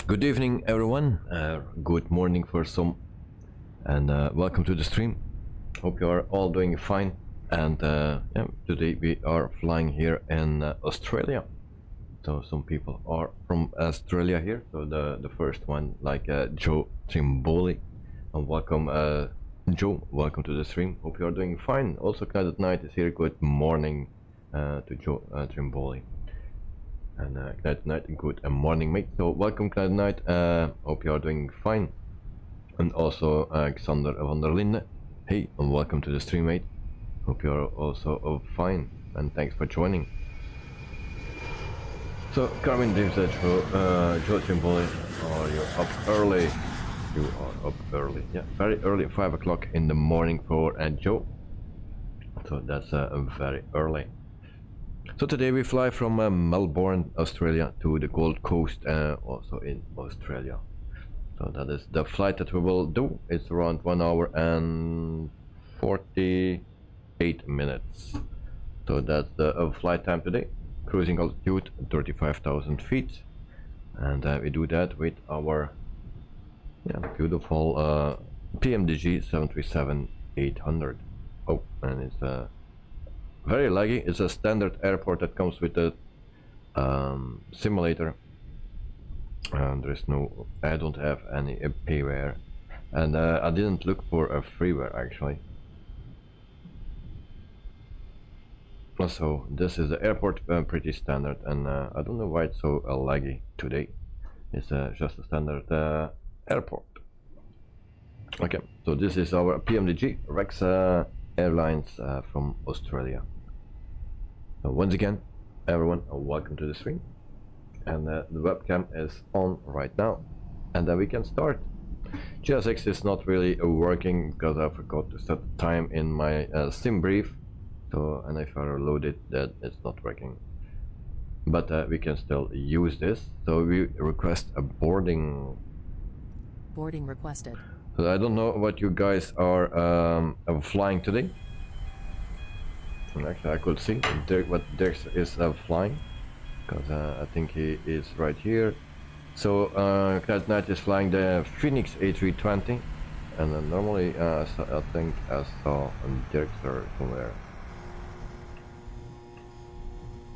Good evening everyone, good morning for some, and welcome to the stream. Hope you are all doing fine. And yeah, today we are flying here in Australia. So some people are from Australia here. So the first one, like Joe Trimboli, and welcome Joe, welcome to the stream. Hope you are doing fine. Also Clouded Night is here. Good morning to Joe Trimboli. And Cloud Night, good morning mate. So welcome Cloud Night, hope you are doing fine. And also Alexander van der Linde, hey, and welcome to the stream mate. Hope you are also fine, and thanks for joining. So Carmen James said, Joe Trimboli, are you up early? You are up early, yeah, very early, 5 o'clock in the morning for Joe. So that's very early. So today we fly from Melbourne, Australia to the Gold Coast, also in Australia. So that is the flight that we will do. It's around 1 hour and 48 minutes. So that's the flight time today. Cruising altitude 35,000 feet. And we do that with our beautiful Pmdg 737-800. Oh, and it's very laggy. It's a standard airport that comes with a simulator, and there is no, I don't have any payware, and I didn't look for a freeware actually. So this is the airport, pretty standard, and I don't know why it's so laggy today. It's just a standard airport. Okay, so this is our Pmdg Rex Airlines from Australia. So once again, everyone, welcome to the stream, and the webcam is on right now, and then we can start. GSX is not really working because I forgot to set time in my sim brief, so, and if I reload it, that it's not working, but we can still use this. So we request a boarding requested. So I don't know what you guys are flying today. And actually I could see what Dirk is flying, because I think he is right here. So Cloud Knight is flying the Phoenix A320, and then normally I think I saw Dirk somewhere.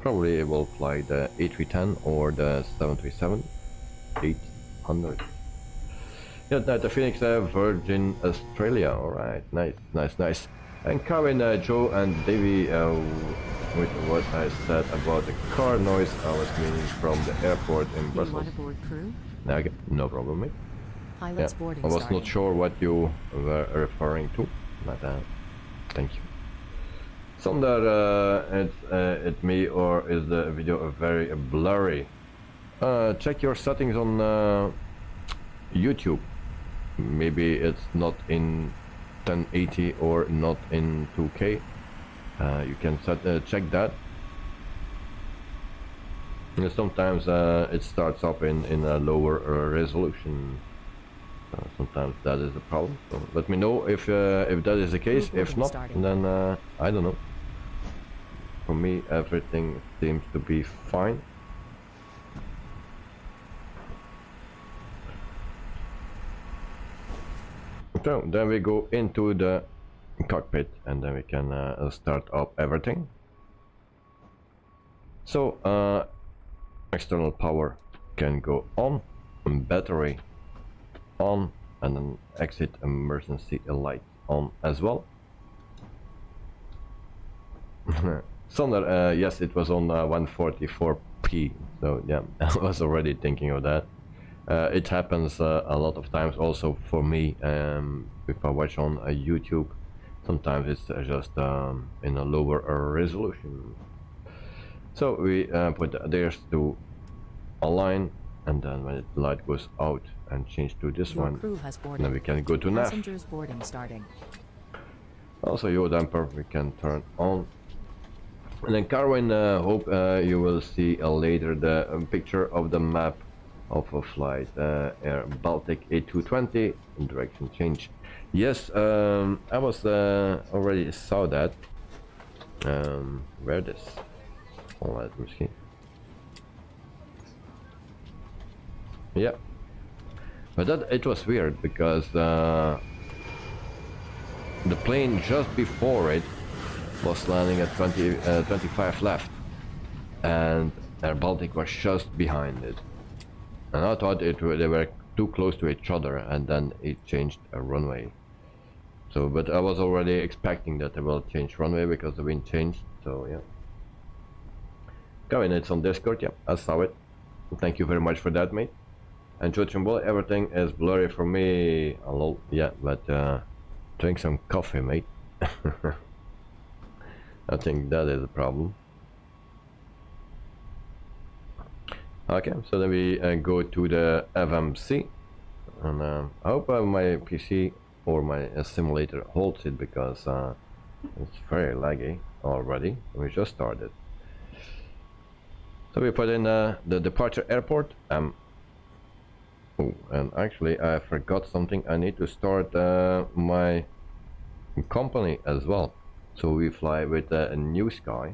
Probably it will fly the A310 or the 737-800. Yeah, the Phoenix Virgin Australia. Alright, nice. And Karen, Joe and Davey, with what I said about the car noise, I was meaning from the airport in Brussels. You want to board crew? No problem, mate. Pilot's boarding I was starting. not sure what you were referring to, but thank you. Sander, it's me, or is the video very blurry? Check your settings on YouTube. Maybe it's not in 1080 or not in 2K. You can check that. And sometimes it starts up in a lower resolution. Sometimes that is the problem. So let me know if that is the case. If not, then I don't know. For me, everything seems to be fine. So then we go into the cockpit, and then we can start up everything. So external power can go on, and battery on, and then exit emergency light on as well. Sander, yes, it was on 144p, so yeah, I was already thinking of that. It happens a lot of times also for me, if I watch on YouTube. Sometimes it's just in a lower resolution. So we put the theirs to align, and then when the light goes out and change to this one, then we can go to nav. Passengers boarding starting. Also yaw damper we can turn on. And then Carwin, hope you will see later the picture of the map of a flight, Air Baltic A220 direction change. Yes, I was already saw that. Where this? Oh, let me see. Yeah, But that it was weird because the plane just before it was landing at 25 left, and Air Baltic was just behind it. And I thought they were too close to each other, and then it changed a runway. So, but I was already expecting that they will change runway because the wind changed. So yeah. Kevin, it's on Discord. Yeah, I saw it. Thank you very much for that, mate. And Chochenbol, everything is blurry for me. Hello. Yeah, but drink some coffee, mate. I think that is a problem. Okay, so then we go to the FMC, and I hope my PC or my simulator holds it, because it's very laggy already. We just started. So we put in the departure airport. Oh, and actually I forgot something. I need to start my company as well. So we fly with a new sky.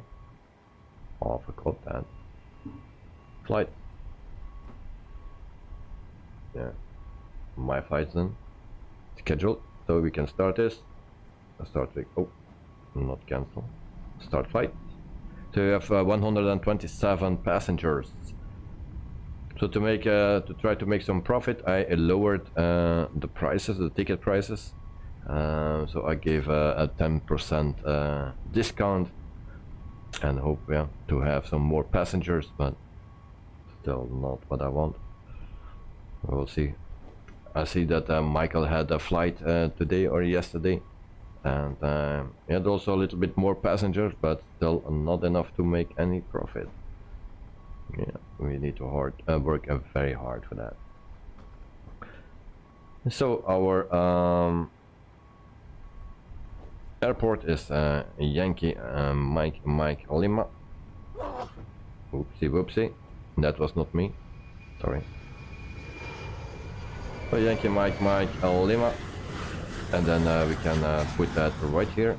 Oh, I forgot that. Flight. Yeah, my flights then scheduled, so we can start this. Start with, oh, not cancel. Start flight. So we have 127 passengers. So to make to try to make some profit, I lowered the prices, the ticket prices. So I gave a 10% discount, and hope, yeah, to have some more passengers, but still not what I want. We'll see. I see that Michael had a flight today or yesterday, and he had also a little bit more passengers, but still not enough to make any profit. Yeah, we need to work very hard for that. So our airport is Yankee Mike Lima. Oopsie whoopsie, that was not me, sorry. So Yankee Mike Lima, and then we can put that right here.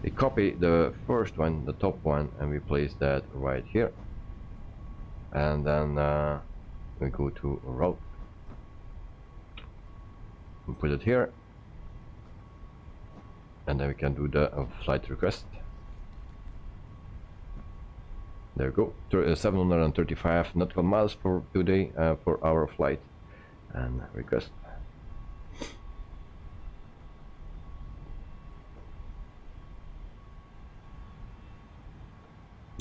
We copy the first one, the top one, and we place that right here. And then we go to route. We put it here, and then we can do the flight request. There we go. 735 nautical miles for today for our flight. And request.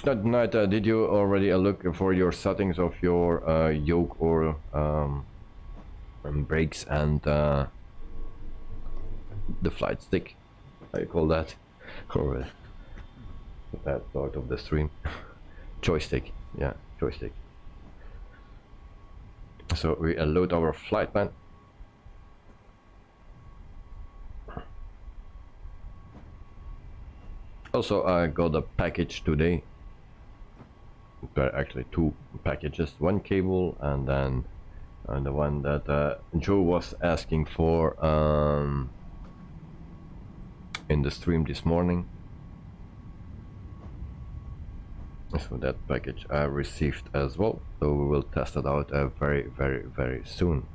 That night, did you already look for your settings of your yoke or brakes and the flight stick? How you call that? Or that part of the stream? Joystick. Yeah, joystick. So we load our flight plan. Also, I got a package today. Actually, two packages, one cable, and then the one that Joe was asking for in the stream this morning. So that package I received as well, so we will test it out very soon.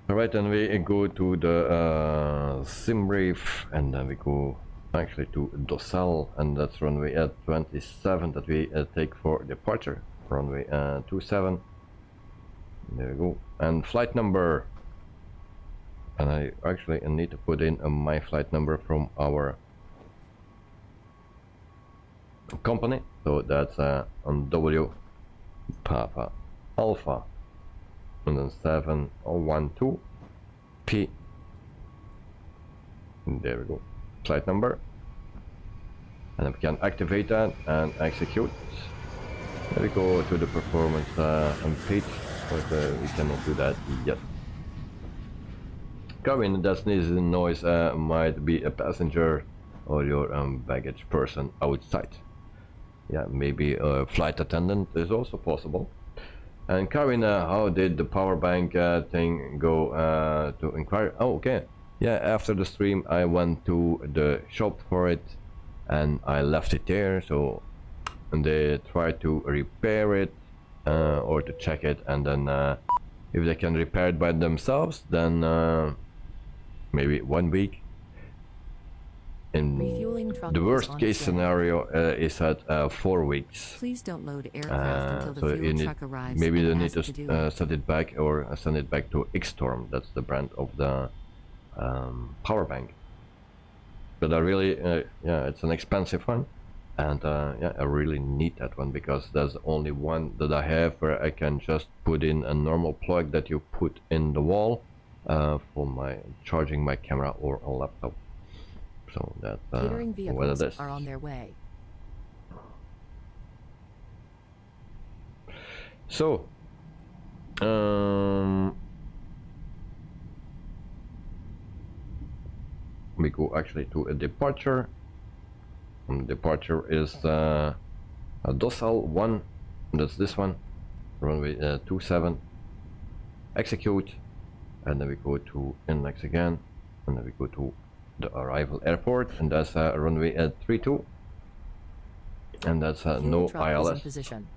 Alright, then we go to the sim brief, and then we go actually to Docel, and that's runway 27 that we take for departure. Runway 27. There we go. And flight number. And I actually need to put in my flight number from our company. So that's on W Papa Alpha, and then 712 P. And there we go. Flight number. And then we can activate that and execute. Then we go to the performance page, but we cannot do that yet. Coming, that sneezing noise might be a passenger or your baggage person outside. Yeah, maybe a flight attendant is also possible. And Karin, how did the power bank thing go to inquire? Oh, okay. Yeah, after the stream I went to the shop for it and I left it there, so they tried to repair it or to check it, and then If they can repair it by themselves, then maybe 1 week. In Refueling truck the is worst on case its way. scenario is at 4 weeks. Please don't load aircraft until the So you fuel need, truck arrives maybe and they need ask to to do it. send it back, or send it back to Xstorm. That's the brand of the power bank. But I really, yeah, it's an expensive one, and yeah, I really need that one because there's only one that I have where I can just put in a normal plug that you put in the wall for my charging my camera or a laptop. So that's Catering what it vehicles is. are on their way. So we go actually to a departure. Departure is a docile 1, that's this one, runway 27, execute, and then we go to index again, and then we go to the arrival airport, and that's runway 32, and that's no Fuel truck is in ILS. position.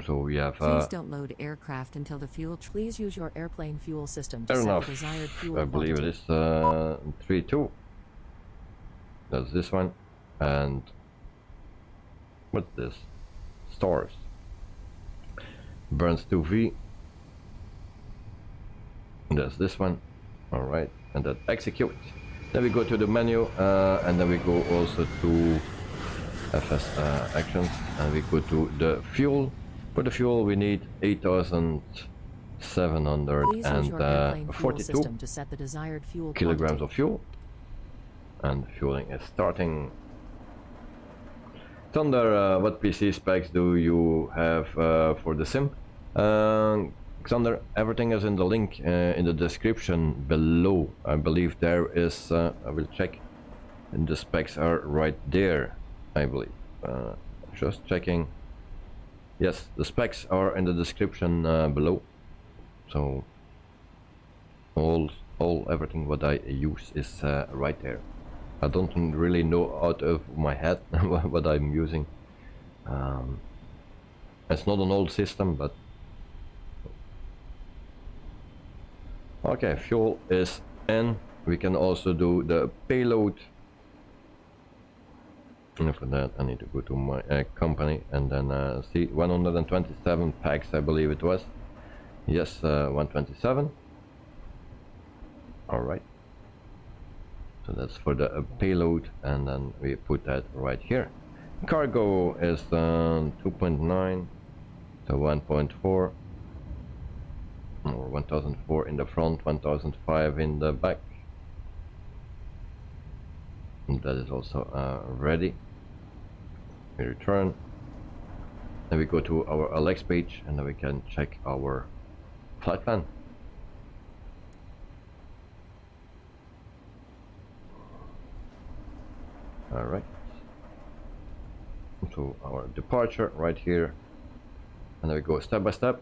So we have Please don't load aircraft until the fuel. Please use your airplane fuel system to fair set enough, the desired fuel I believe quantity. it is 32, that's this one, and what's this? Stars. Burns 2V. That's this one. Alright, and that execute. Then we go to the menu, and then we go also to FS actions, and we go to the fuel. For the fuel we need Please use your airplane fuel 8,742 system to set the desired fuel kilograms quantity. of fuel. And fueling is starting. Thunder, what PC specs do you have for the sim? Xander, everything is in the link in the description below. I believe there is, I will check, and the specs are right there, I believe. Just checking. Yes, the specs are in the description below. So everything what I use is right there. I don't really know out of my head what I'm using. It's not an old system, but okay, fuel is in. We can also do the payload. And for that I need to go to my company and then see 127 packs, I believe it was. Yes, 127. Alright. So that's for the payload, and then we put that right here. Cargo is 2.9 to 1.4, or 1004 in the front, 1005 in the back. And that is also ready. We return. Then we go to our LX page, and then we can check our flight plan. Alright. So our departure right here, and then we go step by step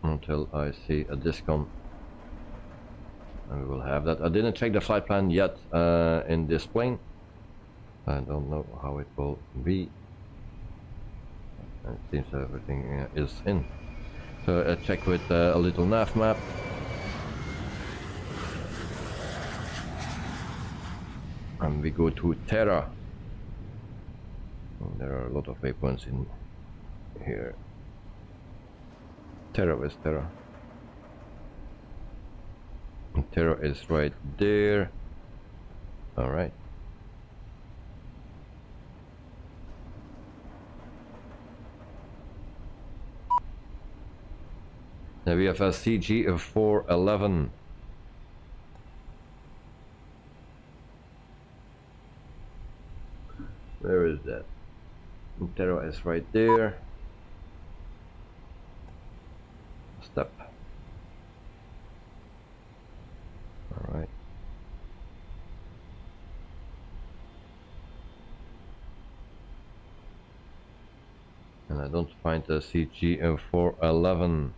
until I see a discount, and we will have that. I didn't check the flight plan yet in this plane. I don't know how it will be. It seems everything is in. So I check with a little nav map. And we go to Terra. There are a lot of waypoints in here. Terra is Terra. And Terra is right there. Alright. Now we have a CG of 411. Where is that? Terra is right there. Step. Alright. And I don't find the CG of 411.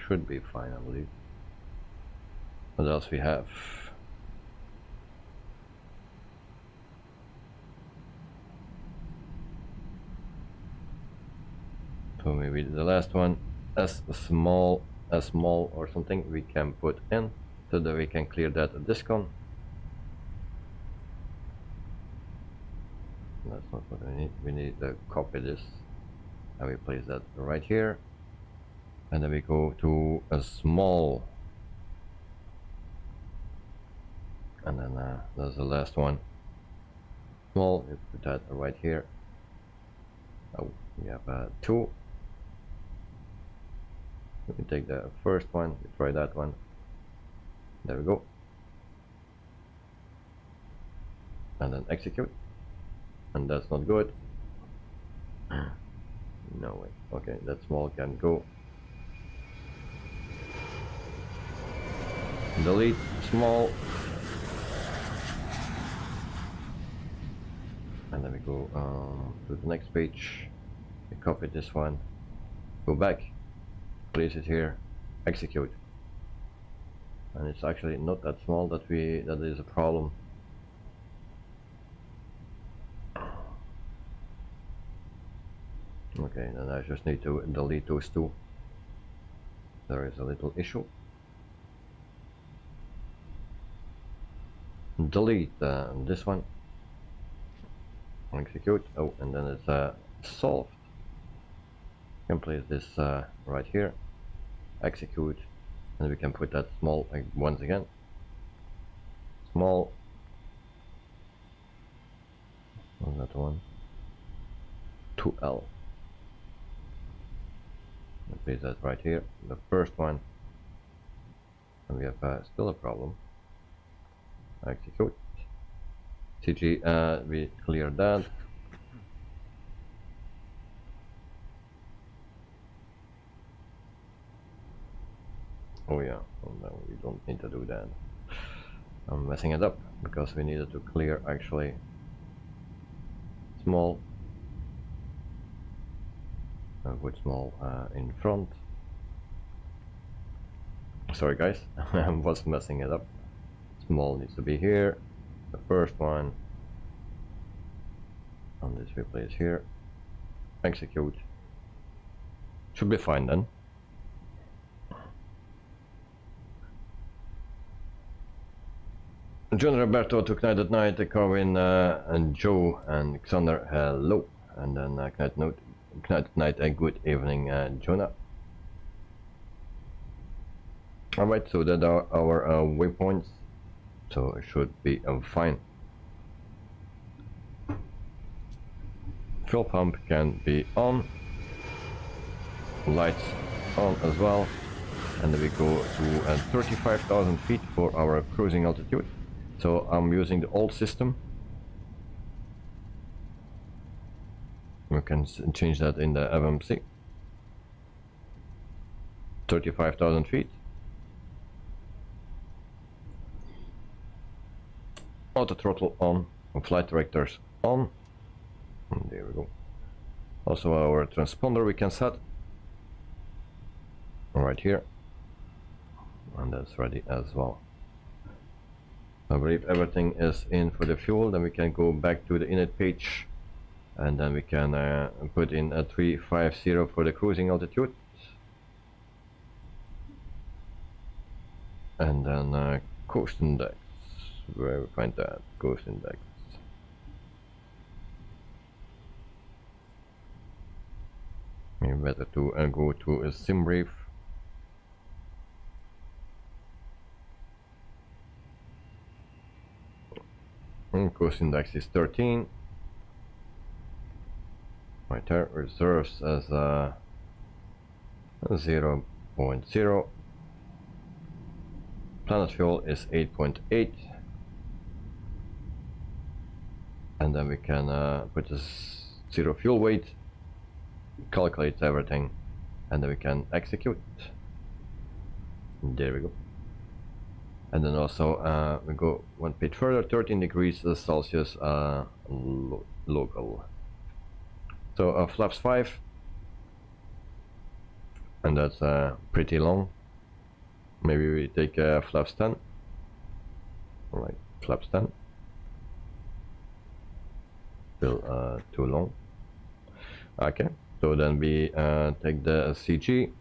Should be fine, I believe. What else we have? So maybe the last one, as small or something we can put in so that we can clear that disk on. That's not what we need. We need to copy this and we place that right here, and then we go to a small, and then that's the last one. Small, we put that right here. Oh, we have two. Let me take the first one, we try that one. There we go. And then execute. And that's not good. No way. Okay, that small can go. Delete small. And then we go to the next page. We copy this one. Go back. Place it here. Execute. And it's actually not that small that is a problem. Okay, then I just need to delete those two. There is a little issue. Delete this one. Execute. Oh, and then it's solved. You can place this right here. Execute, and we can put that small once again. Small. What's that one? 2L. Place that right here, the first one, and we have still a problem. Execute. CG, we clear that. Oh yeah, well, no, we don't need to do that. I'm messing it up because we needed to clear actually small. Put small in front. Sorry guys, I was messing it up. Small needs to be here, the first one, and this we place here. Execute. Should be fine then. John Roberto took night at night, Corwin and Joe and Xander, hello, and then Knight night, a good evening, Jonah. Alright, so that are our waypoints, so it should be fine. Fuel pump can be on, lights on as well, and then we go to 35,000 feet for our cruising altitude. So I'm using the old system. We can change that in the FMC. 35,000 feet. Auto throttle on, flight directors on. And there we go. Also our transponder we can set right here. And that's ready as well. I believe everything is in for the fuel. Then we can go back to the init page. And then we can put in a 350 for the cruising altitude, and then coast index. Where we find that coast index? Maybe better to go to a sim brief. And coast index is 13. Right there, reserves as 0.0. Planet fuel is 8.8, and then we can put this zero fuel weight, calculate everything, and then we can execute. There we go. And then also we go one page further, 13 degrees Celsius local. So flaps 5, and that's pretty long. Maybe we take flaps 10. Alright, flaps 10. Still too long. Okay, so then we take the CG.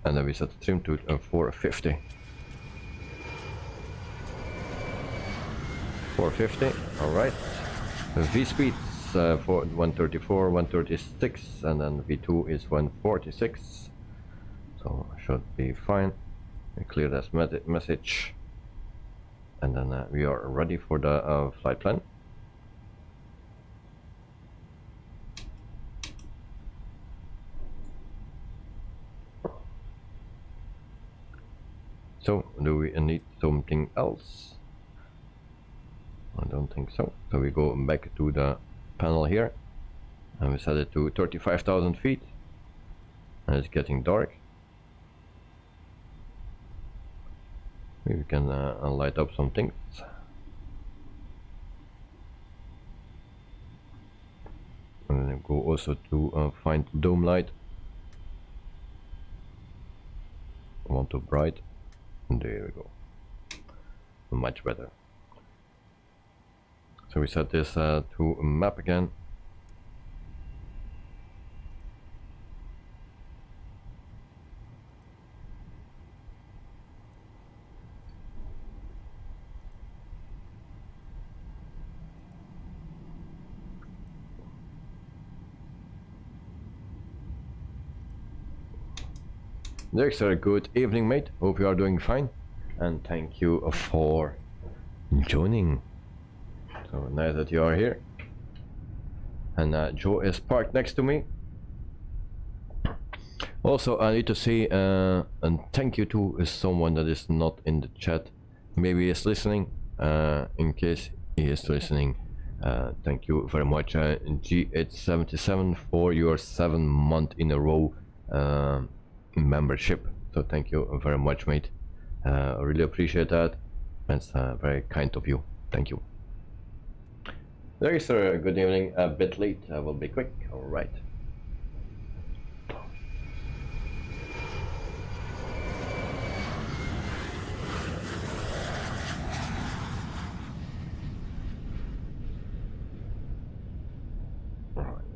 And then we set the trim to 450. 450, alright. V speeds for 134, 136, and then V2 is 146. So should be fine. We clear this message. And then we are ready for the flight plan. So, do we need something else? I don't think so. So we go back to the panel here, and we set it to 35,000 feet. And it's getting dark. We can light up some things. And then go also to find dome light. I want to bright. And there we go. Much better. So we set this to map again. Dexter, good evening, mate. Hope you are doing fine, and thank you for joining. So nice that you are here. And Joe is parked next to me. Also, I need to say and thank you to someone that is not in the chat. Maybe he is listening. In case he is listening, thank you very much, G877, for your 7 month in a row membership. So thank you very much, mate. I really appreciate that. That's very kind of you. Thank you. There is a good evening. A bit late. I will be quick. All right.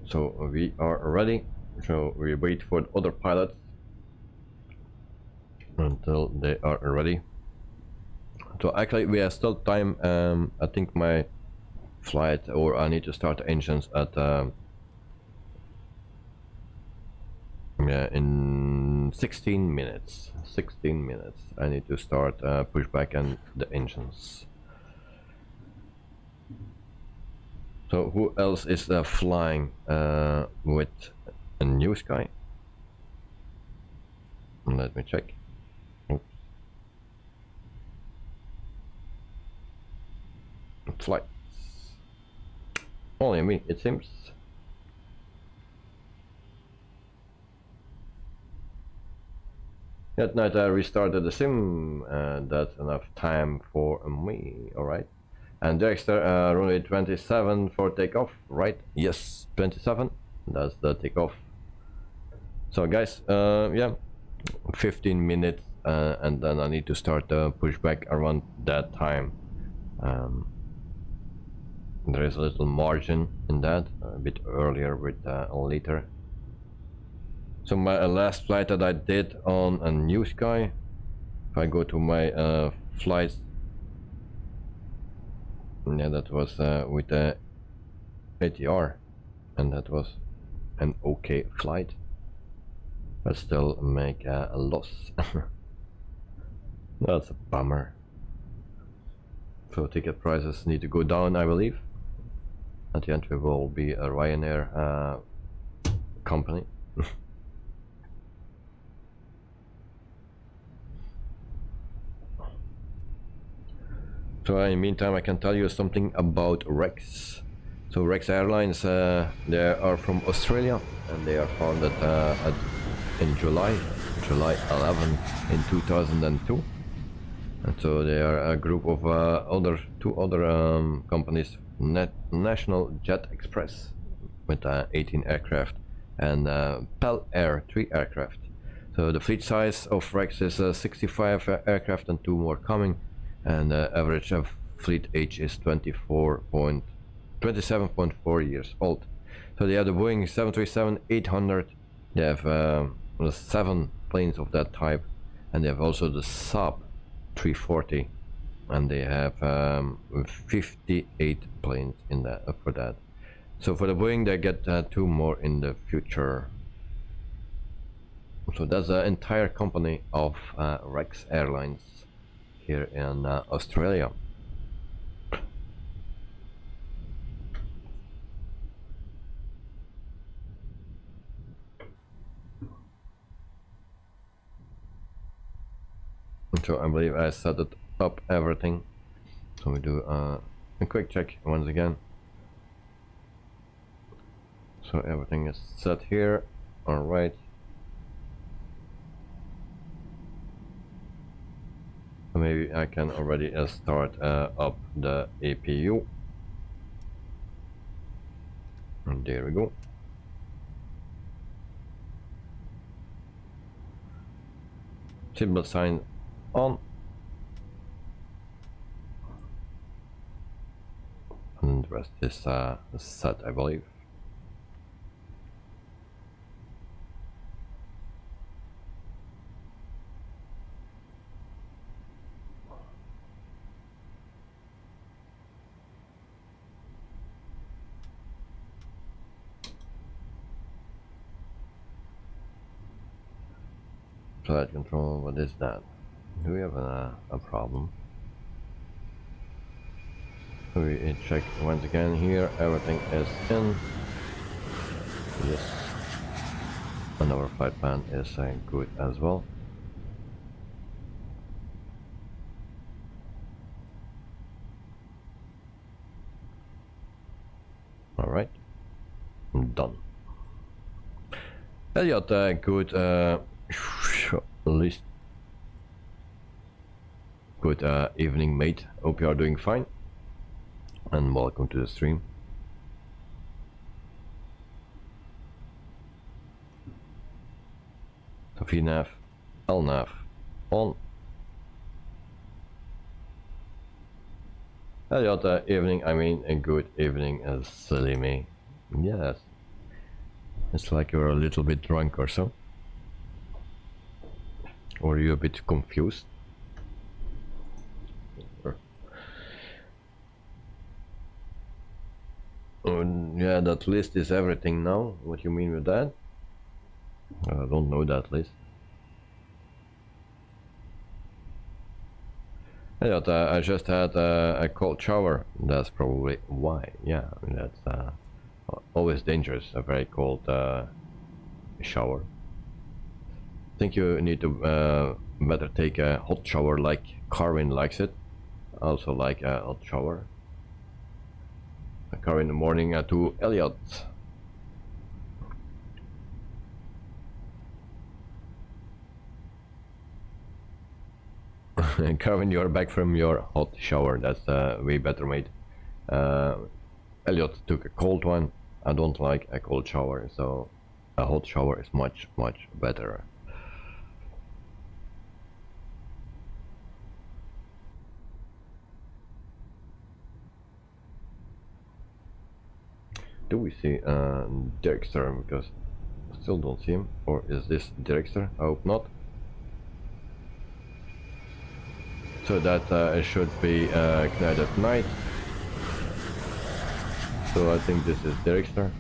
So we are ready. So we wait for the other pilots until they are ready. So actually we have still time. I think my flight, or I need to start the engines at in 16 minutes. 16 minutes. I need to start pushback and the engines. So who else is flying with a new sky? Let me check. Oops. Flights. Only me, it seems. That night I restarted the sim. That's enough time for me. All right. And Dexter, runway 27 for takeoff, right? Yes, 27. That's the takeoff. So guys, yeah, 15 minutes, and then I need to start the pushback around that time. There is a little margin in that, a bit earlier with later. So my last flight that I did on a new sky, if I go to my flights, yeah, that was with the ATR, and that was an okay flight, but still make a loss. That's a bummer. So ticket prices need to go down, I believe. At the end we will be a Ryanair company. So in the meantime I can tell you something about Rex. So Rex Airlines, they are from Australia, and they are founded in July 11 in 2002. And so they are a group of two other companies, National Jet Express with 18 aircraft, and PAL Air 3 aircraft. So the fleet size of Rex is 65 aircraft and 2 more coming, and average of fleet age is 27.4 years old. So they have the Boeing 737-800, they have 7 planes of that type, and they have also the Saab 340, and they have 58 planes in that for that. So for the Boeing they get 2 more in the future. So that's the entire company of Rex Airlines here in Australia. So I believe I set it up everything. So we do a quick check once again. So everything is set here. All right. Maybe I can already start up the APU. And there we go. Symbol sign on. And the rest is set, I believe. Flight control, what is that? Do we have a problem? We check once again here, everything is in. Yes. And our flight plan is good as well. Alright. Done. Elliot, good list. Good evening, mate. Hope you are doing fine. And welcome to the stream. So VNAV, LNAV on. Elliot, evening, I mean a good evening, silly me. Yes. It's like you're a little bit drunk or so. Or are you a bit confused? Yeah, that list is everything now. What you mean with that? I don't know that list. Yeah, I just had a cold shower. That's probably why. Yeah, I mean, that's always dangerous. A very cold shower. I think you need to better take a hot shower like Carvin likes it. Also like a hot shower. A car in the morning to Elliot. Carvin, you're back from your hot shower. That's way better, mate. Elliot took a cold one. I don't like a cold shower, so a hot shower is much better. Do we see Derrickster? Because I still don't see him. Or is this Derrickster? I hope not. So that should be Knight at night. So I think this is Derrickster.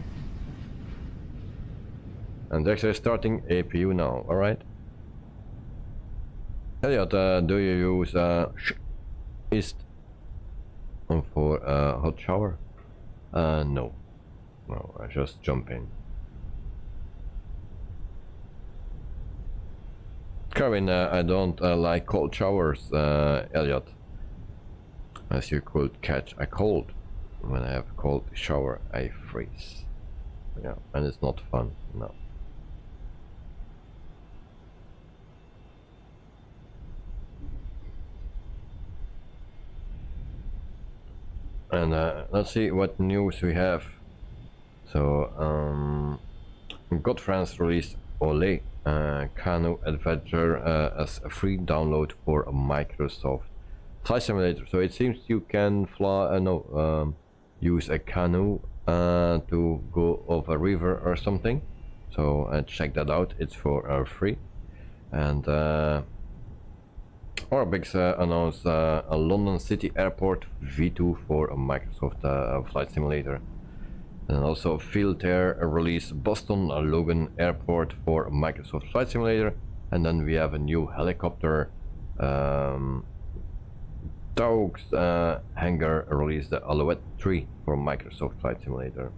And Derrickster is starting APU now, alright. Elliot, do you use East for a hot shower? No. No, I just jump in. Carvin, I don't like cold showers, Elliot. As you could catch a cold. When I have a cold shower, I freeze. Yeah, and it's not fun, no. And let's see what news we have. So GoodFriends released Ole Canoe Adventure as a free download for a Microsoft Flight Simulator. So it seems you can fly, use a canoe to go over a river or something. So check that out. It's for free. And Orbix announced a London City Airport V2 for a Microsoft Flight Simulator. And also Filter released Boston Logan Airport for Microsoft Flight Simulator. And then we have a new helicopter. Dogs hangar released the Alouette 3 for Microsoft Flight Simulator.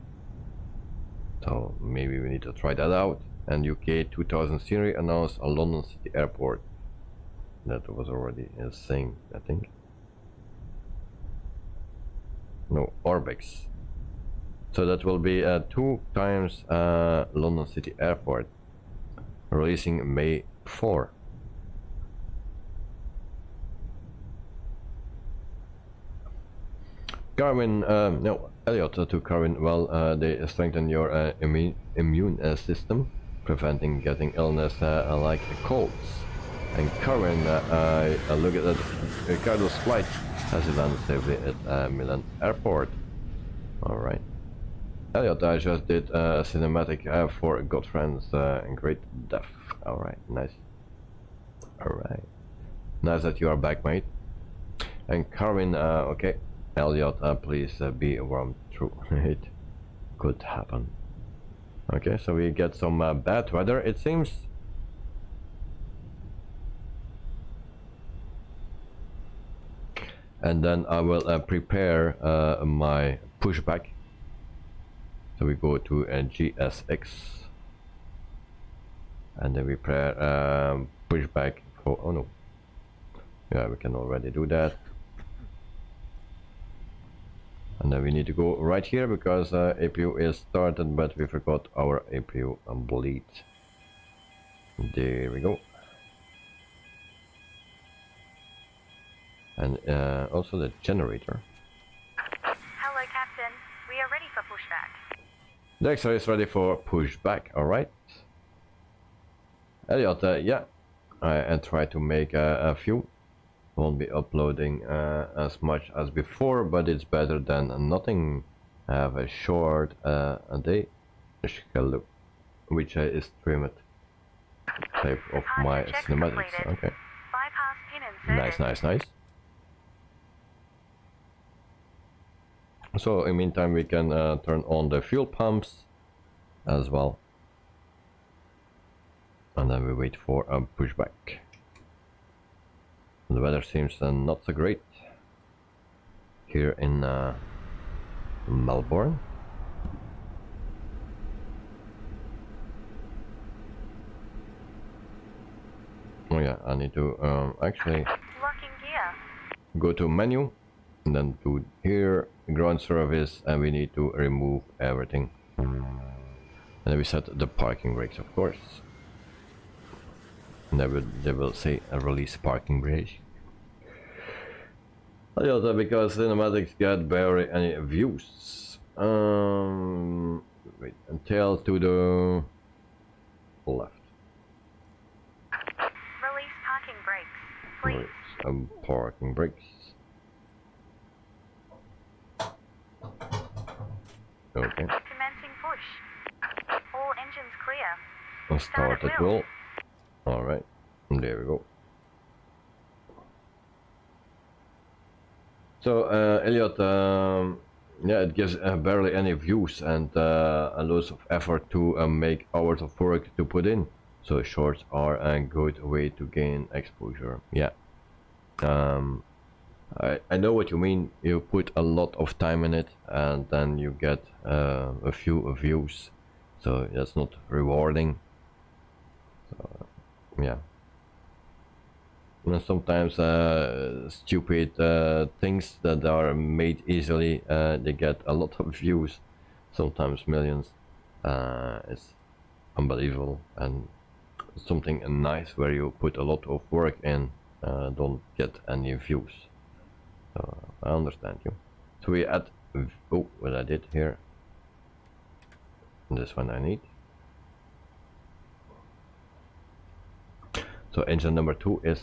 So maybe we need to try that out. And UK 2000 series announced a London City Airport. That was already a thing, I think. No, Orbix. So that will be 2 times London City Airport, releasing May 4. Carwin, no, Elliot to Carwin. Well, they strengthen your immune system, preventing getting illness like colds. And Carwin, look at that. Ricardo's flight has landed safely at Milan Airport. All right. Elliot, I just did a cinematic for GoodFriends in great depth. Alright, nice. Alright. Nice that you are back, mate. And Carwin, okay. Elliot, please be warm through. It could happen. Okay, so we get some bad weather, it seems. And then I will prepare my pushback. So we go to GSX, and then we prepare pushback for, oh no, yeah, we can already do that. And then we need to go right here because APU is started, but we forgot our APU bleed. There we go. And also the generator. Hello, Captain. We are ready for pushback. The X-ray is ready for pushback, alright. Elliot, yeah, I try to make a few. Won't be uploading as much as before, but it's better than nothing. I have a short a day schedule, which is streamed type of my cinematics. Okay. Bypass pin inserted. Nice. So in the meantime we can turn on the fuel pumps as well, and then we wait for a pushback. The weather seems not so great here in Melbourne. Oh yeah, I need to actually Locking gear. go to menu and then to here, ground service, and we need to remove everything. And then we set the parking brakes, of course. And they will say a release parking brake. Yeah, because cinematics get barely any views. Wait, until to the left. Release parking brakes, please. Parking brakes. Okay. Commencing push. All engines clear. Start at will. Alright, there we go. So, Elliot, yeah, it gives barely any views and a lot of effort to make hours of work to put in. So shorts are a good way to gain exposure. Yeah. I know what you mean. You put a lot of time in it and then you get a few views. So that's not rewarding. So, yeah. And sometimes stupid things that are made easily, they get a lot of views, sometimes millions. It's unbelievable, and something nice where you put a lot of work in don't get any views. So I understand you. So we add, oh, what I did here, this one I need. So engine number 2 is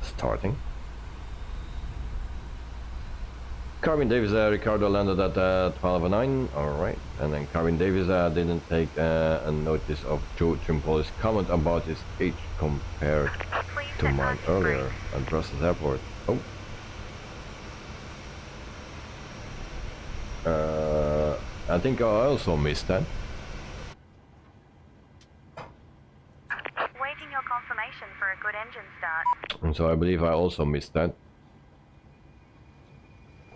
starting. Carvin Davis, Ricardo landed at 12:09. Alright, and then Carvin Davis didn't take a notice of Joe Trimpoli's comment about his age compared to mine earlier at Brussels Airport. Oh. I think I also missed that. Waiting your confirmation for a good engine start. And so I believe I also missed that.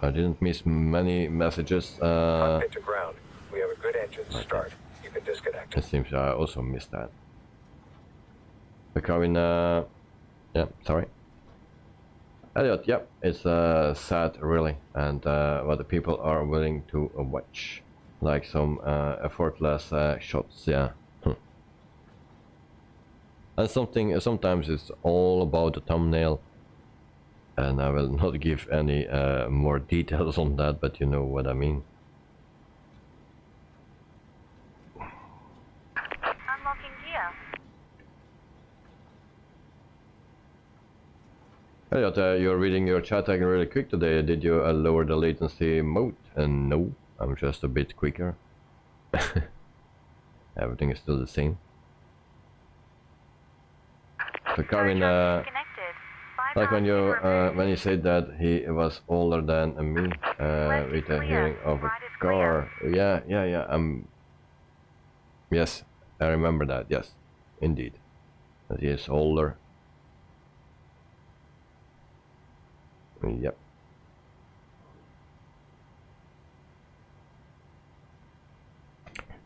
I didn't miss many messages. Cockpit to ground. We have a good engine start. You can disconnect. It seems I also missed that. The Carvin, yeah, sorry. Elliot, yep, it's sad really, and what the people are willing to watch, like some effortless shots, yeah. And sometimes it's all about the thumbnail, and I will not give any more details on that, but you know what I mean. Unlocking gear. Elliot, you're reading your chat tag really quick today. Did you lower the latency mode? No, I'm just a bit quicker. Everything is still the same. So Karin, like when you said that he was older than me, with the hearing of a car. Yeah. Yes, I remember that. Yes, indeed, that he is older. Yep.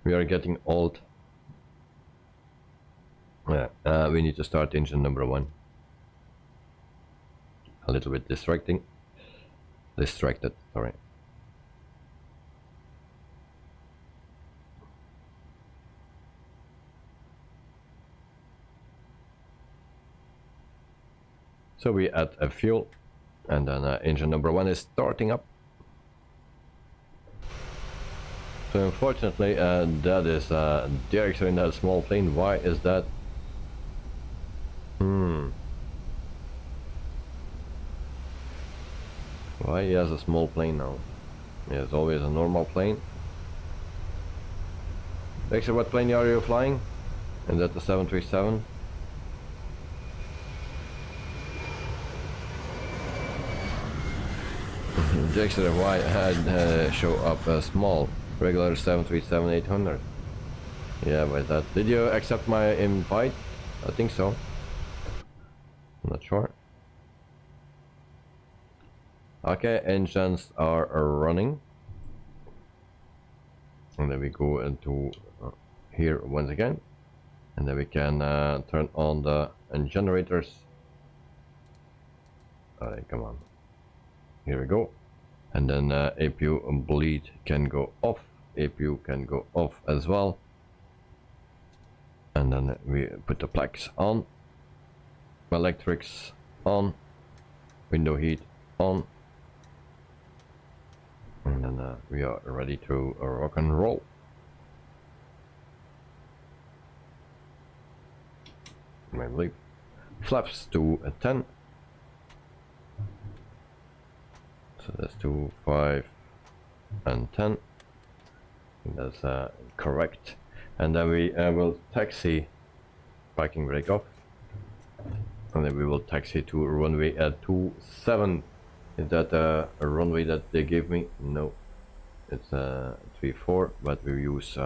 We are getting old. Yeah, we need to start engine number 1. A little bit distracted, sorry. So we add a fuel, and then engine number 1 is starting up. So unfortunately, that is directly in that small plane. Why is that? Why he has a small plane now? He has always a normal plane. Dexter, what plane are you flying? Is that the 737? Dexter, why had show up a small regular 737-800? Yeah, but that. Did you accept my invite? I think so. I'm not sure. Okay, engines are running. And then we go into here once again. And then we can turn on the generators. Alright, come on. Here we go. And then APU bleed can go off. APU can go off as well. And then we put the plaques on. Electrics on. Window heat on. And then we are ready to rock and roll. I believe flaps to 10. So that's 2, 5, and 10. That's correct. And then we will taxi, parking brake off. And then we will taxi to runway at 27. Is that a runway that they gave me? No, it's 34, but we use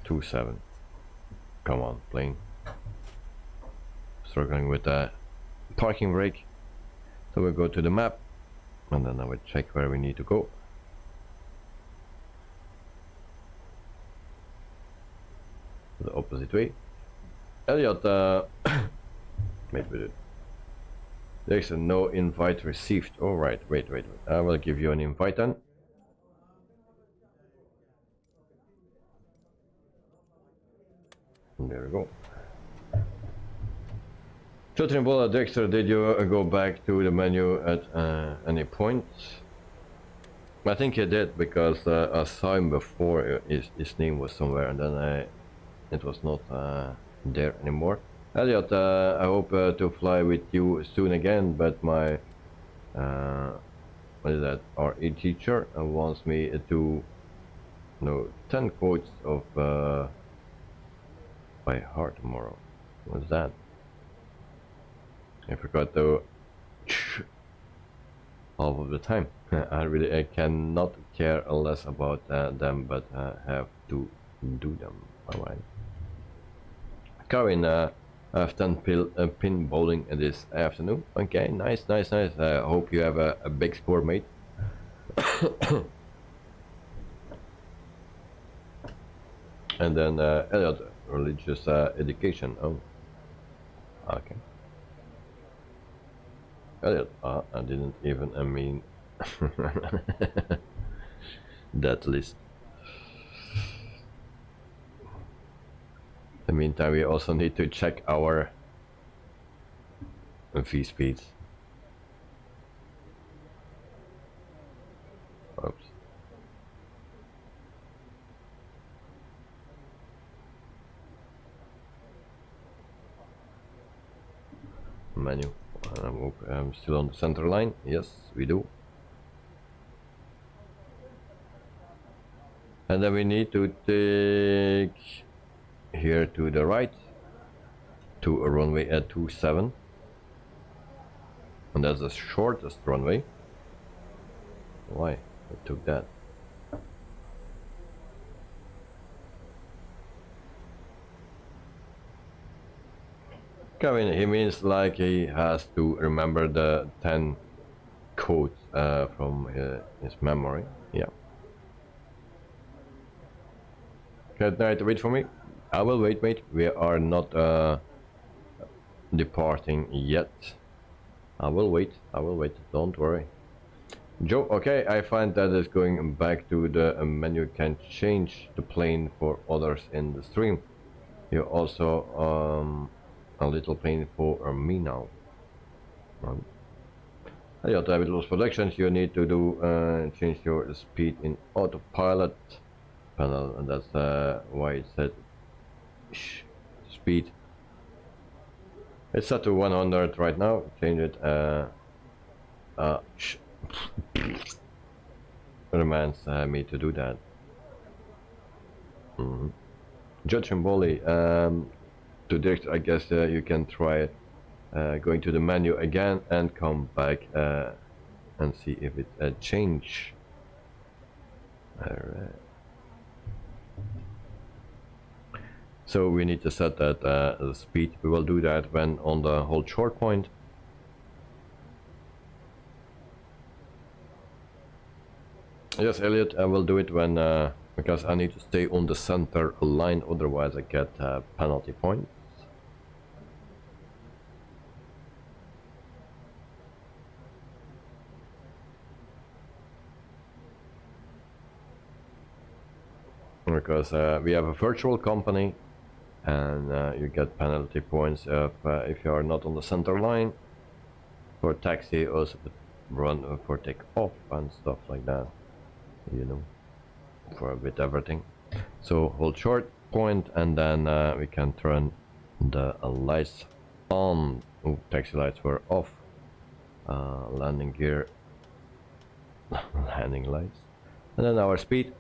27. Come on, plane. Struggling with the parking brake. So we'll go to the map, and then I will check where we need to go. The opposite way. Elliot, wait. There's a no invite received. Alright, wait. I will give you an invite then. And there we go. Chotrimbola Dexter, did you go back to the menu at any point? I think he did, because I saw him before. His name was somewhere, and then it was not there anymore. Elliot, I hope to fly with you soon again, but my what is that? RE teacher wants me to know 10 quotes of by heart tomorrow. What's that? I forgot to half of the time. I cannot care less about them, but have to do them. Alright. Karin, I have 10 pin bowling this afternoon. Okay, nice. I hope you have a big score, mate. And then Elliot, religious education. Oh, okay. Elliot, I didn't even mean that list. In the meantime, we also need to check our V speeds. Oops. Menu. I'm still on the center line. Yes, we do. And then we need to take here to the right to a runway at 27, and that's the shortest runway. Why I took that? Kevin, he means like he has to remember the 10 codes from his memory. Yeah. Good night, wait for me. I will wait, mate. We are not departing yet. I will wait, don't worry. Joe, okay, I find that is going back to the menu can change the plane for others in the stream. You also a little plane for me now. You have to have those productions. You need to do change your speed in autopilot panel, and that's why it said speed. It's set to 100 right now. Change it. Reminds me to do that. Judge and Bolly. To direct, I guess you can try going to the menu again and come back and see if it change. Alright. So we need to set that the speed. We will do that when on the hold short point. Yes, Elliot, I will do it when because I need to stay on the center line, otherwise I get penalty points. Because we have a virtual company, and you get penalty points if you are not on the center line. For taxi, also run for take off and stuff like that, you know, for a bit everything. So hold short point, and then we can turn the lights on. Oh, taxi lights were off. Landing gear, landing lights, and then our speed.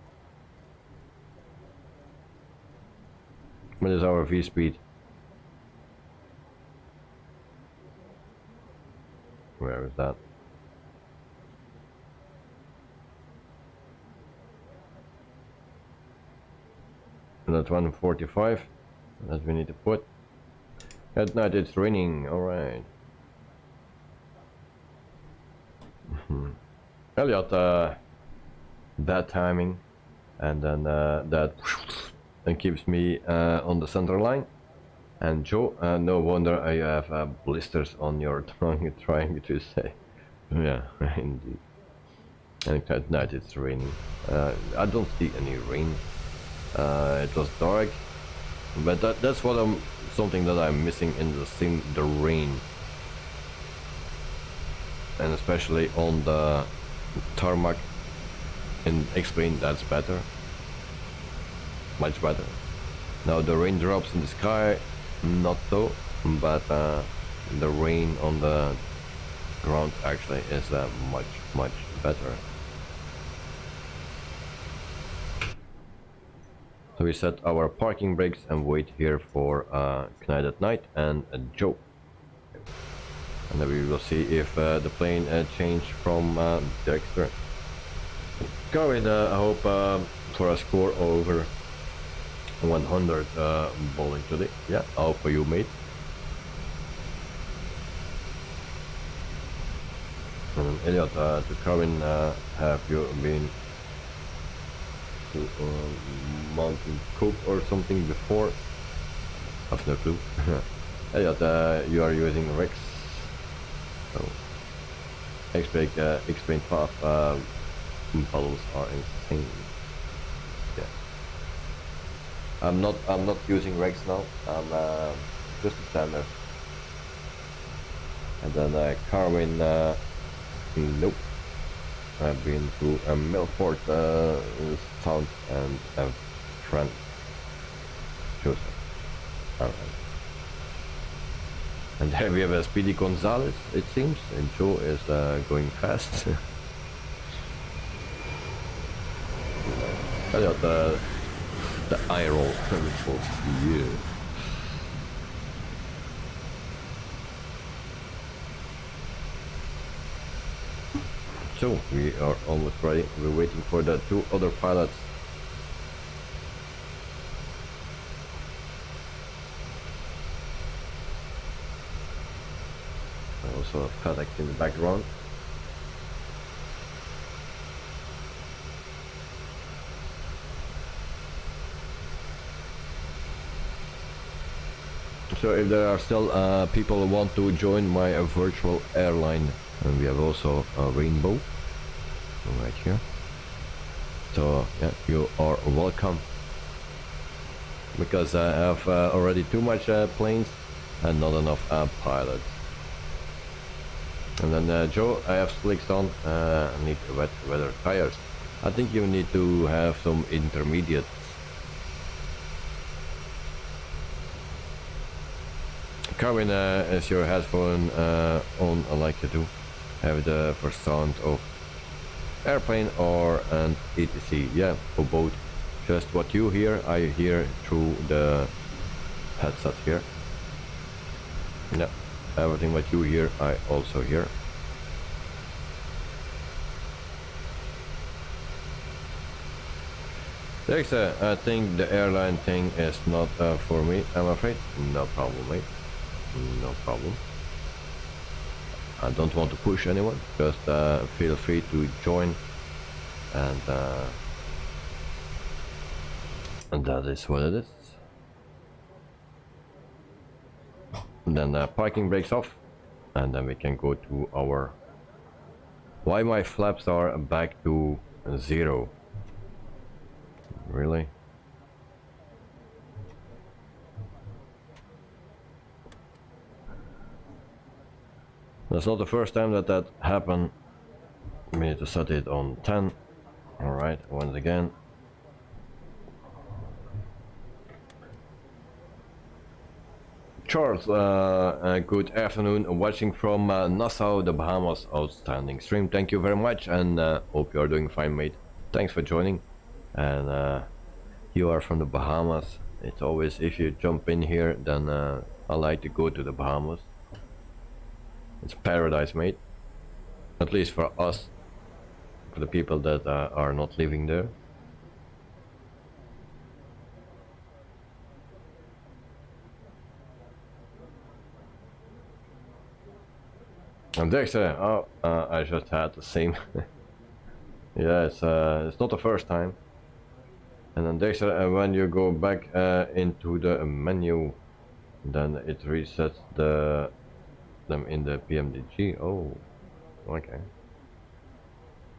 What is our V speed? Where is that? And that's 145 that we need to put. At night it's raining, alright. Elliot, that timing, and then that keeps me on the center line. And Joe, no wonder I have blisters on your tongue, trying to say. Yeah, indeed. And at night it's raining. I don't see any rain. It was dark, but that's what something that I'm missing in the scene, the rain. And especially on the tarmac. And explain that's better. Much better. Now the raindrops in the sky, not so, but the rain on the ground actually is much better. So we set our parking brakes and wait here for Knight at Night and Joe. And then we will see if the plane changed from Dexter. Going, I hope for a score over 100 bowling today. Yeah, I hope for you, mate. Elliot, to Karin, have you been to Mountain Cook or something before? I have no clue. Elliot, you are using Rex. So, explain path models are insane. Yeah. I'm not using Rex now. I'm just a standard. And then Carwin, nope. I've been to Milford Sound and a friend Joseph. Alright. And here we have a Speedy Gonzalez, it seems, and Joe is going fast. I got the eye roll, which was yeah. So we are almost ready. We're waiting for the two other pilots. Also a FedEx in the background. So if there are still people who want to join my virtual airline, and we have also a rainbow right here. So yeah, you are welcome. Because I have already too much planes and not enough pilots. And then Joe, I have slicks on. I need wet weather tires. I think you need to have some intermediate. Carwin, is your headphone on like you do? Have the first sound of airplane or an etc. Yeah, for both. Just what you hear, I hear through the headset here. Yeah, everything what you hear, I also hear. Thanks, I think the airline thing is not for me, I'm afraid. No problem, mate. No problem. I don't want to push anyone, just feel free to join, and that is what it is. And then the parking brakes off, and then we can go to our... Why my flaps are back to 0? Really? That's not the first time that happened. We need to set it on 10. Alright, once again. Charles, good afternoon, watching from Nassau, the Bahamas. Outstanding stream, thank you very much, and hope you are doing fine, mate. Thanks for joining. And you are from the Bahamas. It's always, if you jump in here, then I like to go to the Bahamas. It's paradise, mate. At least for us, for the people that are not living there. And Dexter, oh, I just had the same. Yeah, it's not the first time. And then Dexter, when you go back into the menu, then it resets them in the Pmdg. Oh, okay.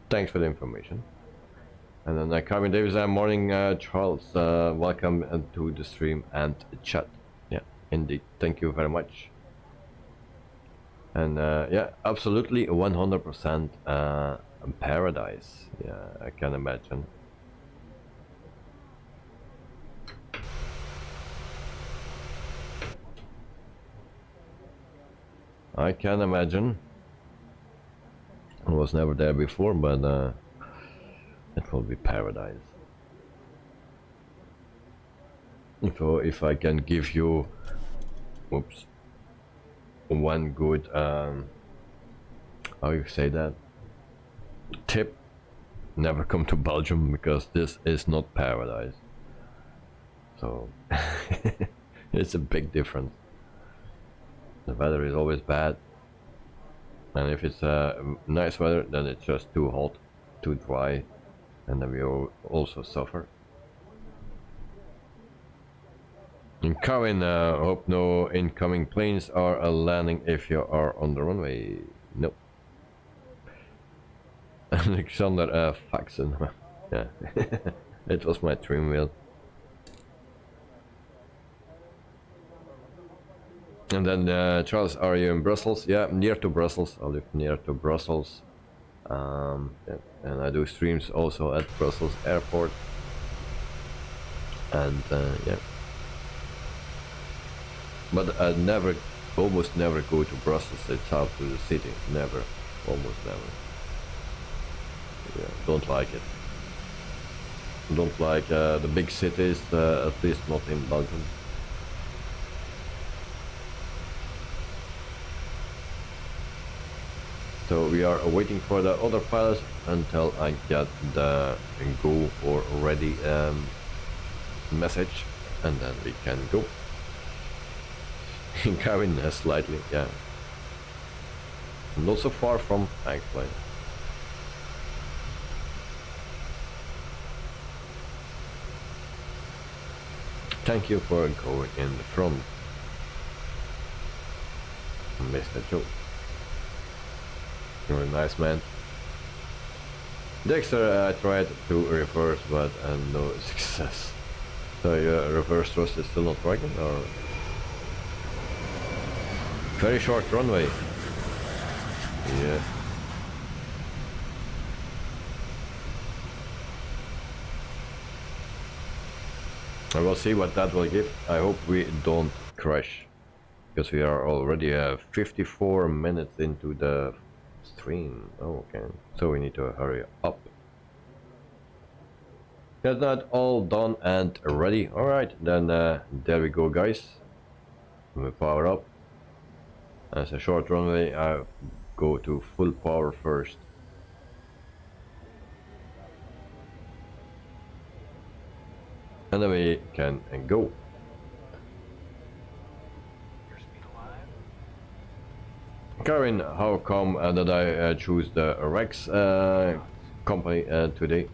Thanks for the information. And then Carmen Davis, morning, Charles. Welcome to the stream and chat. Yeah, indeed. Thank you very much. And yeah, absolutely 100% paradise. Yeah, I can imagine. I can imagine. I was never there before, but it will be paradise. So if I can give you, oops, one good, how you say that, tip, never come to Belgium, because this is not paradise. So it's a big difference. The weather is always bad, and if it's nice weather, then it's just too hot, too dry, and then we also suffer. In Cowen, hope no incoming planes are landing if you are on the runway. Nope. Alexander Faxon. Yeah, it was my trim wheel. And then Charles, are you in Brussels? Yeah, near to Brussels. I live near to Brussels. Yeah. And I do streams also at Brussels Airport. And yeah. But I almost never go to Brussels itself, to the city. Never. Almost never. Yeah, don't like it. Don't like the big cities, at least not in Belgium. So we are waiting for the other pilots until I get the go or ready message, and then we can go. Carrying slightly, yeah. Not so far from actually. Thank you for going in the front, Mr. Joe. You're a nice man. Dexter, I tried to reverse, but no success. So your reverse thrust is still not working, or? Very short runway. Yeah. I will see what that will give. I hope we don't crash, because we are already 54 minutes into the stream. Oh, okay, so we need to hurry up. Get that all done and ready. All right, then there we go, guys. We power up. As a short runway, I go to full power first. And then we can go. Karin, how come that I choose the Rex company today?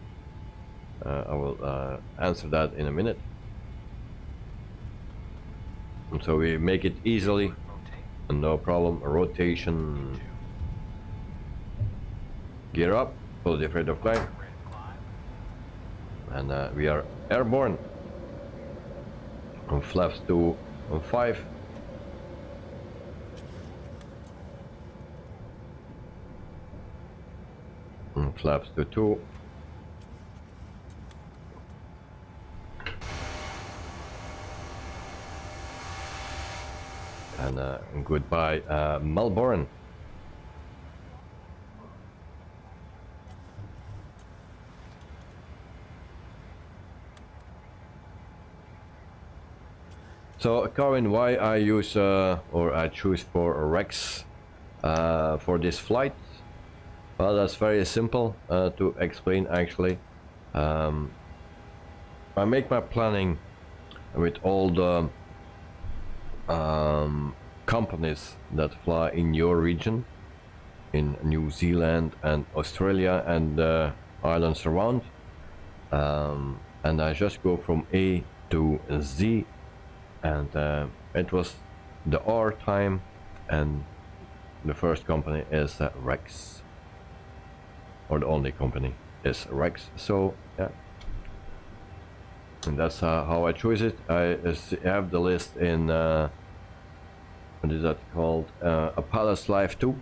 I will answer that in a minute. And so we make it easily, no problem. Rotation. Gear up, full rate of climb. And we are airborne. On flaps 2 on 5. And flaps to 2. And goodbye, Melbourne. So, Karin, why I use or I choose for Rex for this flight? Well, that's very simple to explain actually. I make my planning with all the companies that fly in your region, in New Zealand and Australia and islands around, and I just go from A to Z, and it was the R time, and the first company is Rex, or the only company is Rex. So yeah, and that's how I choose it. I have the list in what is that called, a Palace Live 2,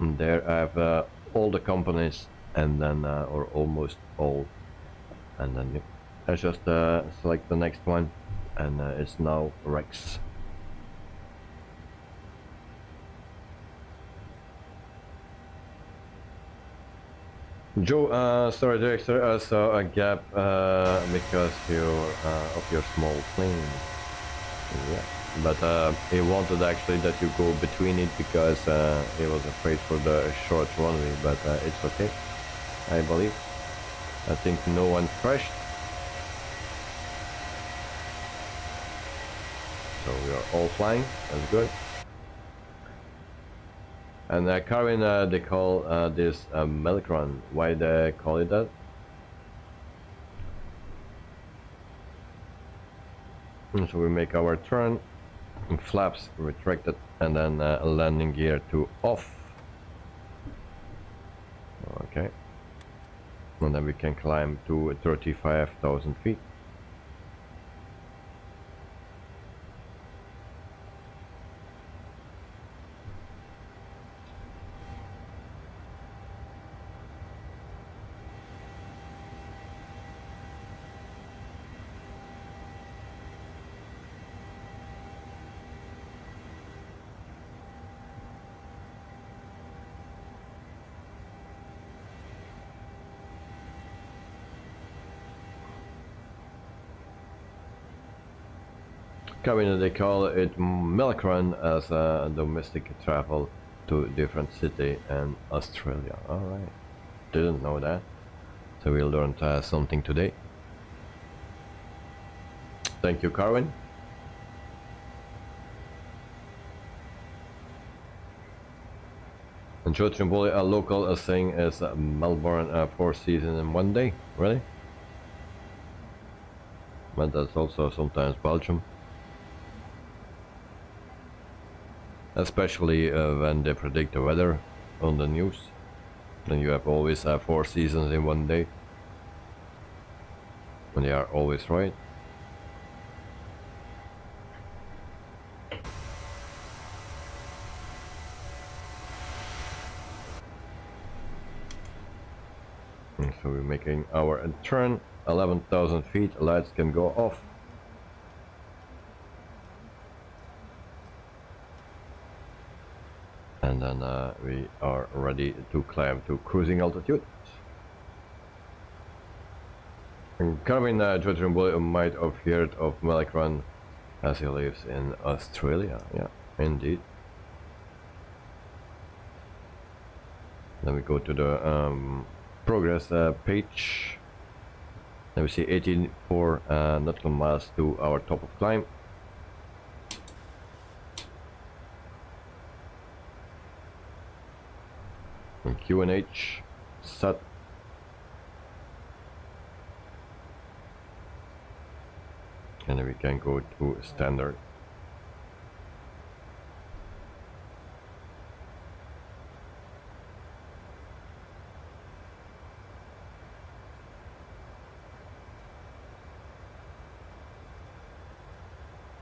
and there I have all the companies, and then or almost all, and then yep, I just select the next one, and it's now Rex. Joe, storage director, saw a gap because of your small plane. Yeah, but he wanted actually that you go between it because he was afraid for the short runway, but it's okay, I believe. I think no one crashed. So we are all flying, that's good. And Karin, they call this milk run. Why they call it that? And so we make our turn, and flaps retracted, and then landing gear to off. Okay. And then we can climb to 35,000 feet. Cabin, they call it milk run as a domestic travel to different city in Australia. Alright, didn't know that. So we learned something today. Thank you, Carwin. And Joe Trimboli, a local saying is Melbourne 4 seasons in 1 day. Really? But that's also sometimes Belgium. Especially when they predict the weather on the news. Then you have always 4 seasons in 1 day. And they are always right. And so we're making our turn. 11,000 feet, lights can go off. And then we are ready to climb to cruising altitude. And Carvin Joe Trimboli might have heard of Malik Run as he lives in Australia. Yeah, indeed. Then we go to the progress page. Then we see 84 nautical miles to our top of climb. And QNH set. And then we can go to standard.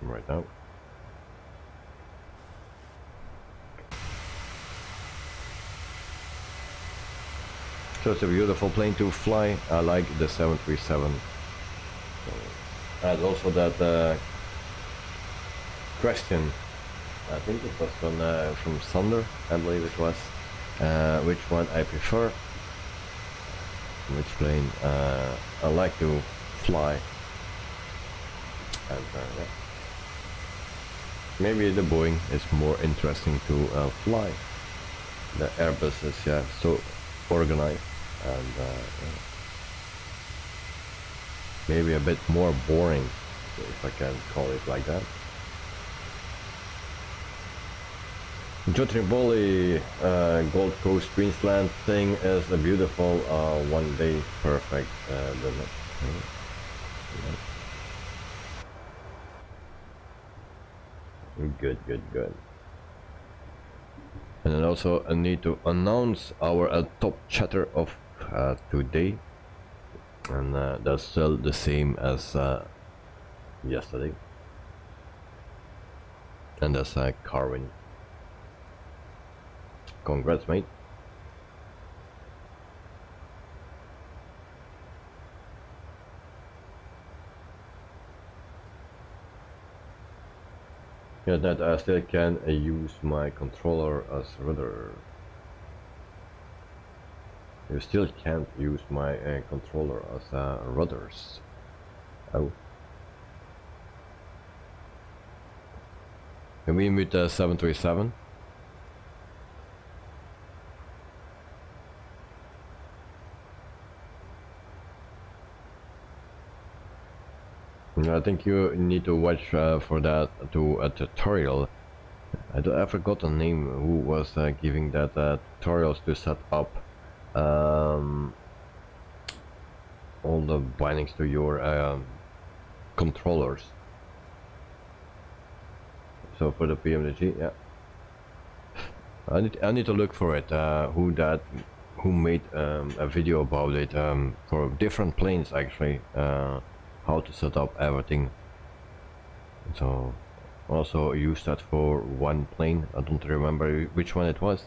Right now. So it's a beautiful plane to fly. I like the 737. And also that question, I think it was from Sander, I believe it was, which one I prefer, which plane I like to fly. And yeah. Maybe the Boeing is more interesting to fly. The Airbus is so organized and maybe a bit more boring, if I can call it like that. Joe Trimboli, Gold Coast Queensland thing is a beautiful 1 day perfect limit. Good. And then also I need to announce our top chatter of today, and that's still the same as yesterday, and that's Carwin. Congrats, mate. Yeah, that I still can use my controller as rudder. You still can't use my controller as rudders. Oh. Can we mute the 737? I think you need to watch for that to a tutorial. I forgot the name who was giving that tutorials to set up all the bindings to your controllers. So for the Pmdg, yeah, I need to look for it. Who made a video about it for different planes actually. How to set up everything. So also use that for one plane. I don't remember which one it was,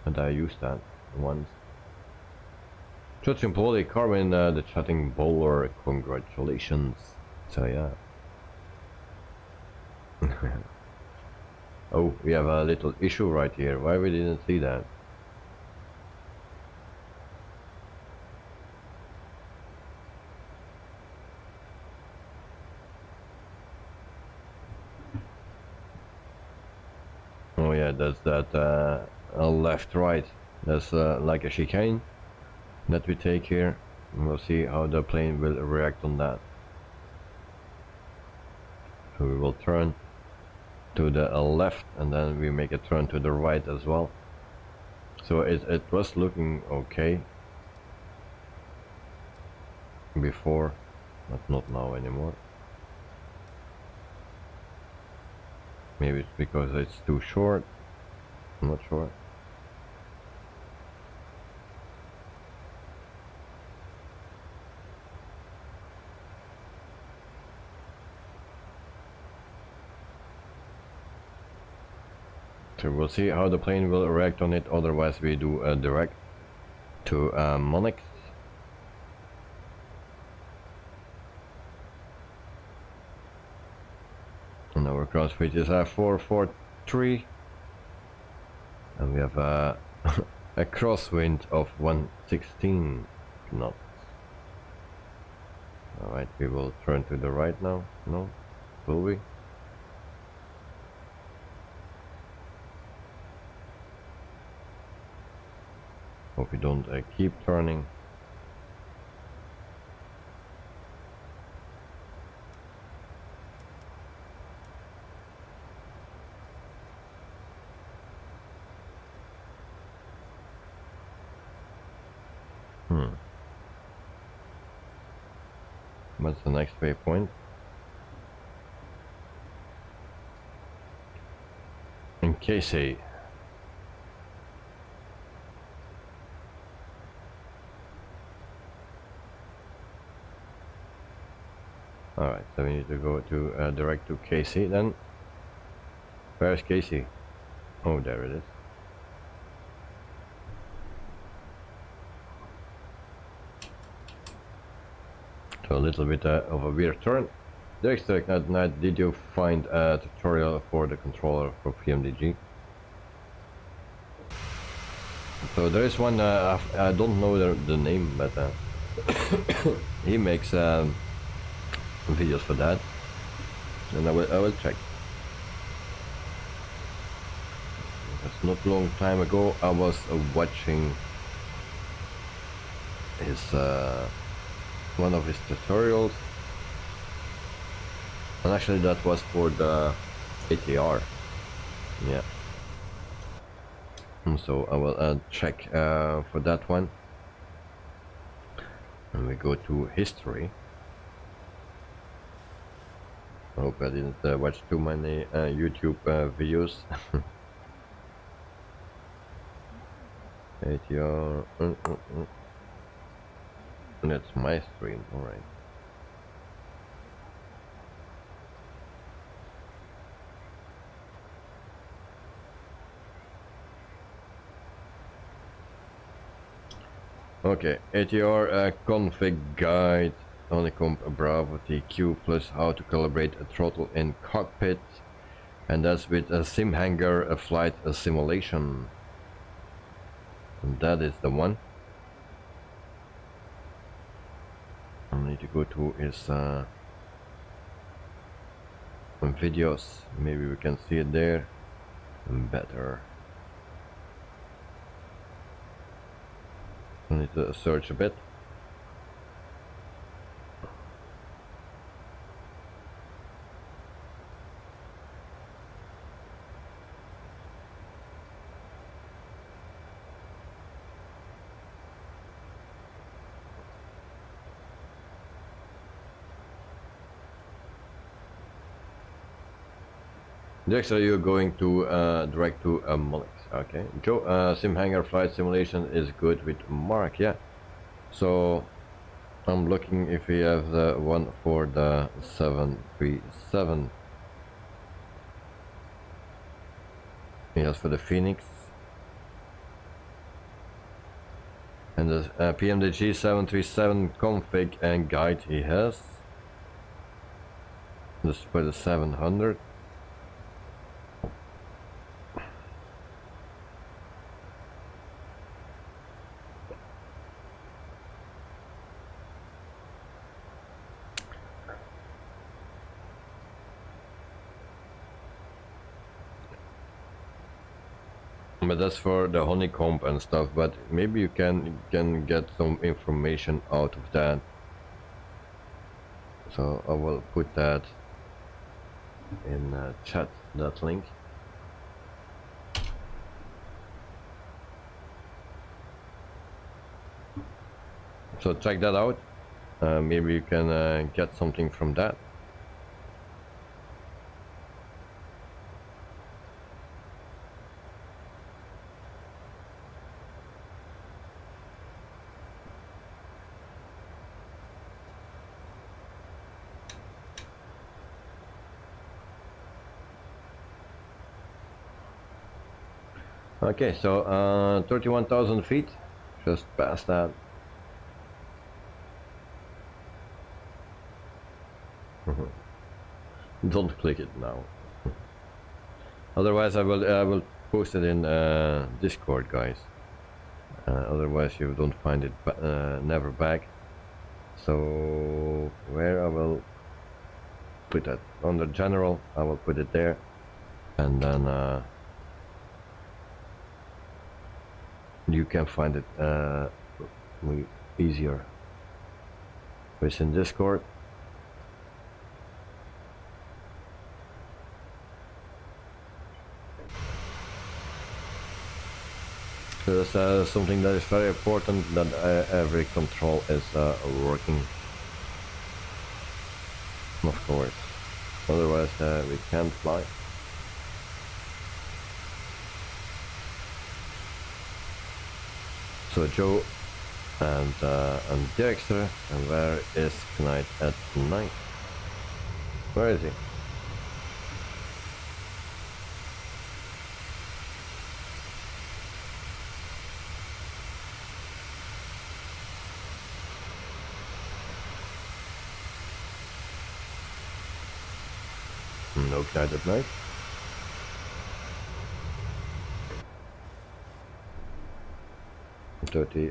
and I used that once. Judging Polly Carmen, the chatting bowler, congratulations. So yeah. Oh, we have a little issue right here. Why we didn't see that? Oh yeah, that's that left right. That's like a chicane that we take here. We'll see how the plane will react on that. So we will turn to the left and then we make a turn to the right as well. So it was looking okay before, but not now anymore. Maybe it's because it's too short. I'm not sure. So we'll see how the plane will react on it. Otherwise we do a direct to Monix. And our crossfit is 443, and we have a crosswind of 116 knots. Alright, we will turn to the right now. No? Will we? Hope we don't keep turning. What's the next waypoint? In KC. Alright, so we need to go to direct to KC then. Where's KC? Oh, there it is. So a little bit of a weird turn. Dexter at night, did you find a tutorial for the controller for Pmdg? So there is one, I don't know the name, but he makes videos for that, and I will check. It's not a long time ago I was watching his one of his tutorials, and actually that was for the ATR. Yeah. And so I will check for that one, and we go to history. I hope I didn't watch too many YouTube videos. ATR. That's my stream, alright. Okay, ATR config guide, Honeycomb Bravo TQ plus how to calibrate a throttle in cockpit, and that's with a sim hanger, a flight simulation. And that is the one. I need to go to his videos. Maybe we can see it there better. I need to search a bit. Next, are you going to direct to Molex? Okay, Joe, sim hangar flight simulation is good with Mark. Yeah, so I'm looking if he has one for the 737. He has for the Phoenix and the Pmdg 737 config and guide he has. This is for the 700. But that's for the Honeycomb and stuff, but maybe you can get some information out of that. So I will put that in chat, that link. So check that out. Maybe you can get something from that. Okay, so 31,000 feet, just past that. Don't click it now. Otherwise, I will post it in Discord, guys. Otherwise, you don't find it never back. So where I will put that under general, I will put it there, and then you can find it easier. It's in Discord. So that's something that is very important, that every control is working, of course. Otherwise we can't fly. So Joe and Dexter, and where is Knight at night? Where is he? No Knight at night. Thirty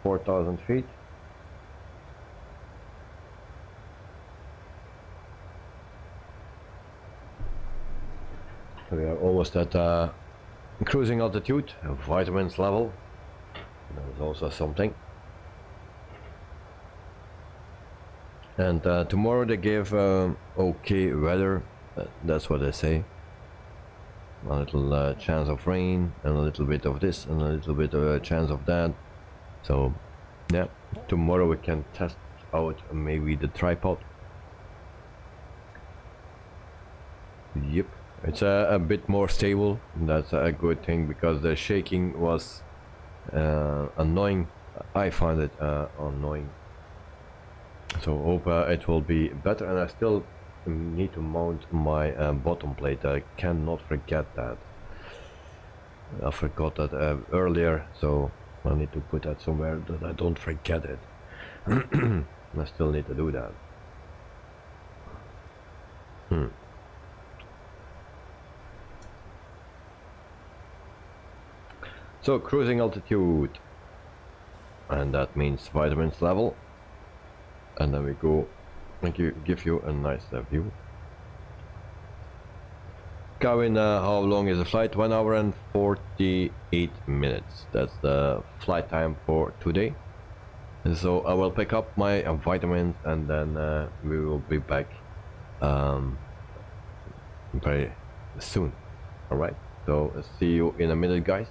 4,000 feet. We are almost at cruising altitude, vitamins level. That is also something. And tomorrow they gave okay weather. That's what they say. A little chance of rain, and a little bit of this, and a little bit of a chance of that. So yeah, tomorrow we can test out maybe the tripod. Yep, it's a bit more stable. That's a good thing, because the shaking was annoying. I find it annoying. So hope it will be better. And I still need to mount my bottom plate. I cannot forget that. I forgot that earlier, so I need to put that somewhere that I don't forget it. I still need to do that. So cruising altitude, and that means vitamins level. and then we go and give you a nice view. Kevin, how long is the flight? 1 hour and 48 minutes. That's the flight time for today. And so I will pick up my vitamins and then we will be back very soon. Alright, so see you in a minute, guys.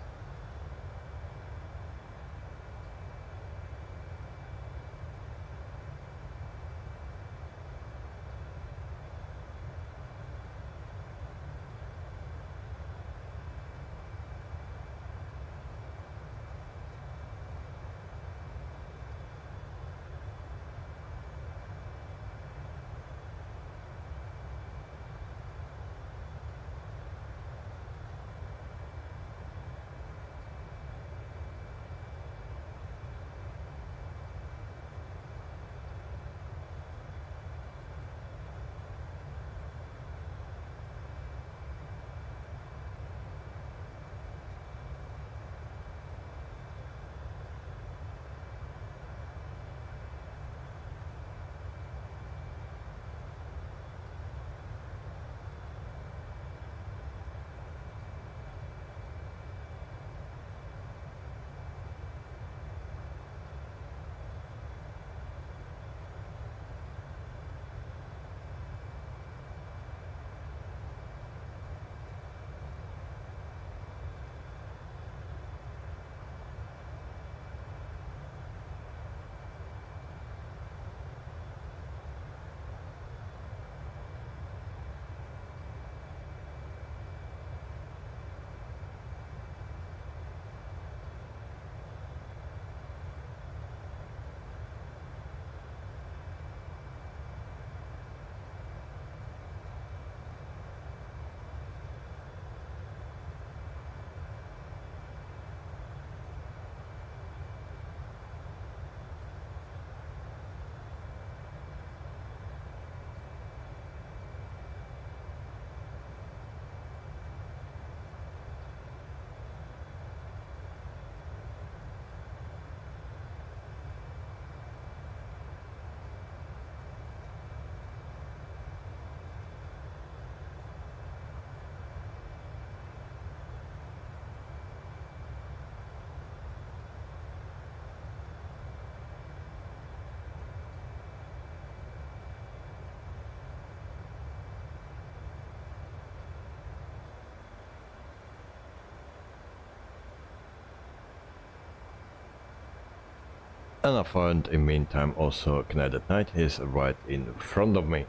And I found in meantime also Kinetic Knight is right in front of me.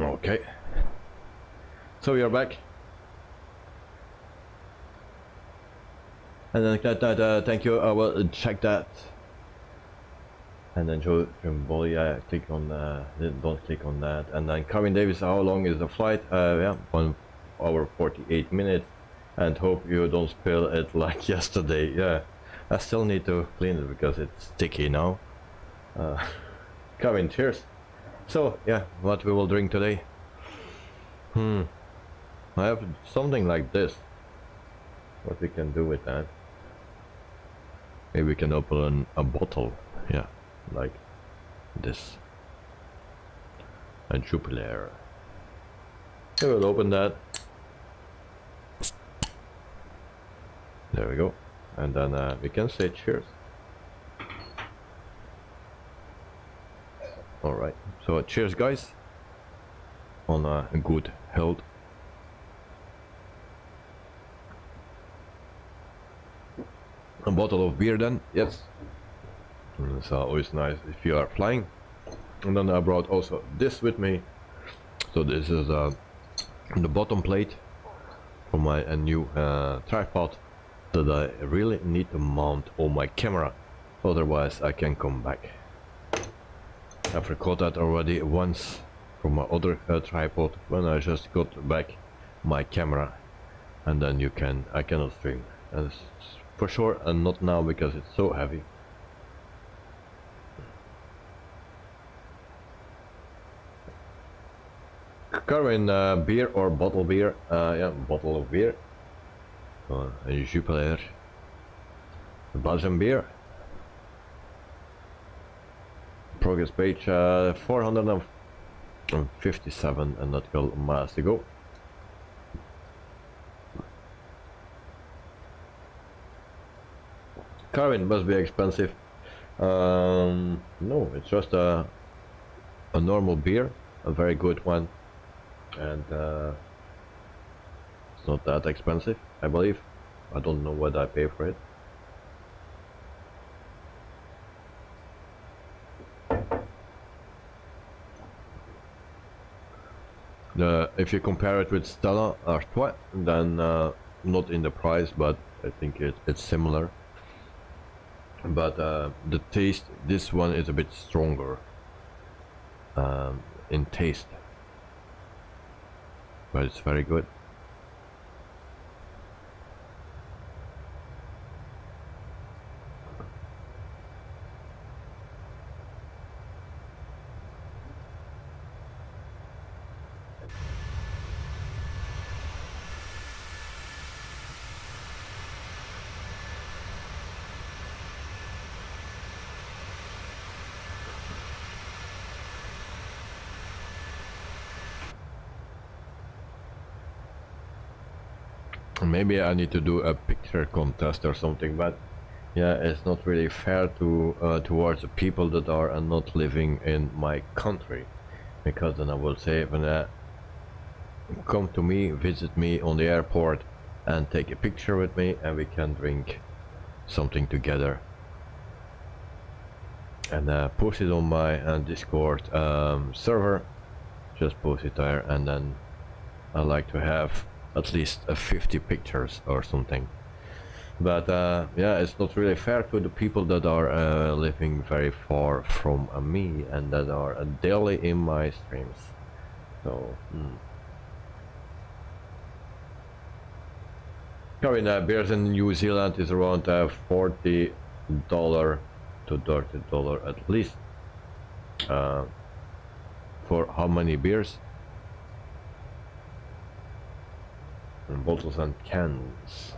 Okay. So we are back. And then thank you, I will check that. And then Joe Jumbo, yeah, click on don't click on that. And then Kevin Davis, how long is the flight? Yeah, 1 hour 48 minutes. And hope you don't spill it like yesterday. Yeah. I still need to clean it because it's sticky now. Kevin, cheers. So yeah, what we will drink today? I have something like this. What we can do with that? Maybe we can open a bottle. Yeah, like this. A Jupiler. We will open that. There we go. And then we can say cheers. Alright, so cheers guys, on a good health. A bottle of beer then, yes. It's always nice if you are flying. And then I brought also this with me. So this is the bottom plate for my new tripod that I really need to mount on my camera, otherwise I can come back. I've recorded that already once from my other tripod when I just got back my camera, and then I cannot stream, and for sure and not now because it's so heavy. Current beer or bottle beer? Yeah, bottle of beer. A Jupiler, Belgian beer. progress page. 457 nautical miles to go. Carving must be expensive. No, it's just a normal beer, a very good one, and it's not that expensive, I believe. I don't know what I pay for it. If you compare it with Stella Artois, then not in the price, but I think it's similar. But the taste, this one is a bit stronger in taste, but it's very good. Maybe I need to do a picture contest or something, but yeah, it's not really fair to towards the people that are not living in my country, because then I will say, when come to me, visit me on the airport and take a picture with me, and we can drink something together, and post it on my Discord server. Just post it there, and then I like to have at least 50 pictures or something. But yeah, it's not really fair to the people that are living very far from me and that are daily in my streams. So current beers in New Zealand is around $40 to $30 at least. For how many beers? And bottles and cans.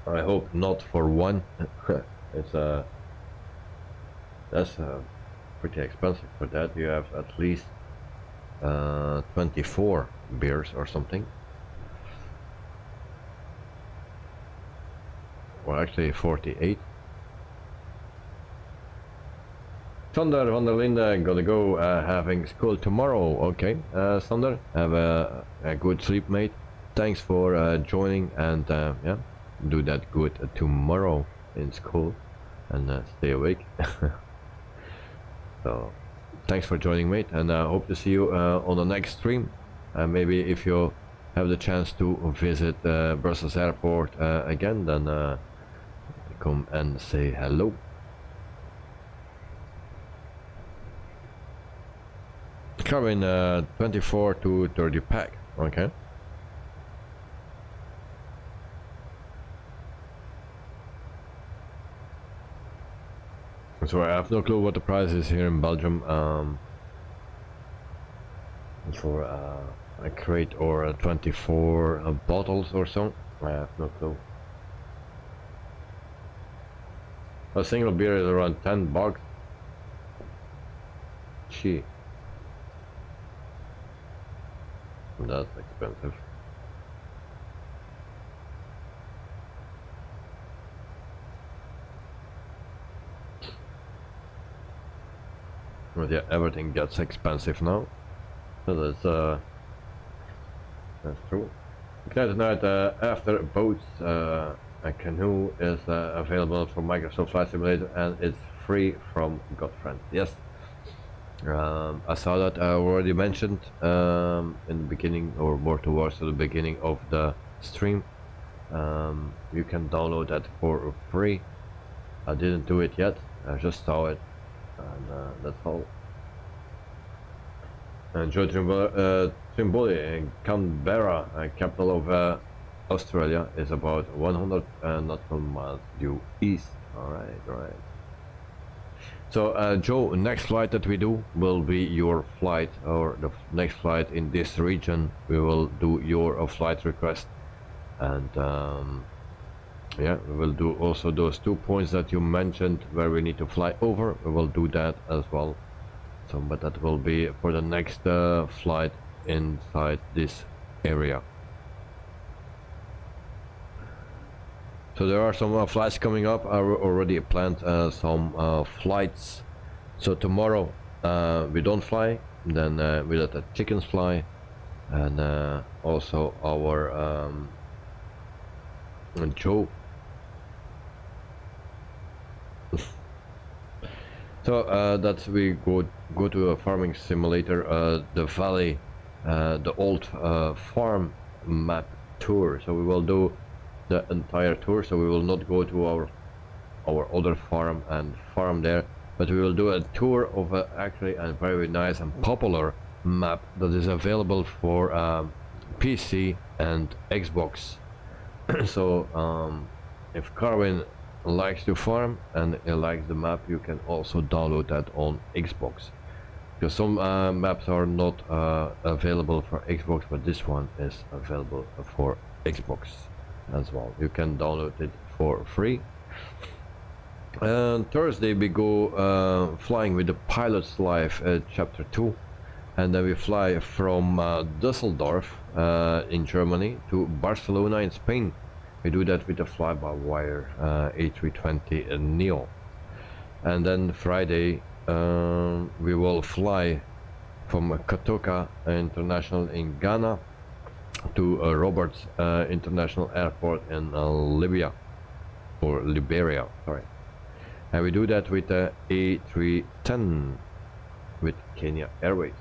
I hope not for one. It's that's pretty expensive. For that you have at least 24 beers or something. Well, actually 48. Sander van der Linde, gotta go, having school tomorrow. Okay, Sander, have a good sleep, mate. Thanks for joining, and yeah, do that good tomorrow in school, and stay awake. So thanks for joining, mate, and I hope to see you on the next stream. Maybe if you have the chance to visit Brussels airport again, then come and say hello. Covering 24 to 30 pack. Okay. So I have no clue what the price is here in Belgium for a crate or 24 bottles or so. I have no clue. A single beer is around $10. Gee, that's expensive. But yeah, everything gets expensive now, so that's true. Tonight, after boats, a canoe is available for Microsoft Flight Simulator, and it's free from GoFriend. Yes, I saw that. I already mentioned in the beginning, or more towards the beginning of the stream. You can download that for free. I didn't do it yet. I just saw it. And that's all. And Joe Trimboli in Canberra, capital of Australia, is about 100 nautical miles due east. Alright. So Joe, next flight that we do will be your flight, or the next flight in this region. We will do your flight request, and yeah, we will do also those 2 points that you mentioned where we need to fly over. We will do that as well. So, but that will be for the next flight inside this area. So there are some flights coming up. I already planned some flights. So tomorrow we don't fly, then we let the chickens fly, and also our Joe. So that we go to a farming simulator, the valley, the old farm map tour. So we will do the entire tour. So we will not go to our other farm and farm there, but we will do a tour of actually a very nice and popular map that is available for PC and Xbox. So if Carwin likes to farm and he likes the map, you can also download that on Xbox, because some maps are not available for Xbox, but this one is available for Xbox as well. You can download it for free. And Thursday we go flying with the Pilots Live chapter 2, and then we fly from Düsseldorf in Germany to Barcelona in Spain. We do that with a fly-by-wire A320 Neo. And then Friday we will fly from Kotoka International in Ghana to Roberts International Airport in Liberia, sorry. And we do that with the A310 with Kenya Airways.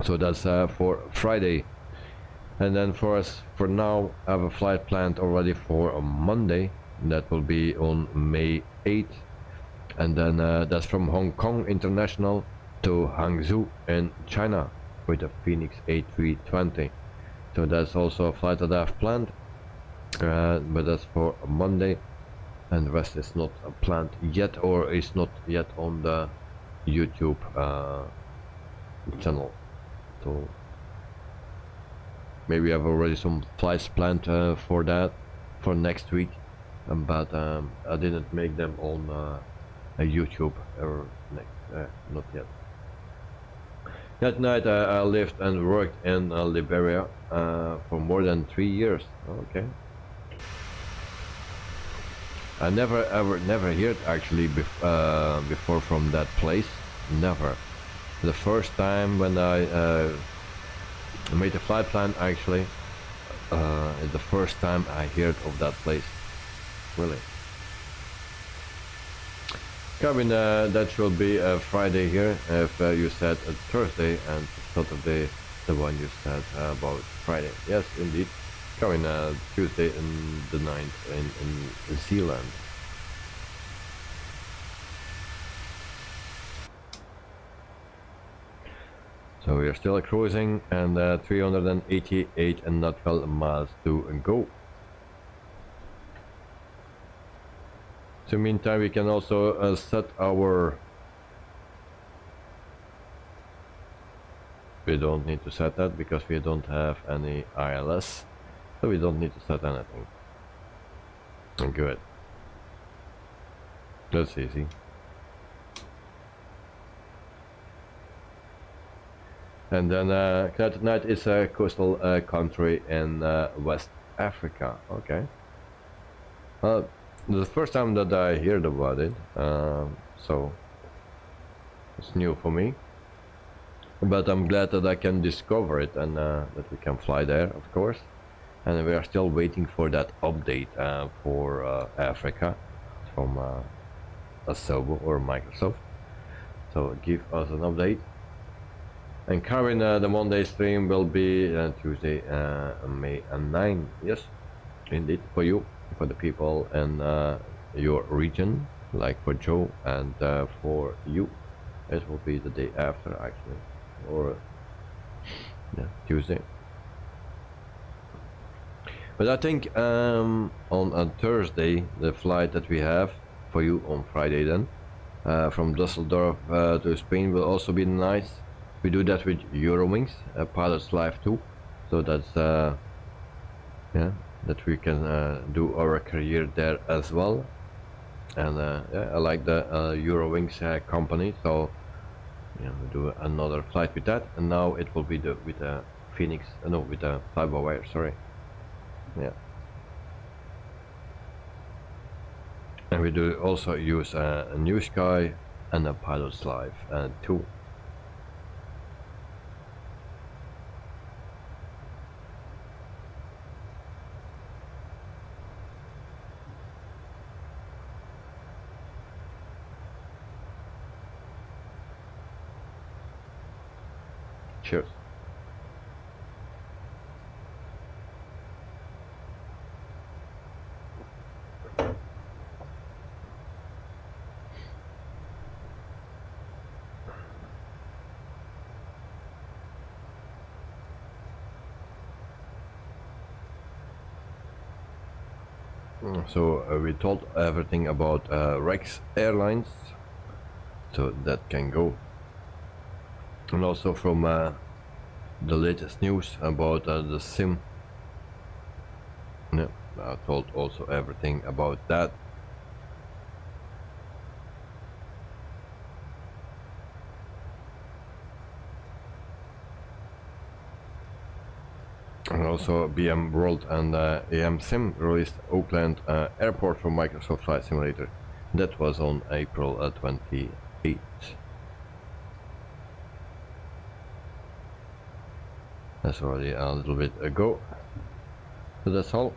So that's for Friday. And then for us, for now, I have a flight planned already for a Monday. That will be on May 8th. And then that's from Hong Kong International to Hangzhou in China with a Phoenix A320. So that's also a flight that I've planned. But that's for a Monday. And the rest is not planned yet, or is not yet on the YouTube channel. So maybe I've already some flights planned for that for next week, but I didn't make them on a YouTube or not yet. That night I lived and worked in Liberia for more than 3 years. Okay. I never heard actually before from that place. Never. The first time when I made a flight plan, actually is the first time I heard of that place. Really. Kevin, that should be Friday here. If you said Thursday and Saturday, the one you said about Friday. Yes, indeed. Kevin, Tuesday and the 9th in Zealand. So we are still cruising, and 388 nautical miles to go. So meantime we can also set our... We don't need to set that because we don't have any ILS, so we don't need to set anything. Good. That's easy. And then Tonight is a coastal country in West Africa. Okay. The first time that I heard about it, so it's new for me. But I'm glad that I can discover it and that we can fly there, of course. And we are still waiting for that update for Africa from Asobo or Microsoft. So give us an update. And Karen, the Monday stream will be Tuesday, May 9. Yes, indeed, for you, for the people in your region, like for Joe, and for you, it will be the day after, actually, or yeah, Tuesday. But I think on a Thursday, the flight that we have for you on Friday then, from Düsseldorf to Spain will also be nice. We do that with Eurowings, Pilots Live 2, so that's yeah, that we can do our career there as well. And yeah, I like the Eurowings company, so yeah, we do another flight with that, and now it will be with the Phoenix, no, with the Fly-by-wire, sorry. Yeah. And we do also use a New Sky and a Pilot's Life too. Cheers. So we told everything about Rex Airlines, so that can go. And also from the latest news about the sim. Yeah, I told also everything about that. And also BM World and AM Sim released Oakland Airport for Microsoft Flight Simulator. That was on April 28th. That's already a little bit ago. So that's all.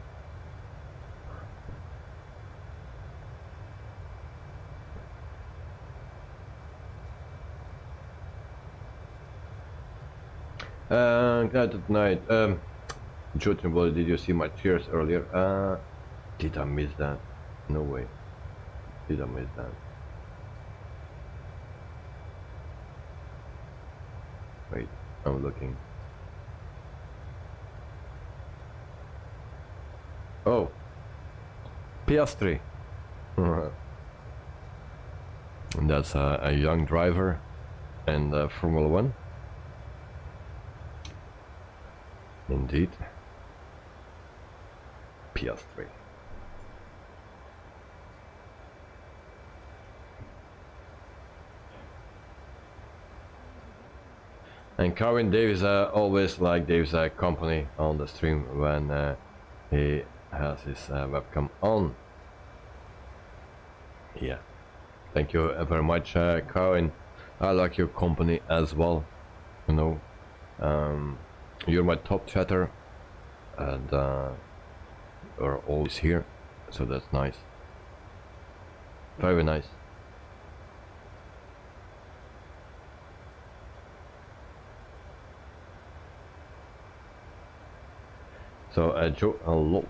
Glad at night. Shooting ball, did you see my cheers earlier? Did I miss that? No way. Did I miss that? Wait, I'm looking. Oh, Piastri. And that's a young driver and Formula 1. Indeed. Piastri. And Kevin Davis always like Dave's company on the stream when he has his webcam on. Yeah, thank you very much, Kevin. I like your company as well. You know, you're my top chatter, and you're always here, so that's nice. Very nice. So Joe,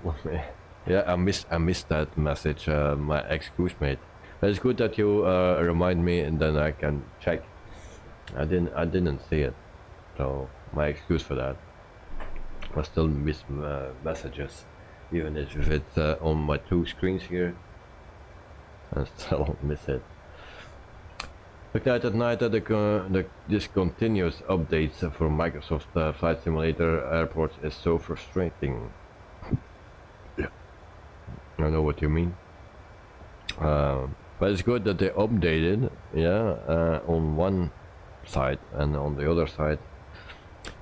yeah, I missed that message, my excuse mate. But it's good that you remind me, and then I can check. I didn't see it, so my excuse for that. I still miss messages, even if it's on my two screens here. I still miss it. Look at night that the discontinuous updates for Microsoft Flight Simulator airports is so frustrating. Yeah, I know what you mean. But it's good that they updated, yeah, on one side, and on the other side,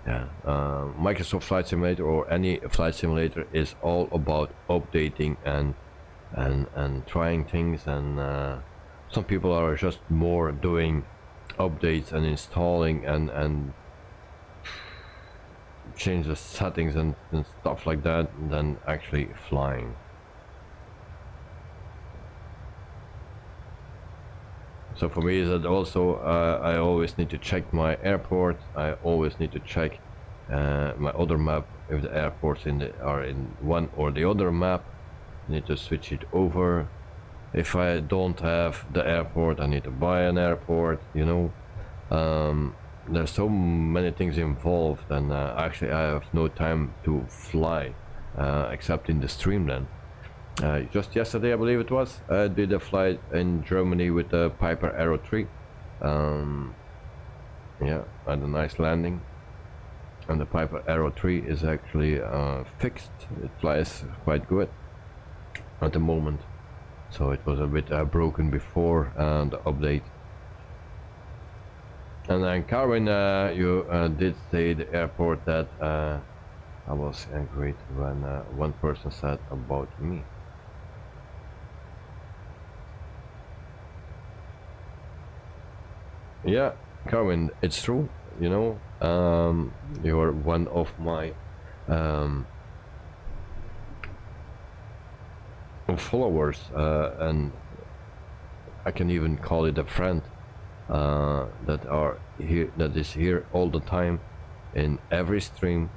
yeah, Microsoft Flight Simulator or any flight simulator is all about updating and trying things, and some people are just more doing updates and installing and change the settings and stuff like that than actually flying. So for me, is that also I always need to check my airport. I always need to check my other map if the airports are in one or the other map. I need to switch it over. If I don't have the airport, I need to buy an airport, you know. There's so many things involved, and actually I have no time to fly except in the stream then. Just yesterday, I believe it was, I did a flight in Germany with the Piper Aero 3. Yeah, had a nice landing. And the Piper Arrow 3 is actually fixed. It flies quite good at the moment. So it was a bit broken before the update. And then Carwin, you did say the airport that I was angry when one person said about me. Yeah, Carwin, it's true. You know, you're one of my followers, and I can even call it a friend that are here, that is here all the time in every stream.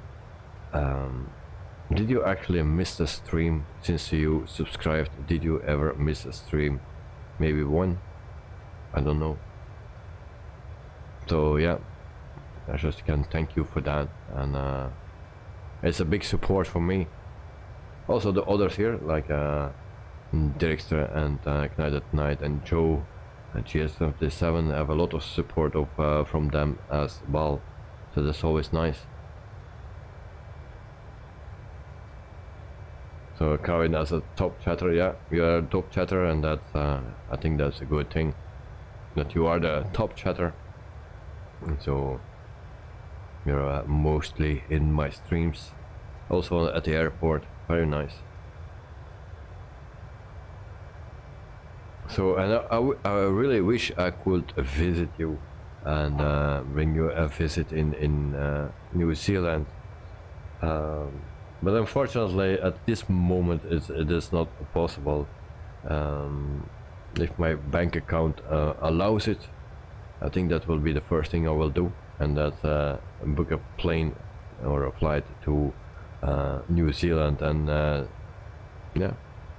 Did you actually miss a stream since you subscribed? Did you ever miss a stream? Maybe one? I don't know. So yeah, I just can thank you for that, and it's a big support for me. Also the others here, like Director and Knight at Night and Joe and GS77, have a lot of support of from them as well, so that's always nice. So Karin as a top chatter, yeah, you are a top chatter, and that's I think that's a good thing, that you are the top chatter. And so you're mostly in my streams, also at the airport. Very nice. So, and I really wish I could visit you and bring you a visit in New Zealand, but unfortunately at this moment it is not possible. If my bank account allows it, I think that will be the first thing I will do, and that's book a plane or a flight to New Zealand, and yeah,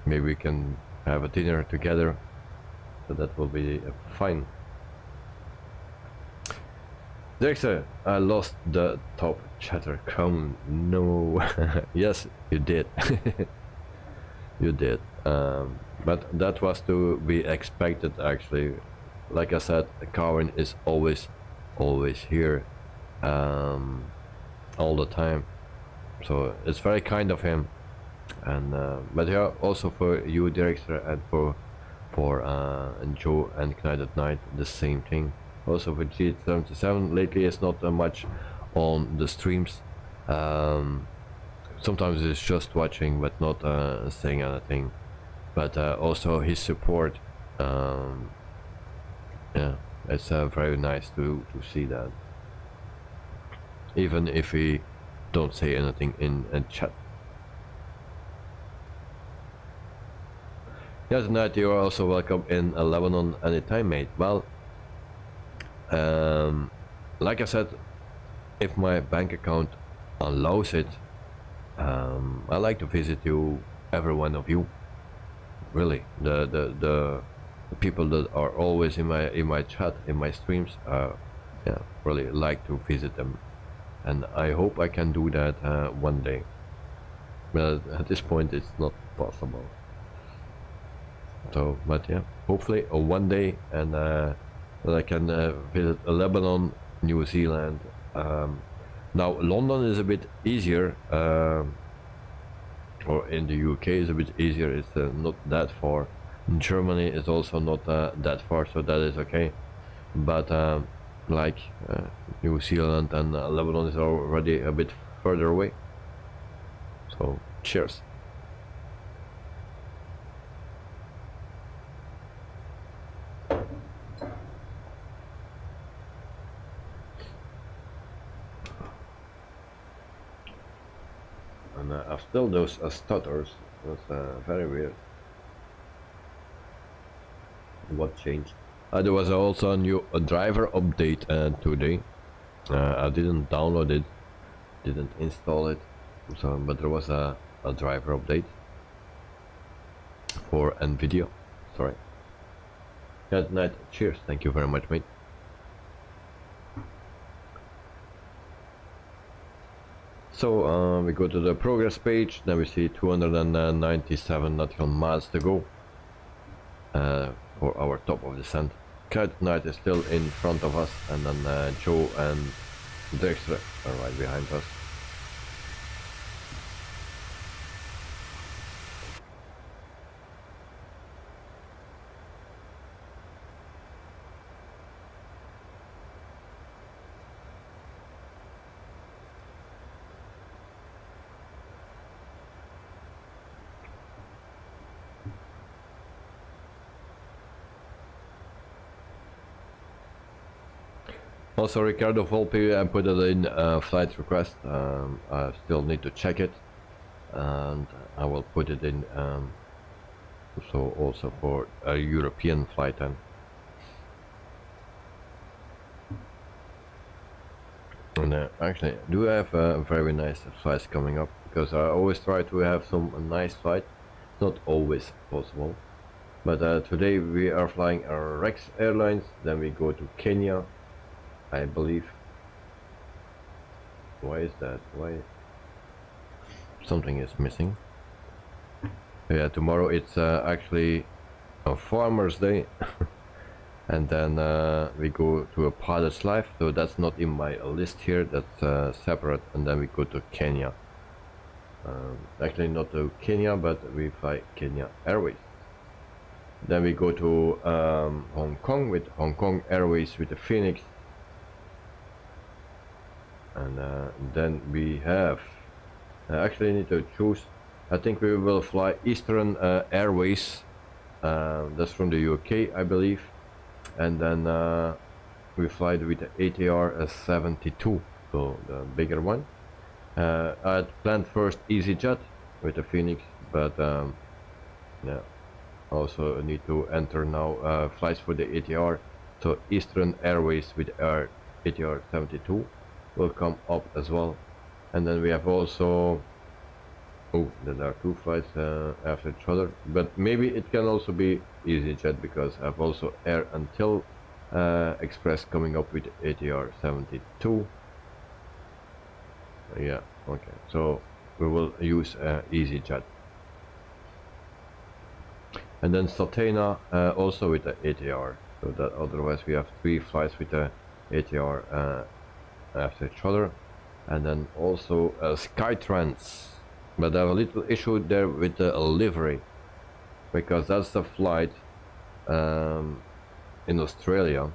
maybe we can have a dinner together, so that will be fine. Dexter, I lost the top chatter count. No. Yes, you did. You did, but that was to be expected actually. Like I said, Carwin is always here, all the time, so it's very kind of him. And but yeah, also for you, Director, and for and Joe and Knight at Night, the same thing. Also for G77, lately it's not much on the streams. Sometimes it's just watching but not saying anything, but also his support. Yeah, it's very nice to see that, even if we don't say anything in chat. Yeah, tonight you are also welcome in Lebanon anytime, mate. Well, like I said, if my bank account allows it, I like to visit you, every one of you. Really, the people that are always in my chat, in my streams, yeah, really like to visit them, and I hope I can do that one day, but at this point it's not possible. So, but yeah, hopefully one day, and that I can visit Lebanon, New Zealand. Now London is a bit easier, or in the UK is a bit easier. It's not that far. Germany is also not that far, so that is okay. But like New Zealand and Lebanon is already a bit further away. So cheers. And I've still those stutters. That's very weird. What changed? There was also a new driver update today. I didn't download it, didn't install it, so but there was a driver update for NVIDIA. Sorry. Good night. Cheers. Thank you very much, mate. So we go to the progress page. Then we see 297 nautical miles to go for our top of descent. Cat Knight is still in front of us, and then Joe and Dexter are right behind us. Also, Ricardo Volpe, I put it in flight request. I still need to check it, and I will put it in so also for a European flight then. And actually, I do have very nice flights coming up, because I always try to have some nice flight. Not always possible, but today we are flying our Rex Airlines. Then we go to Kenya, I believe. Why is that? Why? Something is missing. Yeah, tomorrow it's actually a Farmer's Day. And then we go to a pilot's life, so that's not in my list here, that's separate. And then we go to Kenya. Actually not to Kenya, but we fly Kenya Airways. Then we go to Hong Kong with Hong Kong Airways with the Phoenix. And then we have, I actually need to choose, I think we will fly Eastern Airways, that's from the UK I believe, and then we fly with the ATR 72, so the bigger one. I had planned first EasyJet with the Phoenix, but yeah, also need to enter now flights for the ATR, so Eastern Airways with our ATR 72 will come up as well. And then we have also, oh, there are two flights after each other, but maybe it can also be EasyJet, because I have also Air Until Express coming up with ATR 72. Yeah, okay, so we will use EasyJet. And then Satena also with the ATR, so that otherwise we have three flights with the ATR after each other. And then also Skytrans, but I have a little issue there with the livery, because that's the flight in Australia,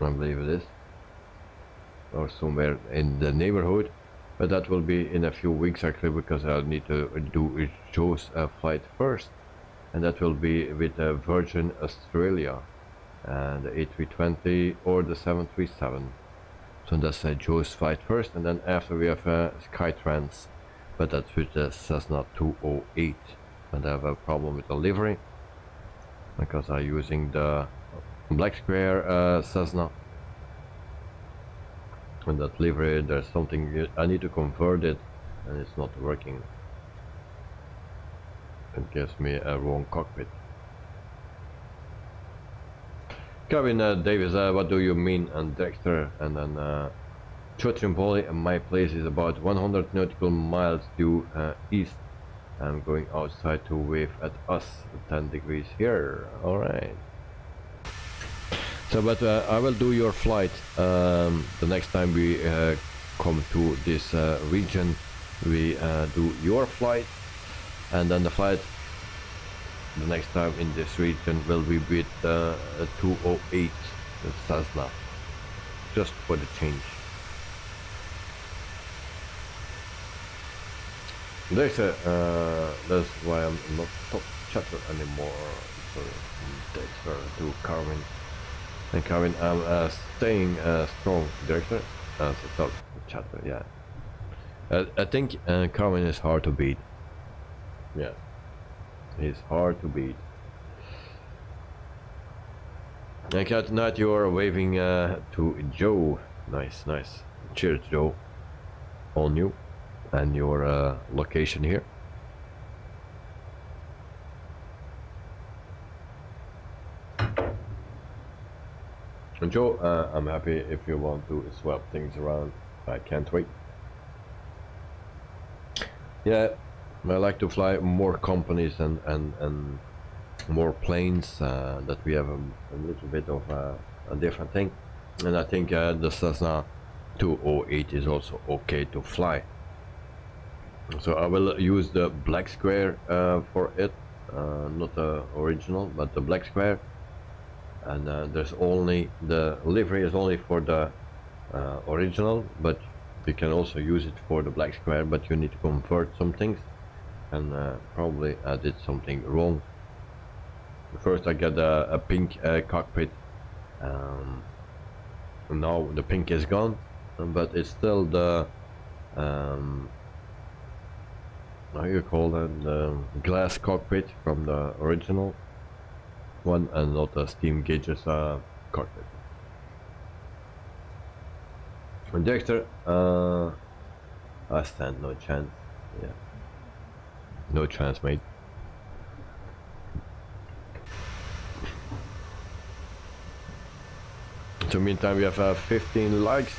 I believe it is, or somewhere in the neighborhood, but that will be in a few weeks actually, because I need to do Joe's flight first, and that will be with Virgin Australia and the A320 or the 737. So that's Joe's flight first, and then after we have Skytrans, but that's with the Cessna 208. And I have a problem with the livery, because I'm using the Black Square Cessna. And that livery, there's something, I need to convert it, and it's not working. It gives me a wrong cockpit. Kevin Davis, what do you mean? And Dexter, and then Trimboli, and my place is about 100 nautical miles due east. I'm going outside to wave at us, 10 degrees here. Alright. So, but I will do your flight the next time we come to this region. We do your flight, and then the flight the next time in this region will be with 208, the Cessna, just for the change. That's why I'm not top chatter anymore. So Dexter to Carvin. And Carvin, I'm staying strong, Director, as a top chatter, yeah. I think Carvin is hard to beat. Yeah. He's hard to beat. And tonight you are waving to Joe. Nice, nice. Cheers, Joe. On you and your location here. And Joe, I'm happy if you want to swap things around. I can't wait. Yeah, I like to fly more companies and more planes, that we have a little bit of a different thing. and I think the Cessna 208 is also okay to fly. So I will use the black square for it, not the original, but the black square. And there's only the livery is only for the original, but you can also use it for the black square, but you need to convert some things, and probably I did something wrong. First I get a pink cockpit. Now the pink is gone, but it's still the how you call that, the glass cockpit from the original one, and not the steam gauges cockpit. And Dexter, I stand no chance. Yeah, no chance, mate. So meantime we have 15 likes,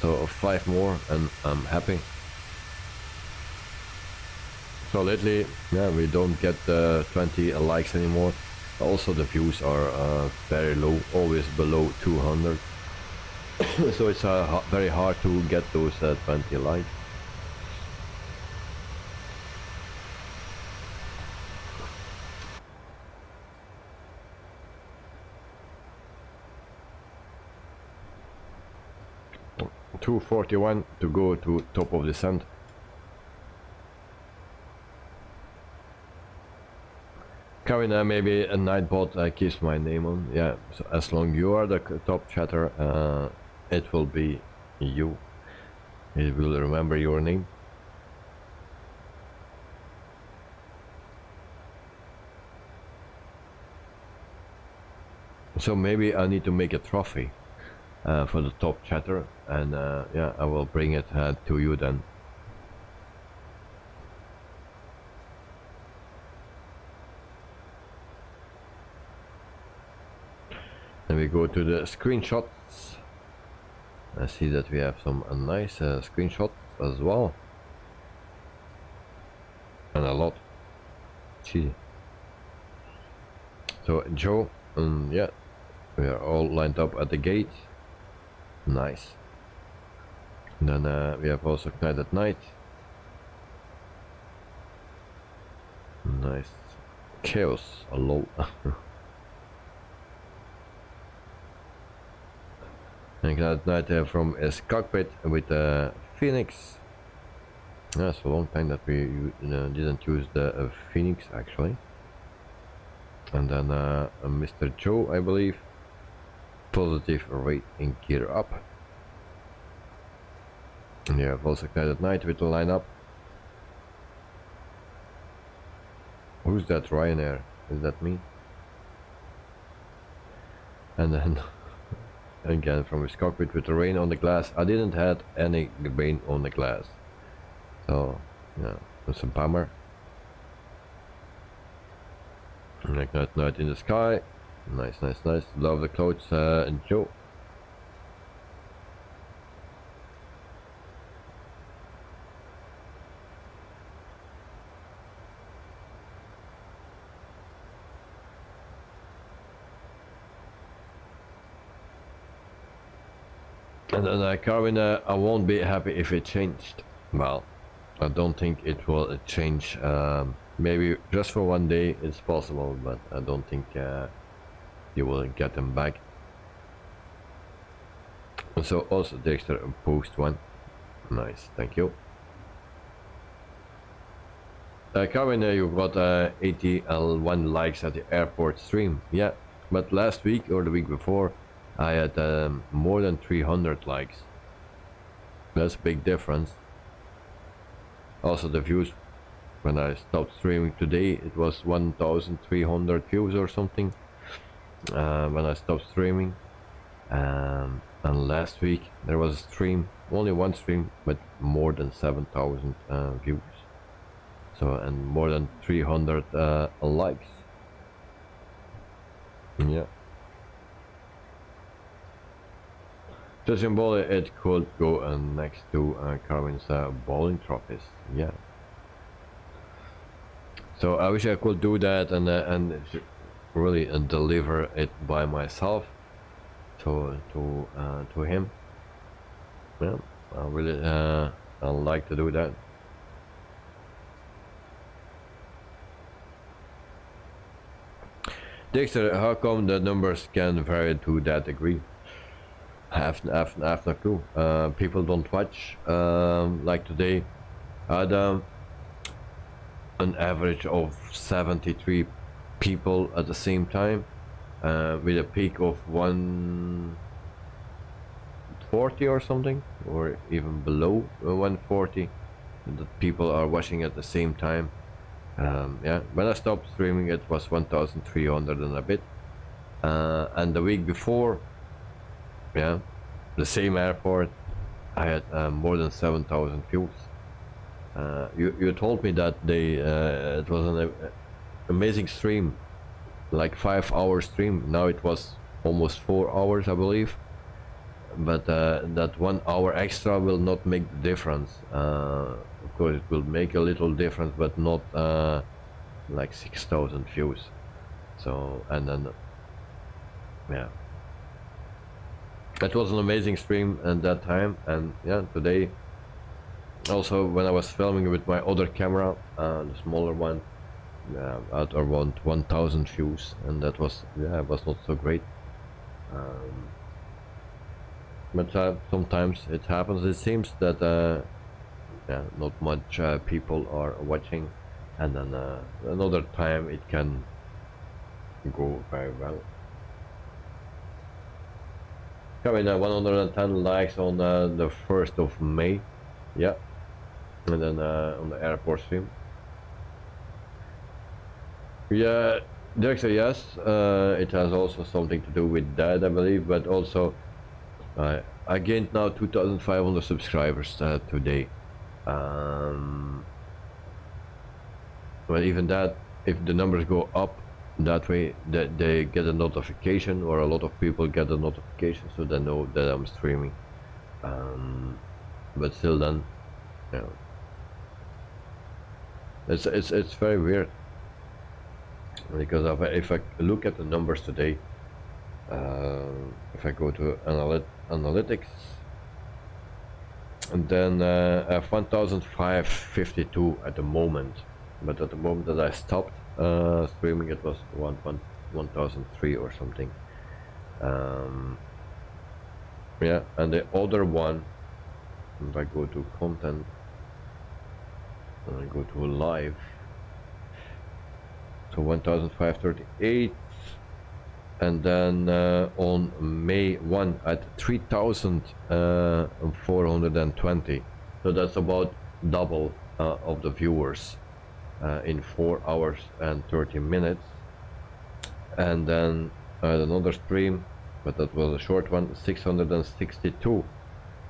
so 5 more and I'm happy. So lately, yeah, we don't get 20 likes anymore. Also the views are very low, always below 200. So it's very hard to get those 20 likes. $241 to go to top of descent. Kevin, maybe a Nightbot keeps my name on. Yeah, so as long you are the top chatter, it will be you. It will remember your name. So maybe I need to make a trophy for the top chatter, and yeah, I will bring it to you then. Then we go to the screenshots. I see that we have some nice screenshots as well, and a lot. Gee. So Joe, yeah, we are all lined up at the gate. Nice. And then we have also Night at Night. Nice. Chaos, a lol. And Night at Night from his cockpit with Phoenix. Yeah, it's a long time that we didn't use the Phoenix actually. And then Mr. Joe, I believe. Positive rate in gear up. And you have also Night at Night with the lineup. Who's that Ryanair? Is that me? And then again from his cockpit with the rain on the glass. I didn't have any rain on the glass, so yeah, that's a bummer. Night at Night in the sky. Nice, nice, nice. Love the clothes, Joe. And then Carvin, I won't be happy if it changed. Well, I don't think it will change. Maybe just for one day it's possible, but I don't think you will get them back. So also Dexter post one. Nice, thank you. Carvin, you got 81 likes at the airport stream. Yeah, but last week or the week before I had more than 300 likes. That's a big difference. Also the views, when I stopped streaming today, it was 1,300 views or something when I stopped streaming. And last week there was a stream, only one stream, but more than 7,000 views. So, and more than 300 likes. Yeah. Just in bowling, it could go next to Carvin's bowling trophies. Yeah. So I wish I could do that and really deliver it by myself. to him. Yeah, I really I like to do that. Dexter, how come the numbers can vary to that degree? Have no clue. People don't watch. Like today, I had an average of 73 people at the same time, with a peak of 140 or something, or even below 140. That people are watching at the same time. Yeah, when I stopped streaming, it was 1,300 and a bit. And the week before, yeah, the same airport, I had more than 7,000 views. You told me that it was an amazing stream, like 5-hour stream. Now it was almost 4 hours, I believe. But that 1 hour extra will not make the difference. Of course, it will make a little difference, but not like 6,000 views. So, and then, yeah, it was an amazing stream at that time. And yeah, today, also when I was filming with my other camera, the smaller one, at around 1,000 views, and that was, yeah, it was not so great. But sometimes it happens. It seems that yeah, not much people are watching, and then another time it can go very well. Coming 110 likes on the 1st of May, yeah, and then on the airport stream. Yeah, Director, yes, it has also something to do with that, I believe, but also I gained now 2,500 subscribers today. But even that, if the numbers go up that way, that they get a notification, or a lot of people get a notification, so they know that I'm streaming. But still, then, you know, it's very weird, because if I look at the numbers today, if I go to analytics, and then I have 1,552 at the moment, but at the moment that I stopped streaming, it was 1,003 or something. Yeah, and the other one, if I go to content and I go to live, so 1,538. And then on May 1 at 3,420. So that's about double of the viewers in 4 hours and 30 minutes. And then I had another stream, but that was a short one, 662,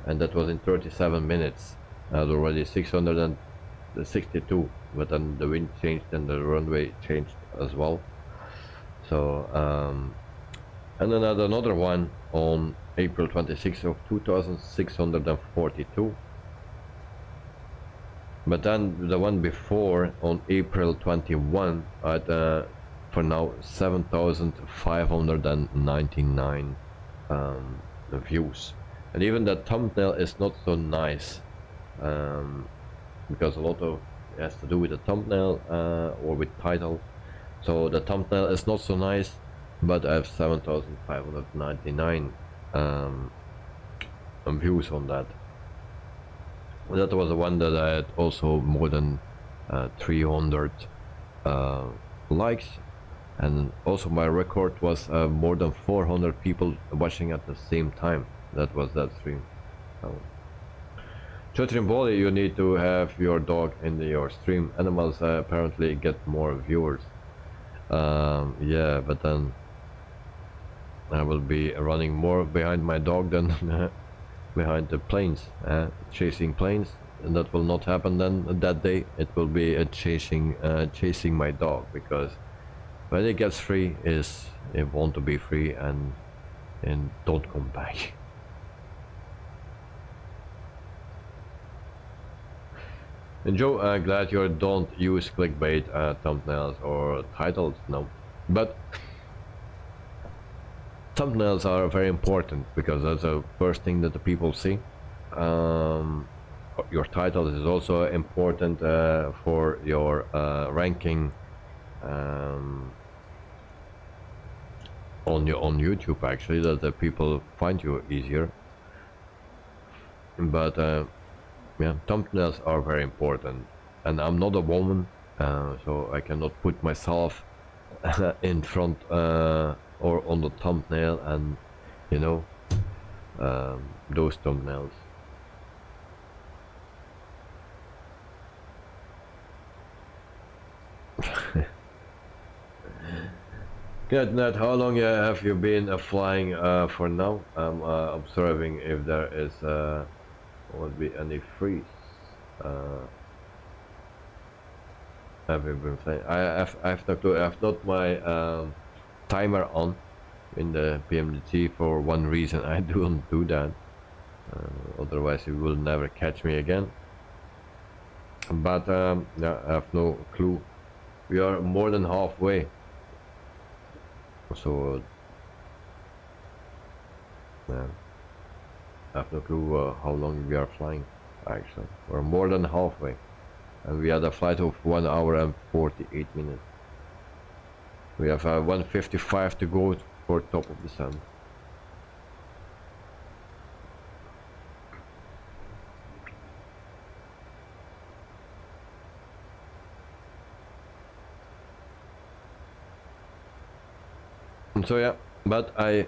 and that was in 37 minutes. I had already 662, but then the wind changed and the runway changed as well. So, and then I had another one on April 26th of 2,642. But then the one before, on April 21, I had for now 7,599 views. And even the thumbnail is not so nice, because a lot of it has to do with the thumbnail or with title. So the thumbnail is not so nice, but I have 7,599 views on that. That was the one that I had also more than 300 likes, and also my record was more than 400 people watching at the same time. That was that stream. Chotrimboli, you need to have your dog in your stream. Animals apparently get more viewers. Yeah, but then I will be running more behind my dog than behind the planes, chasing planes, and that will not happen then that day. It will be chasing my dog, because when it gets free, it want to be free and don't come back. And Joe, glad you don't use clickbait thumbnails or titles, no. But thumbnails are very important because that's the first thing that the people see. Your title is also important for your ranking on YouTube, actually, that the people find you easier. But yeah, thumbnails are very important, and I'm not a woman, so I cannot put myself in front or on the thumbnail, and you know, those thumbnails. Good, Ned. How long have you been flying for now? I'm observing if there is would be any freeze. Have you been flying? I've not clue. I've not my timer on in the Pmdg for one reason. I don't do that. Otherwise, you will never catch me again. But yeah, I have no clue. We are more than halfway. So yeah, I have no clue how long we are flying. Actually, we're more than halfway, and we had a flight of 1 hour and 48 minutes. We have 1:55 to go for top of the sun. So yeah, but I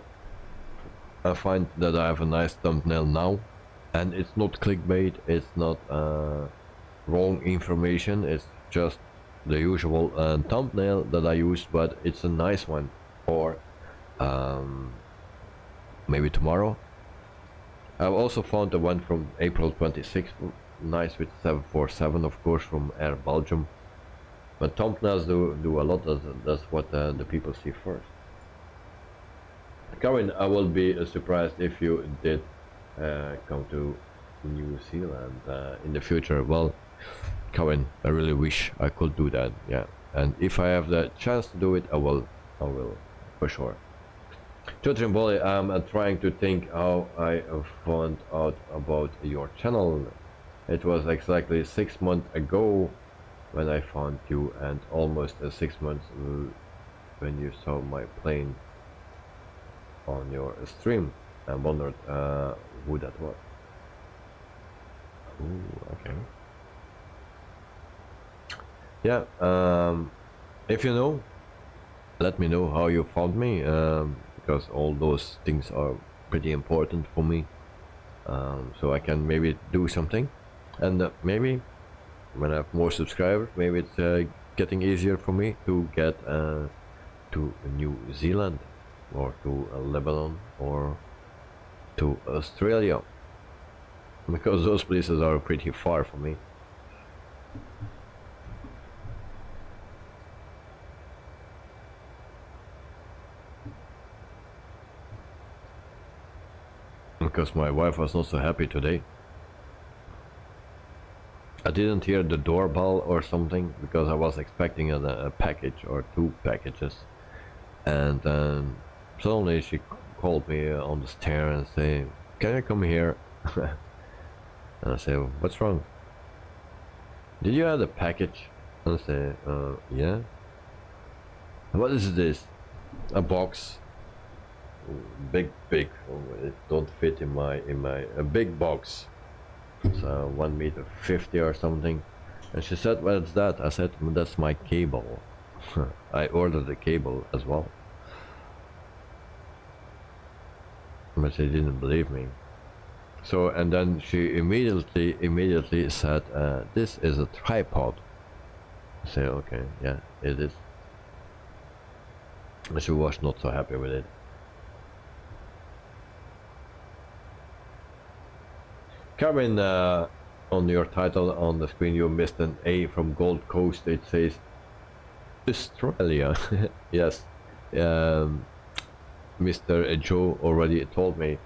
find that I have a nice thumbnail now, and it's not clickbait, it's not wrong information, it's just the usual thumbnail that I use, but it's a nice one for maybe tomorrow. I've also found the one from April 26th, nice, with 747, of course, from Air Belgium. But thumbnails do a lot, that's what the people see first. Karen, I will be surprised if you did come to New Zealand in the future. Well, Karen, I really wish I could do that, yeah. And if I have the chance to do it, I will for sure. Bolly, I'm trying to think how I found out about your channel. It was exactly 6 months ago when I found you, and almost 6 months when you saw my plane on your stream. I wondered who that was. Ooh, okay. Yeah, if you know, let me know how you found me, because all those things are pretty important for me, so I can maybe do something, and maybe when I have more subscribers, maybe it's getting easier for me to get to New Zealand, or to Lebanon, or to Australia, because those places are pretty far for me. Because my wife was not so happy today. I didn't hear the doorbell or something, because I was expecting a package or 2 packages, and suddenly she called me on the stair and say, "Can you come here?" And I say, "What's wrong? Did you have a package?" And I say, "Yeah." "What is this?" "A box." Big. It don't fit in my a big box. It's 1.50 meters or something. And she said, "What's that?" I said, "That's my cable." I ordered the cable as well. But she didn't believe me. So, and then she immediately said, "This is a tripod." I say, "Okay, yeah, it is." But she was not so happy with it. Karen, on your title on the screen you missed an A from Gold Coast. It says Australia. Yes, Mr. Joe already told me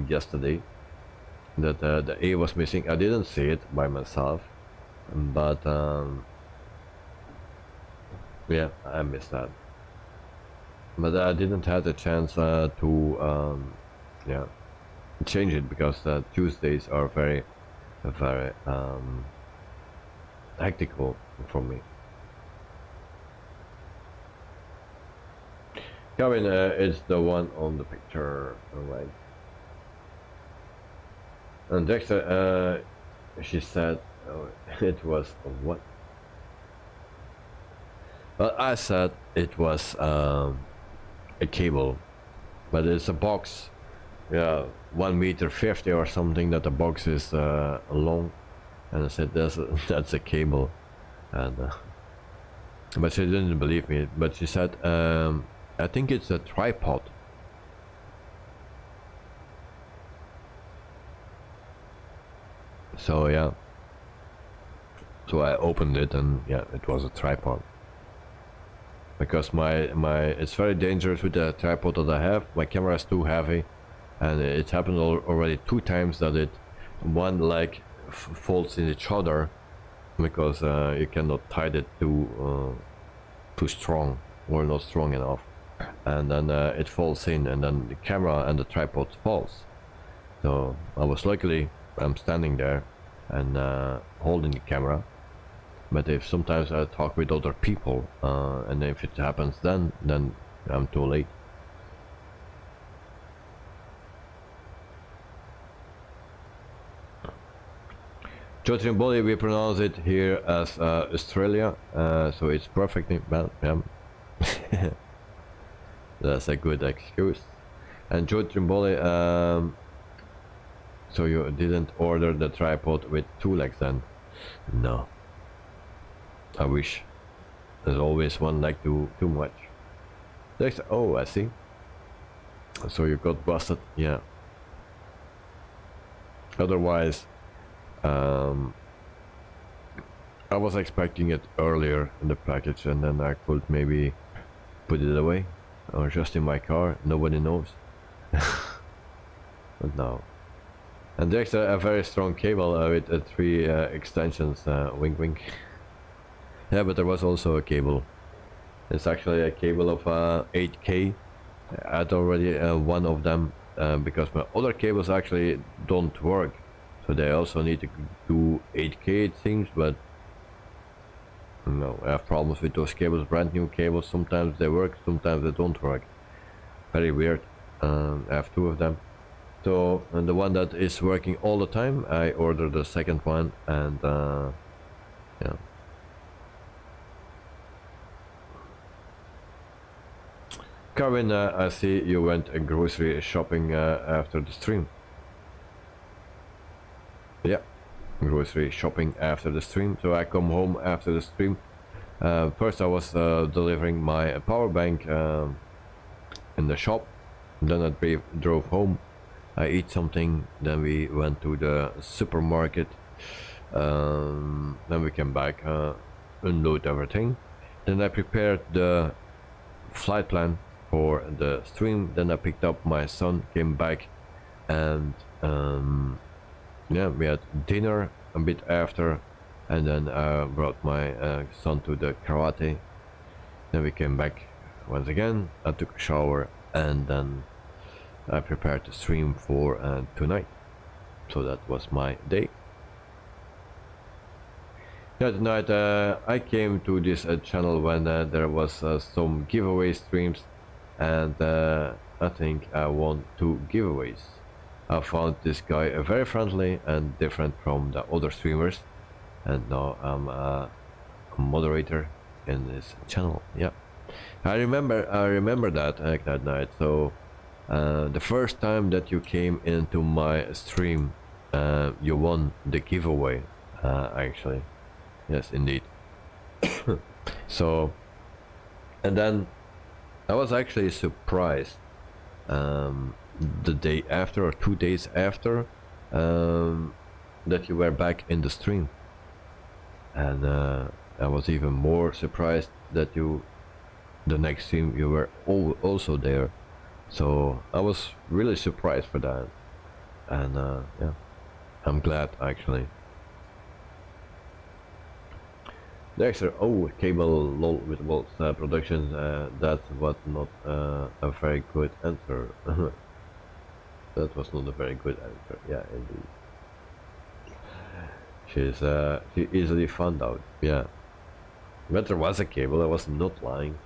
yesterday that the A was missing. I didn't see it by myself, but yeah, I missed that. but I didn't have the chance to yeah, change it because Tuesdays are very hectical for me. Kevin is the one on the picture, alright. And Dexter, she said it was a what? Well, I said it was a cable, but it's a box, yeah, 1.50 m or something, that the box is long, and I said that's a cable, and but she didn't believe me. But she said I think it's a tripod. So yeah, so I opened it and yeah, it was a tripod. Because my it's very dangerous with the tripod that I have. My camera is too heavy, and it happened already 2 times that one leg folds in each other because you cannot tie it too strong or not strong enough, and then it falls in, and then the camera and the tripod falls. So I was luckily I'm standing there and holding the camera. But if sometimes I talk with other people, and if it happens then I'm too late. Chotrimboli, we pronounce it here as Australia, so it's perfectly well, yeah. That's a good excuse. And Chotrimboli, so you didn't order the tripod with 2 legs then? No. I wish. There's always one leg too much. Next, oh, I see. So you got busted, yeah. Otherwise, I was expecting it earlier in the package, and then I could maybe put it away, or just in my car. Nobody knows. But no. And there's a very strong cable with 3 extensions. Wink, wink. Yeah, but there was also a cable. It's actually a cable of 8K. I had already one of them because my other cables actually don't work. So they also need to do 8K it seems, but no, I have problems with those cables, brand new cables. Sometimes they work, sometimes they don't work. Very weird. I have 2 of them. So, and the one that is working all the time, I ordered the second one, and yeah. Kevin, I see you went grocery shopping after the stream. Yeah, grocery shopping after the stream. So I come home after the stream. First I was delivering my power bank in the shop. Then I drove home. I eat something. Then we went to the supermarket. Then we came back, unload everything. Then I prepared the flight plan for the stream. Then I picked up my son, came back, and yeah, we had dinner a bit after, and then I brought my son to the karate. Then we came back once again. I took a shower, and then I prepared the stream for tonight. So that was my day. Yeah, tonight I came to this channel when there was some giveaway streams, and I think I won 2 giveaways. I found this guy very friendly and different from the other streamers, and now I'm a moderator in this channel. Yeah, I remember that that night. So the first time that you came into my stream, you won the giveaway. Actually, yes, indeed. So, and then I was actually surprised the day after, or 2 days after, that you were back in the stream, and I was even more surprised that the next stream you were also there. So I was really surprised for that, and yeah, I'm glad actually. The extra cable lol with volts production. That was not a very good answer. That was not a very good answer. Yeah, indeed. She easily found out. Yeah, but there was a cable. I was not lying.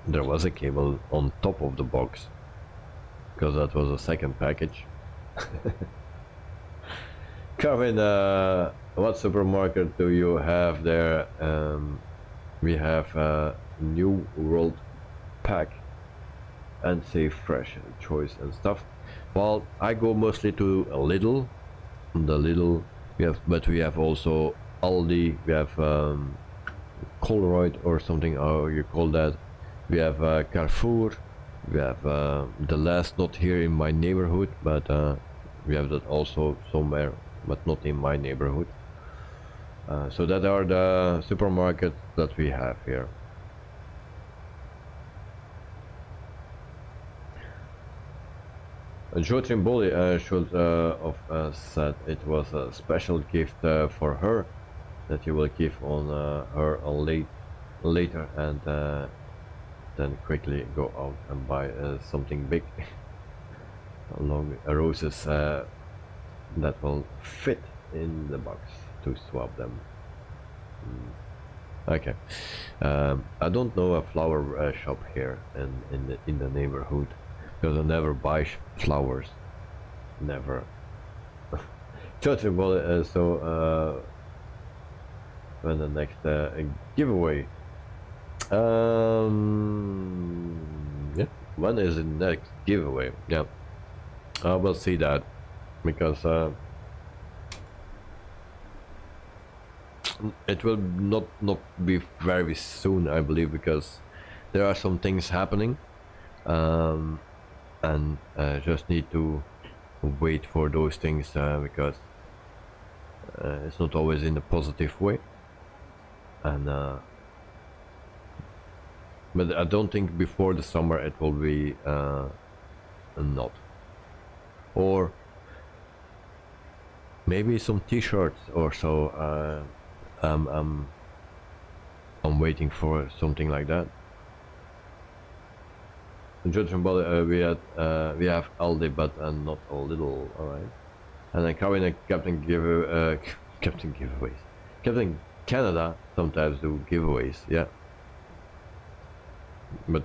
There was a cable on top of the box, because that was a second package. Kevin, what supermarket do you have there? We have a New World Pack and Say Fresh Choice and stuff. Well, I go mostly to a Lidl. The Lidl we have, but we have also Aldi. We have Colruyt or something. How you call that? We have Carrefour. We have the last, not here in my neighborhood, but we have that also somewhere, but not in my neighborhood. So that are the supermarkets that we have here. Joe Trimboli should have said it was a special gift for her that you will give on her later, and then quickly go out and buy something big along roses that will fit in the box to swap them. Okay. I don't know a flower shop here in the neighborhood, because I never buy flowers. Never. So when the next giveaway? Yeah, when is the next giveaway? Yeah, I will see that, because it will not be very soon, I believe, because there are some things happening, and just need to wait for those things, because it's not always in a positive way, and but I don't think before the summer it will be not, or maybe some t-shirts or so. I'm waiting for something like that. Judge and Bali, we have Aldi, but not a little. All right. And then Captain Captain giveaways. Captain Canada sometimes do giveaways. Yeah. But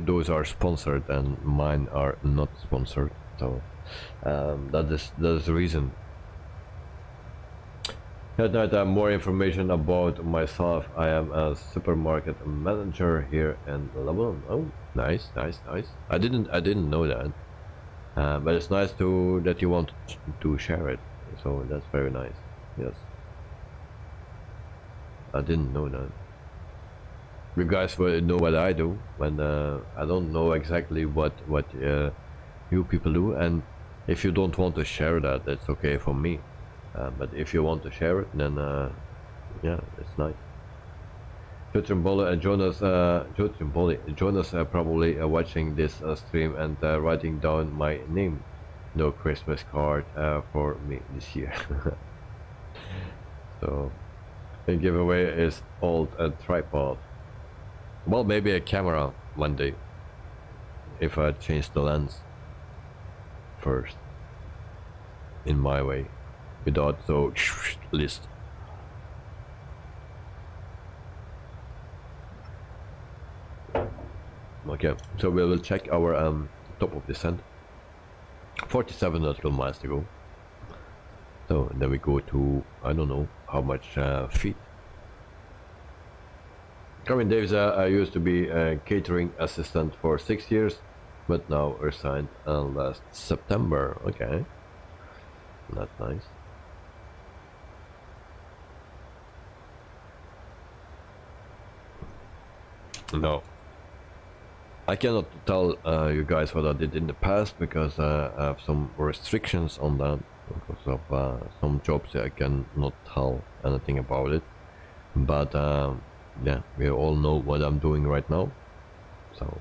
those are sponsored, and mine are not sponsored. So that is the reason. At night, more information about myself. I am a supermarket manager here in Lebanon. Oh, nice. I didn't know that, but it's nice that you want to share it. So that's very nice. Yes, I didn't know that. You guys will know what I do, when I don't know exactly what you people do, and if you don't want to share that, that's okay for me. But if you want to share it, then yeah, it's nice. Jotrimboli and Jonas probably watching this stream and writing down my name. No Christmas card for me this year. So the giveaway is old tripod. Well, maybe a camera one day, if I change the lens first in my way, without so list. Okay, so we will check our top of descent. 47 nautical miles to go. So then we go to, I don't know how much feet. Carmen Davis, I used to be a catering assistant for 6 years, but now resigned last September. Okay, that's nice. No, I cannot tell you guys what I did in the past, because I have some restrictions on that because of some jobs. I cannot tell anything about it, but yeah, we all know what I'm doing right now, so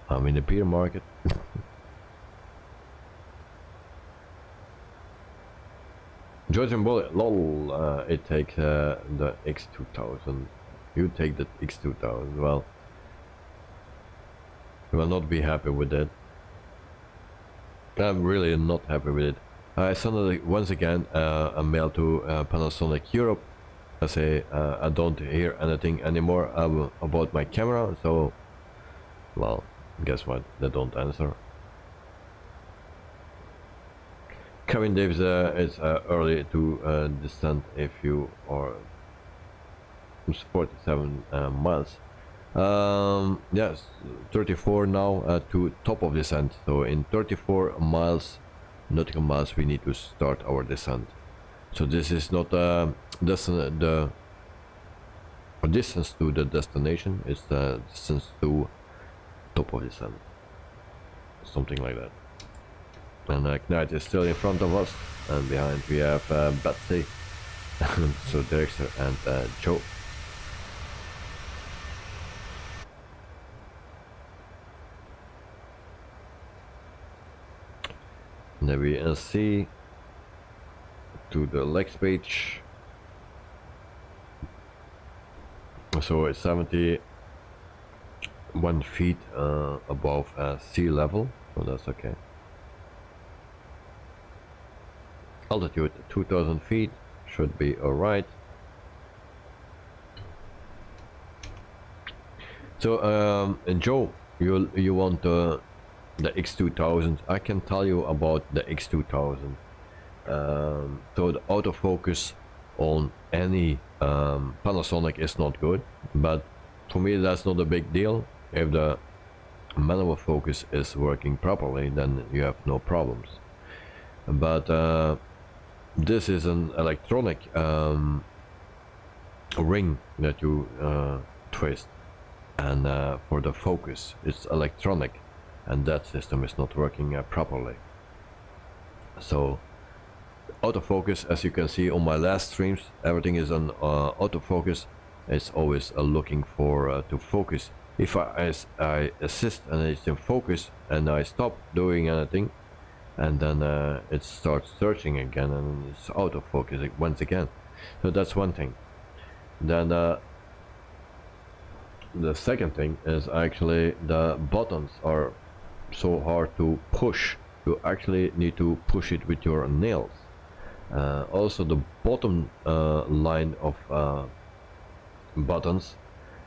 I'm in the beer market. Judging bullet, lol, it takes the X2000. You take the X2000, well, you will not be happy with that. I'm really not happy with it. I sent once again a mail to Panasonic Europe. I say I don't hear anything anymore about my camera, so, well, guess what, they don't answer. Kevin Davis is early to descent if you are 47 miles. Yes, 34 now to top of descent. So in 34 miles, nautical miles, we need to start our descent. So this is not the distance to the destination. It's the distance to top of descent. Something like that. And Knight is still in front of us, and behind we have Betsy, so Dexter and Joe. And then we see to the legs page, so it's 71 feet above sea level, so that's okay. Altitude 2000 feet should be alright. So Joe, you want the X2000? I can tell you about the X2000. So the autofocus on any Panasonic is not good, but for me that's not a big deal. If the manual focus is working properly, then you have no problems. But this is an electronic ring that you twist, and for the focus it's electronic, and that system is not working properly. So autofocus, as you can see on my last streams, everything is on autofocus. It's always looking for to focus. If I assist and it's in focus and I stop doing anything, and then it starts searching again and it's out of focus once again. So that's one thing. Then the second thing is actually the buttons are so hard to push. You actually need to push it with your nails. Also the bottom line of buttons,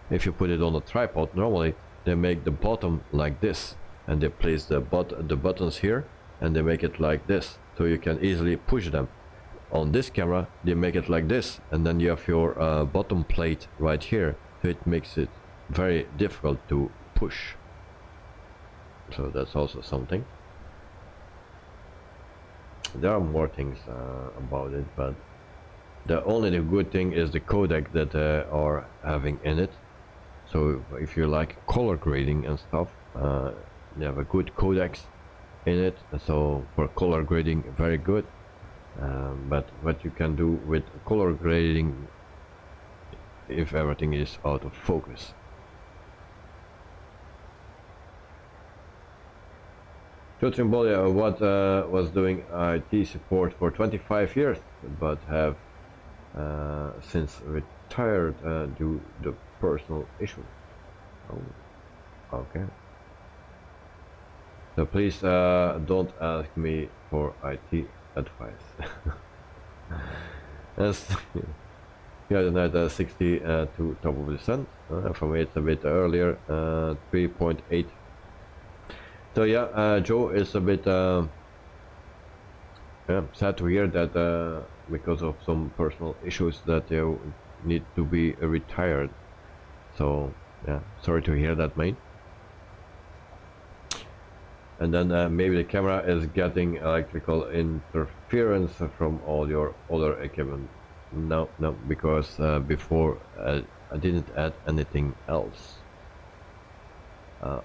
if you put it on a tripod, normally they make the bottom like this, and they place the buttons here, and they make it like this, so you can easily push them. On this camera they make it like this, and then you have your bottom plate right here, so it makes it very difficult to push. So that's also something. There are more things about it, but the good thing is the codec that are having in it. So if you like color grading and stuff, they have a good codecs in it, so for color grading very good. But what you can do with color grading if everything is out of focus. Trustmaster what was doing IT support for 25 years, but have since retired due to personal issues. Oh, okay. So please don't ask me for IT advice. Yes, yeah, the night 60 to top of the sun. For me it's a bit earlier, 3.8. So yeah, Joe is a bit sad to hear that because of some personal issues that you need to be retired. So yeah, sorry to hear that, mate. And then maybe the camera is getting electrical interference from all your other equipment. No, because before I didn't add anything else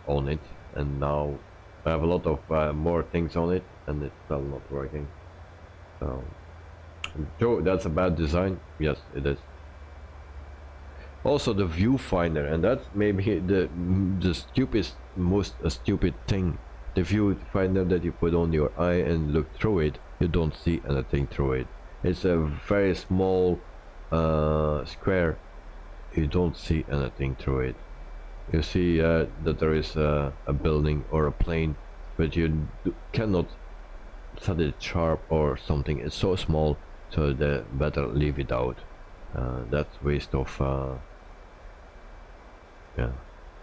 on it, and now I have a lot of more things on it, and it's still not working. So, Joe, that's a bad design. Yes, it is. Also the viewfinder, and that's maybe the most stupid thing. The viewfinder that you put on your eye and look through it, you don't see anything through it. It's a very small square. You don't see anything through it. You see that there is a building or a plane, but you cannot set it sharp or something. It's so small, so they better leave it out. That's waste of yeah,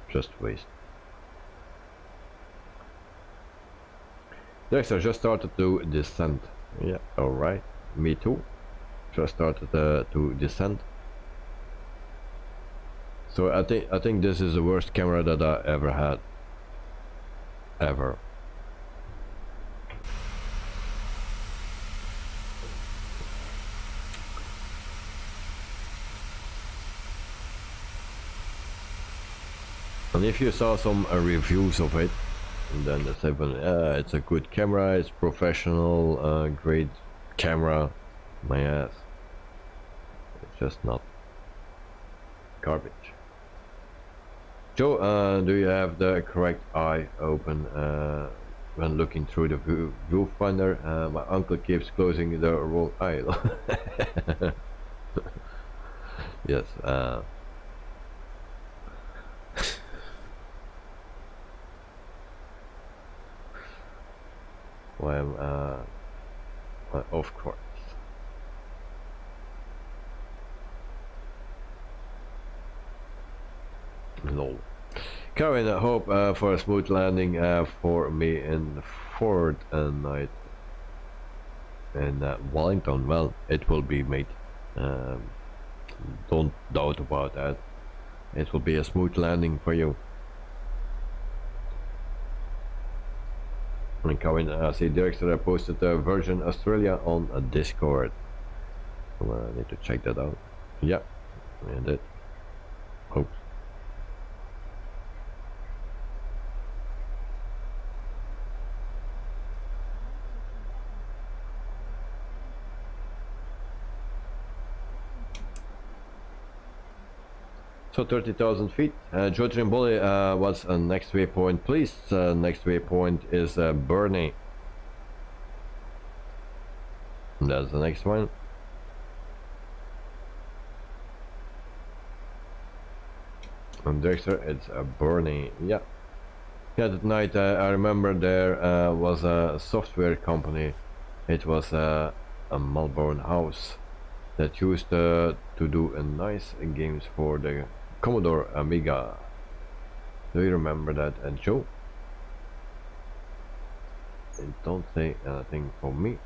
just waste. Dexter just started to descend. Yeah, alright, me too. Just started to descend. So I think this is the worst camera that I ever had. Ever. And if you saw some reviews of it, and then they say, well, it's a good camera, it's professional, great camera. My ass. It's just not. Garbage. Joe, do you have the correct eye open when looking through the viewfinder? My uncle keeps closing the wrong eye. Yes. Well, of course. Lol. Karen, I hope for a smooth landing for me in Ford night in Wellington. Well, it will be, mate. Don't doubt about that. It will be a smooth landing for you. And Karen, I see Director posted version Australia on Discord. So I need to check that out. Yeah, I did. Oops. So 30,000 feet. Joe Trimboli, what's next waypoint, please? Next waypoint is Bernie. That's the next one. And Dexter, it's Bernie. Yeah. Yeah, that night I remember there was a software company. It was a Melbourne house that used to do nice games for the Commodore Amiga. Do you remember that, Joe? Don't say anything for me.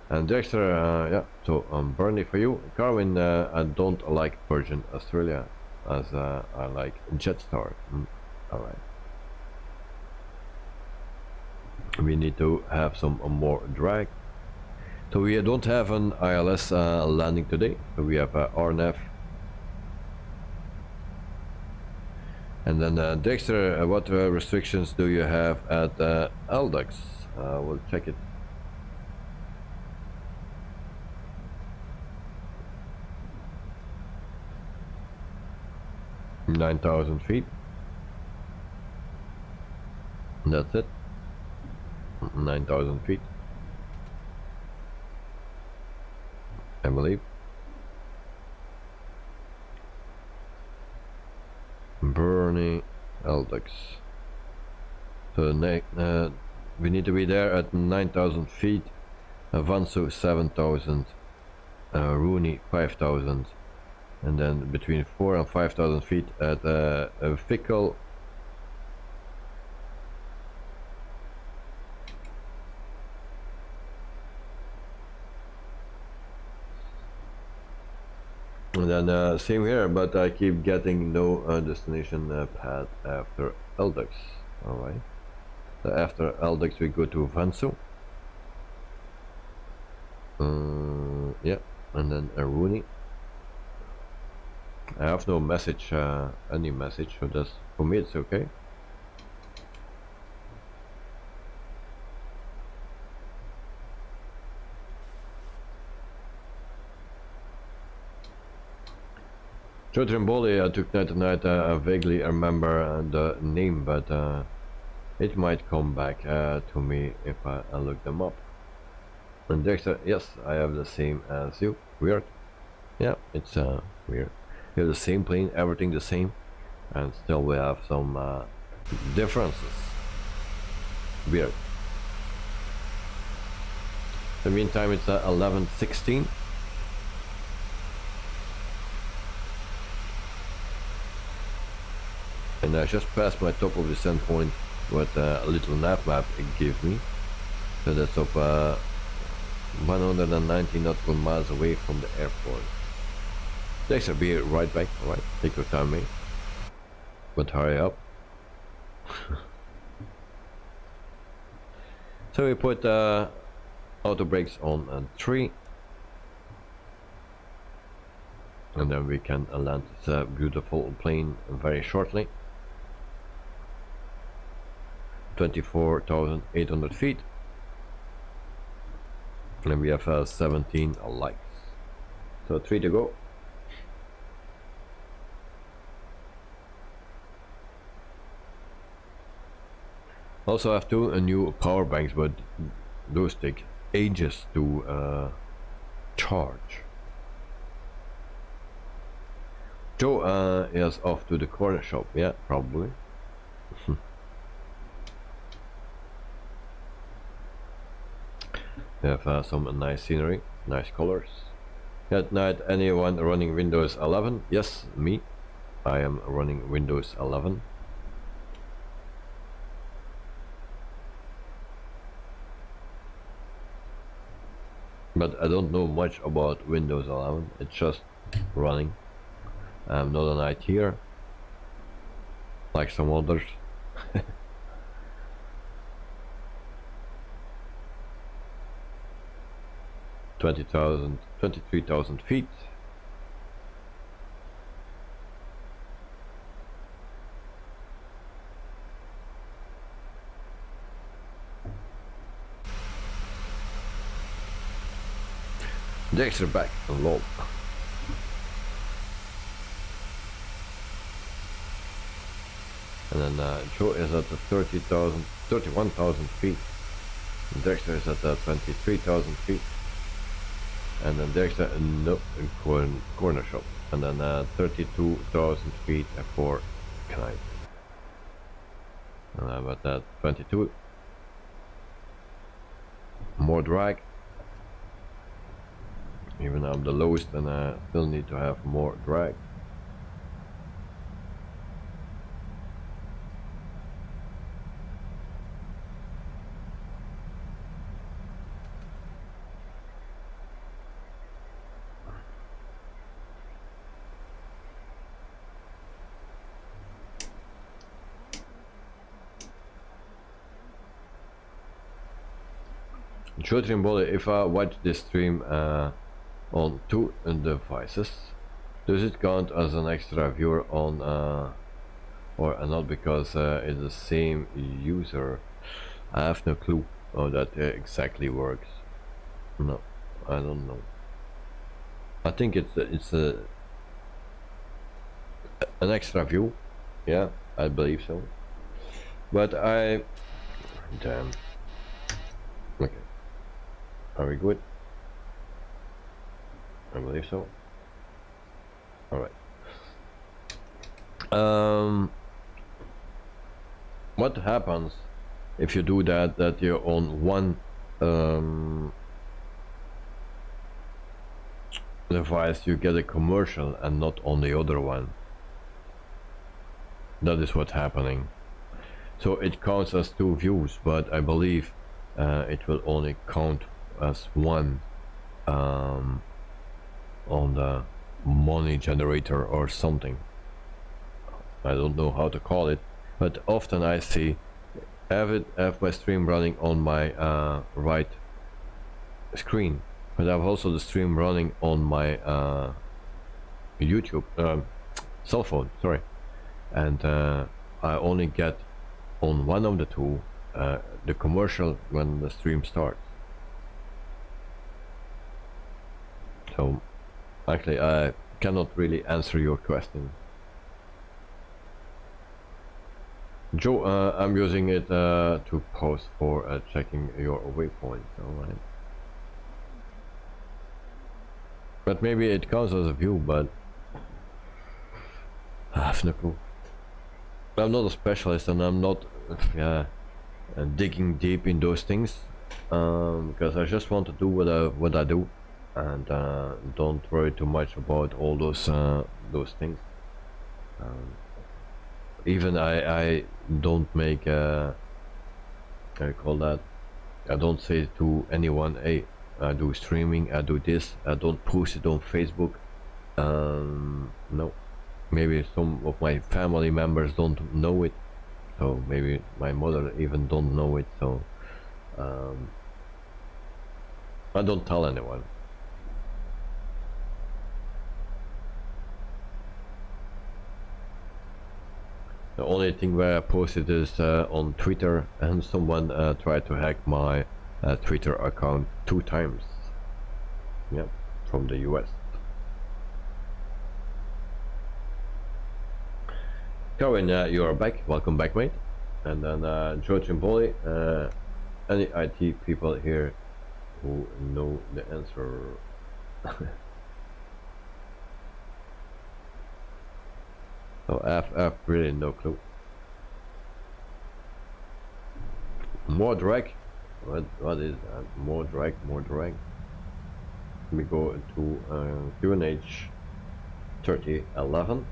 And Dexter, yeah, so Bernie for you. Carwin, I don't like Virgin Australia, as I like Jetstar. Alright. We need to have some more drag. So we don't have an ILS landing today, so we have RNF. And then Dexter, what restrictions do you have at LDAX? We'll check it. $9,000 feet. That's it. 9,000 feet. I believe. Bernie LDAX. So we need to be there at 9,000 feet. Vansu 7,000. Rooney 5,000. And then between 4,000 and 5,000 feet at Fickle. And then same here, but I keep getting no destination pad after LDAX. Alright. So after LDAX we go to Vansu. Yeah, and then Rooney. I have no message, any message, so that's, for me it's okay. Joe Trimboli, I took night tonight. I vaguely remember the name, but it might come back to me if I look them up. And Dexter, yes, I have the same as you. Weird. Yeah, it's weird. We have the same plane, everything the same, and still we have some differences. Weird. In the meantime, it's 11:16. And I just passed my top of the descent point with a little nav map it gave me. So that's up 190 nautical miles away from the airport. Thanks, I'll be right back. Alright, take your time, mate. But hurry up. So we put auto brakes on 3. And then we can land this beautiful plane very shortly. 24,800 feet. And we have 17 likes. So 3 to go. Also have 2 new power banks, but those take ages to charge. Joe is off to the corner shop. Yeah, probably. We have some nice scenery, nice colors. At night, anyone running Windows 11? Yes, me. I am running Windows 11. But I don't know much about Windows 11. It's just running. I'm not an ITer like some others. 23,000 feet. Dexter back and low. And then Joe is at the 31,000 feet. And Dexter is at 23,000 feet. And then Dexter, no, corner shop. And then 32,000 feet for Knight. And I'm at that 22. More drag. Even I'm the lowest, and I still need to have more drag. Shooting if I watch this stream on 2 devices, does it count as an extra viewer on or not, because it's the same user? I have no clue how that exactly works. No, I don't know. I think it's an extra view. Yeah, I believe so. But damn. Okay. Are we good? I believe so. Alright. What happens if you do that you're on one device, you get a commercial and not on the other one? That is what's happening. So it counts as 2 views, but I believe it will only count as one on the money generator or something. I don't know how to call it, but often I see have my stream running on my right screen, but I have also the stream running on my YouTube cell phone, sorry, and I only get on one of the 2 the commercial when the stream starts. So actually I cannot really answer your question. Joe, I'm using it to pause for checking your waypoint. Alright. But maybe it counts as a view, but I have no clue. I'm not a specialist, and I'm not digging deep in those things, because I just want to do what I do, and don't worry too much about all those things. Even I don't make I call that. I don't say to anyone, hey, I do streaming, I do this. I don't post it on Facebook. No, maybe some of my family members don't know it, so maybe my mother even don't know it. So I don't tell anyone. The only thing where I posted is on Twitter, and someone tried to hack my Twitter account 2 times. Yeah, from the US. Karen, you are back. Welcome back, mate. And then George and Polly, any IT people here who know the answer? So I've really no clue. More drag? What is that? More drag, more drag. We go to QNH 3011.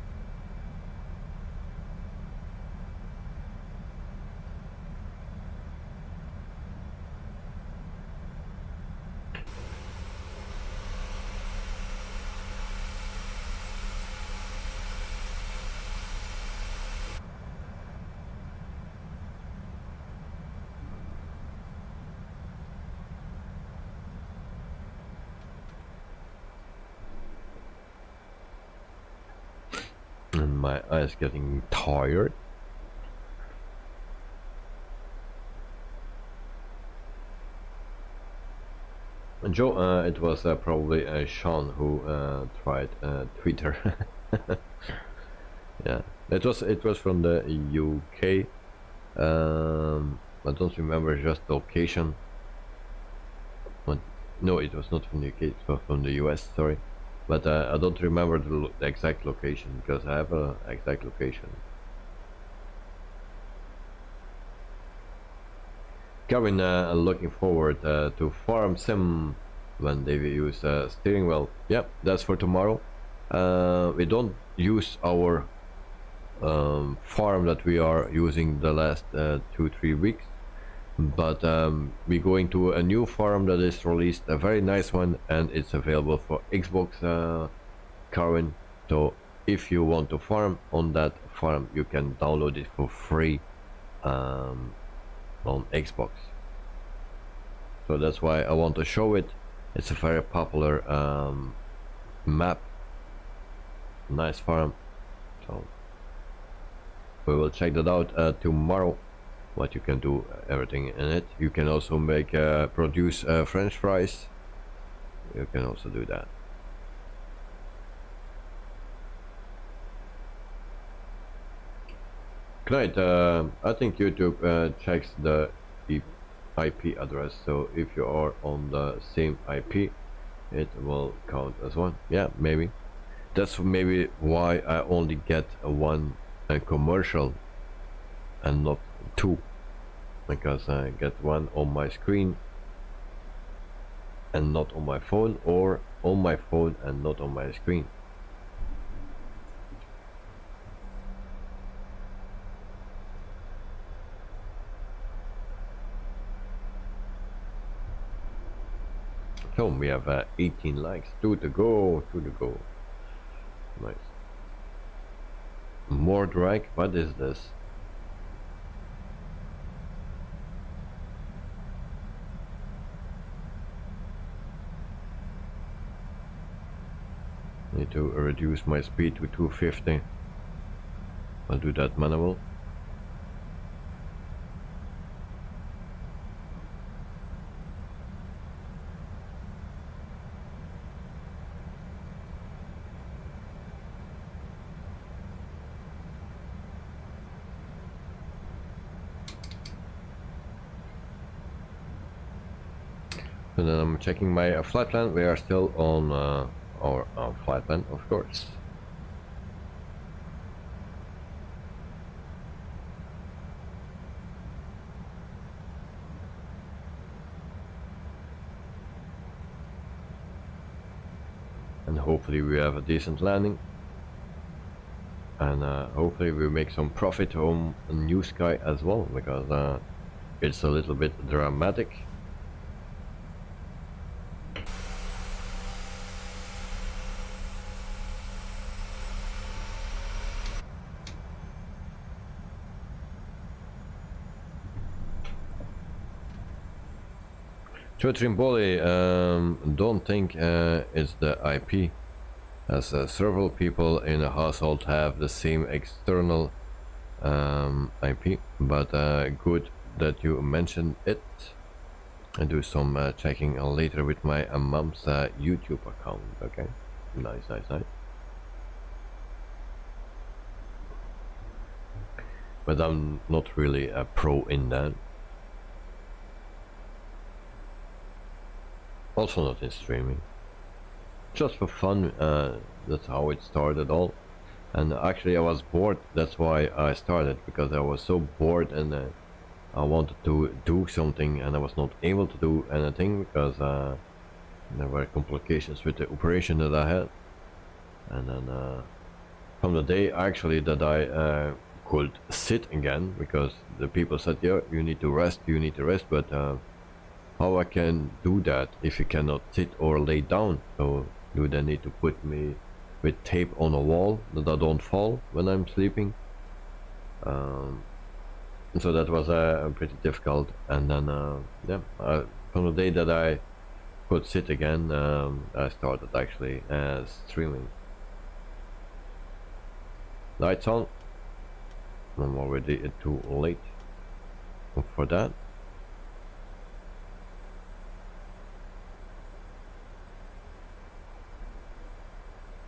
My eyes getting tired. And Joe, it was probably Sean who tried Twitter. Yeah, it was from the UK. I don't remember just the location. But no, it was not from the UK. It was from the US. Sorry. But I don't remember the exact location, because I have an exact location. Kevin, looking forward to Farm Sim when they will use steering wheel. Yeah, that's for tomorrow. We don't use our farm that we are using the last 2-3 weeks. But we're going to a new farm that is released, a very nice one, and it's available for Xbox, Karen. So if you want to farm on that farm, you can download it for free on Xbox. So that's why I want to show it. It's a very popular map, nice farm. So we will check that out tomorrow. What you can do, everything in it. You can also make produce French fries. You can also do that. Great. I think YouTube checks the IP address, so if you are on the same IP, it will count as one. Yeah, maybe. That's maybe why I only get one commercial and not 2, because I get one on my screen and not on my phone, or on my phone and not on my screen. So we have 18 likes, 2 to go, Nice. More drag. What is this? Need to reduce my speed to 250. I'll do that manual. And then I'm checking my flat plan. We are still on our flight plan, of course. And hopefully we have a decent landing, and hopefully we make some profit on New Sky as well, because it's a little bit dramatic. Trimboli, don't think it's the IP, as several people in a household have the same external IP, but good that you mentioned it. I do some checking later with my mom's YouTube account. Okay, nice. But I'm not really a pro in that. Also not in streaming, just for fun. That's how it started all. And actually I was bored, that's why I started, because I was so bored, and I wanted to do something and I was not able to do anything because there were complications with the operation that I had. And then from the day actually that I could sit again, because the people said, yeah, you need to rest, but how I can do that if you cannot sit or lay down? So do they need to put me with tape on a wall that I don't fall when I'm sleeping? So that was pretty difficult. And then yeah, from the day that I could sit again, I started actually streaming. Lights on. I'm already too late for that.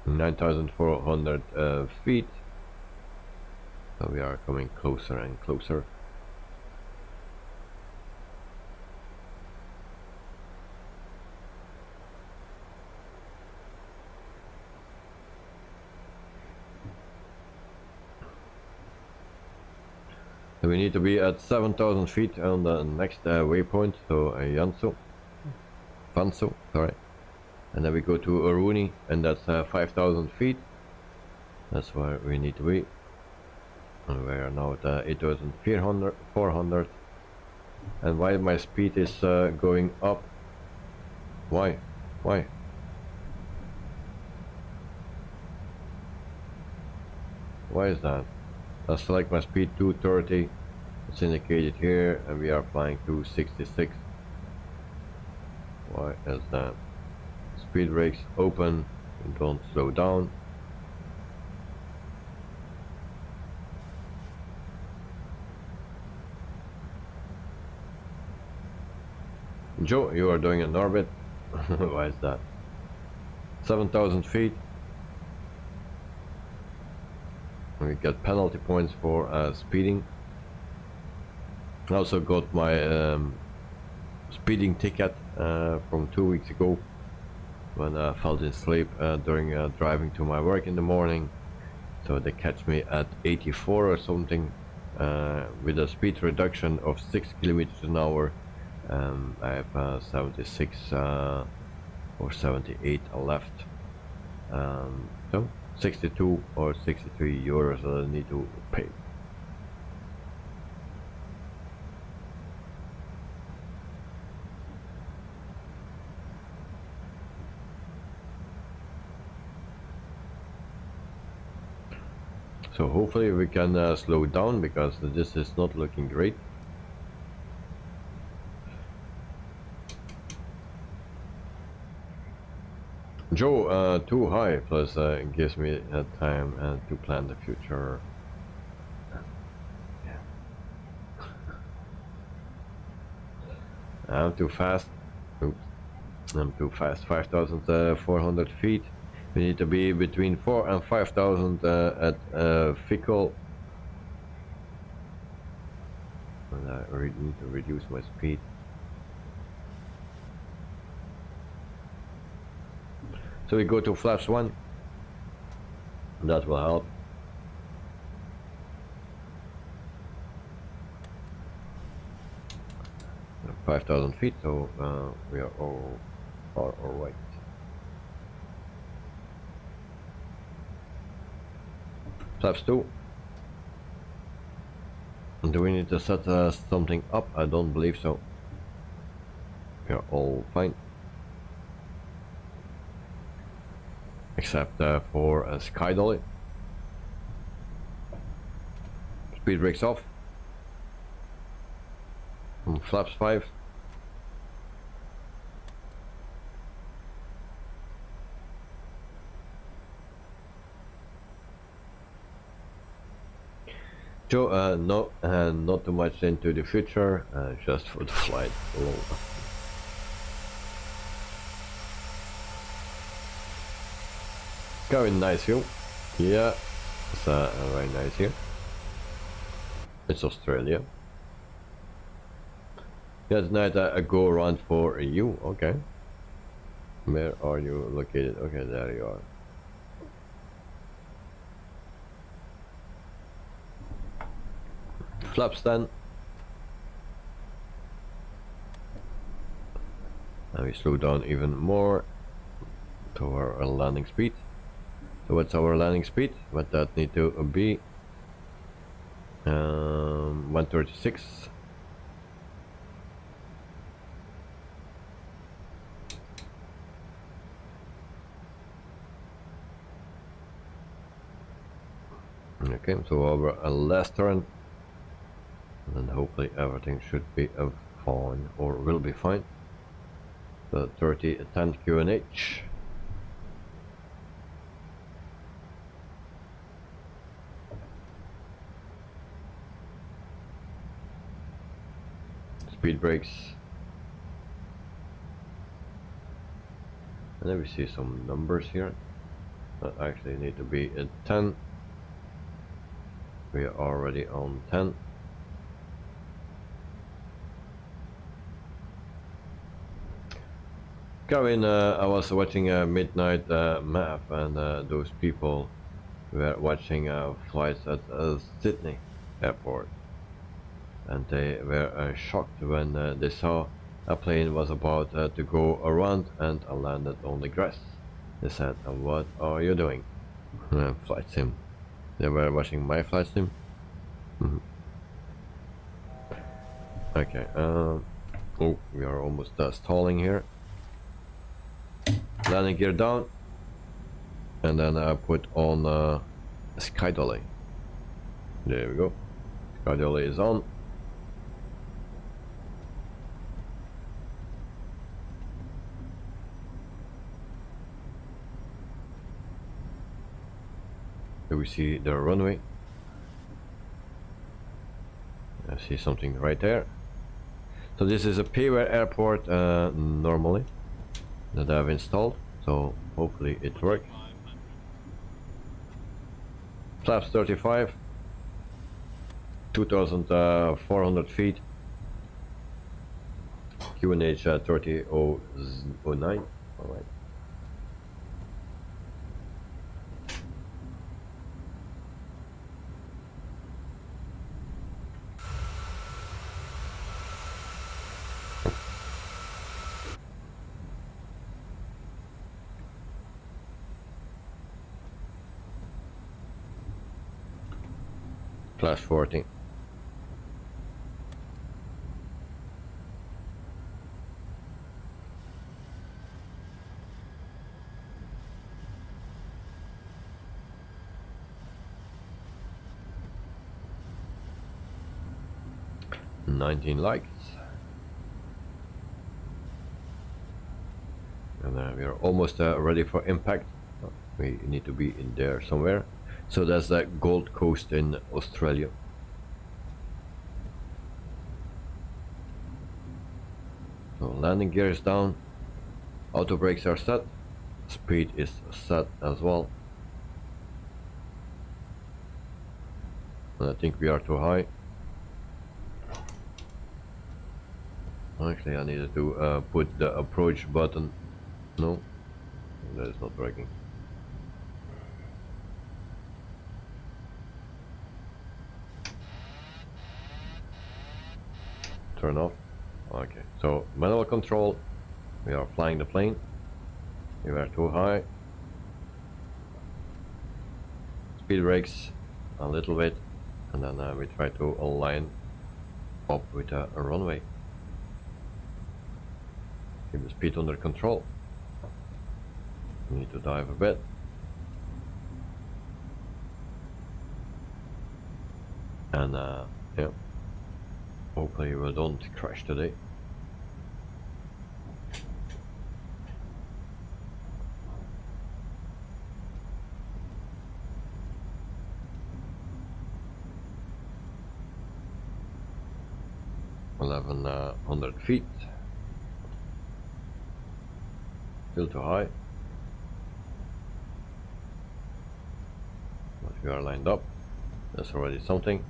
9,400 feet. So we are coming closer and closer. So we need to be at 7,000 feet on the next waypoint, so Fanso, sorry. And then we go to Aruni, and that's 5,000 feet. That's where we need to be. And we are now at 8,400. And why my speed is going up? Why? Why is that? That's like my speed 230. It's indicated here, and we are flying 266. Why is that? Speed brakes open, and don't slow down. Joe, you are doing an orbit. Why is that? 7,000 feet. We get penalty points for speeding. I also got my speeding ticket from 2 weeks ago, when I fell asleep during driving to my work in the morning. So they catch me at 84 or something, with a speed reduction of 6 kilometers an hour. I have 76 or 78 left. So 62 or 63 euros that I need to pay. So hopefully we can slow down, because this is not looking great. Joe, too high, plus gives me time to plan the future. Yeah. I'm too fast. Oops. I'm too fast. 5,400 feet. We need to be between 4 and 5,000 at Fickle. And I need to reduce my speed. So we go to flaps 1. That will help. Uh, 5,000 feet, so we are all right. Flaps 2. Do we need to set something up? I don't believe so. We are all fine. Except for a sky dolly. Speed brakes off. And flaps 5. So no, not too much into the future, just for the flight alone. Very nice view. Yeah, it's very nice here. It's Australia. Yeah, tonight I go around for you. Okay. Where are you located? Okay, there you are. Flaps 10. And we slow down even more to our landing speed. So what's our landing speed? What that need to be? 136. Okay, so our last turn. And then hopefully everything should be fine, or will be fine. So 30, 10 QNH. Speed brakes. And then we see some numbers here that actually need to be at 10. We are already on 10. Kevin, I was watching a midnight map, and those people were watching flights at Sydney airport, and they were shocked when they saw a plane was about to go around and landed on the grass. They said, "What are you doing?" Flight sim. They were watching my flight sim. Okay. Oh, we are almost stalling here. Landing gear down, and then I put on sky dolly. There we go. Sky dolly is on. Here we see the runway. I see something right there. So this is a payware airport normally that I've installed, so hopefully it works. Flaps 35, 2,400 feet. QNH 3009. All right. Flash 40. $19 likes. And we are almost ready for impact. We need to be in there somewhere. So that's the Gold Coast in Australia. So landing gear is down, auto brakes are set, speed is set as well. And I think we are too high. Actually, I needed to put the approach button. No, that is not working. Turn off. Okay, so manual control. We are flying the plane. We were too high. Speed brakes a little bit, and then we try to align up with a runway. Keep the speed under control. We need to dive a bit. And yeah, hopefully we don't crash today. $1,100 feet. Still too high. But we are lined up. That's already something.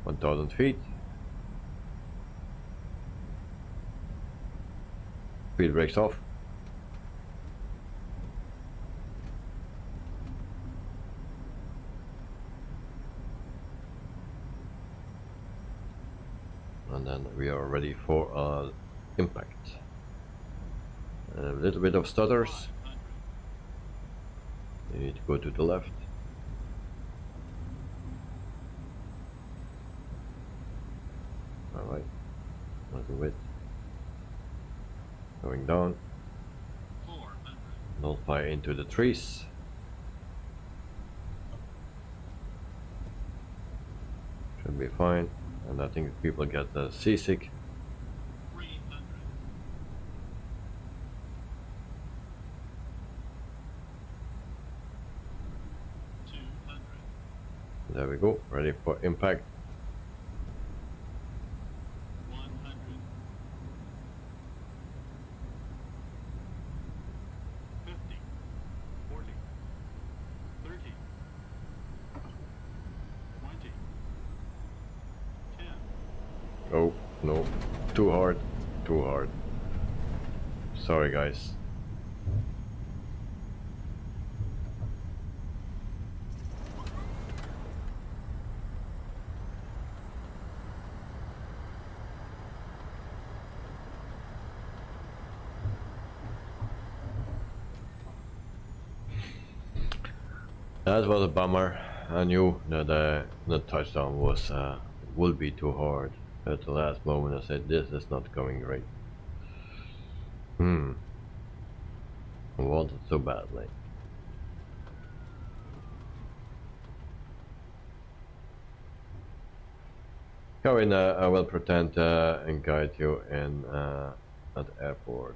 $1,000 feet. Speed brakes off. And then we are ready for impact. A little bit of stutters. You need to go to the left. Alright, a little bit. Going down. Don't fly into the trees. Should be fine. And I think people get seasick. There we go, ready for impact. 100. 50. 40. 30. 20. 10. Oh, no. Too hard. Too hard. Sorry, guys. That was a bummer. I knew that the touchdown was would be too hard. At the last moment I said this is not going great. Wanted so badly. Kevin, I will pretend and guide you in at the airport.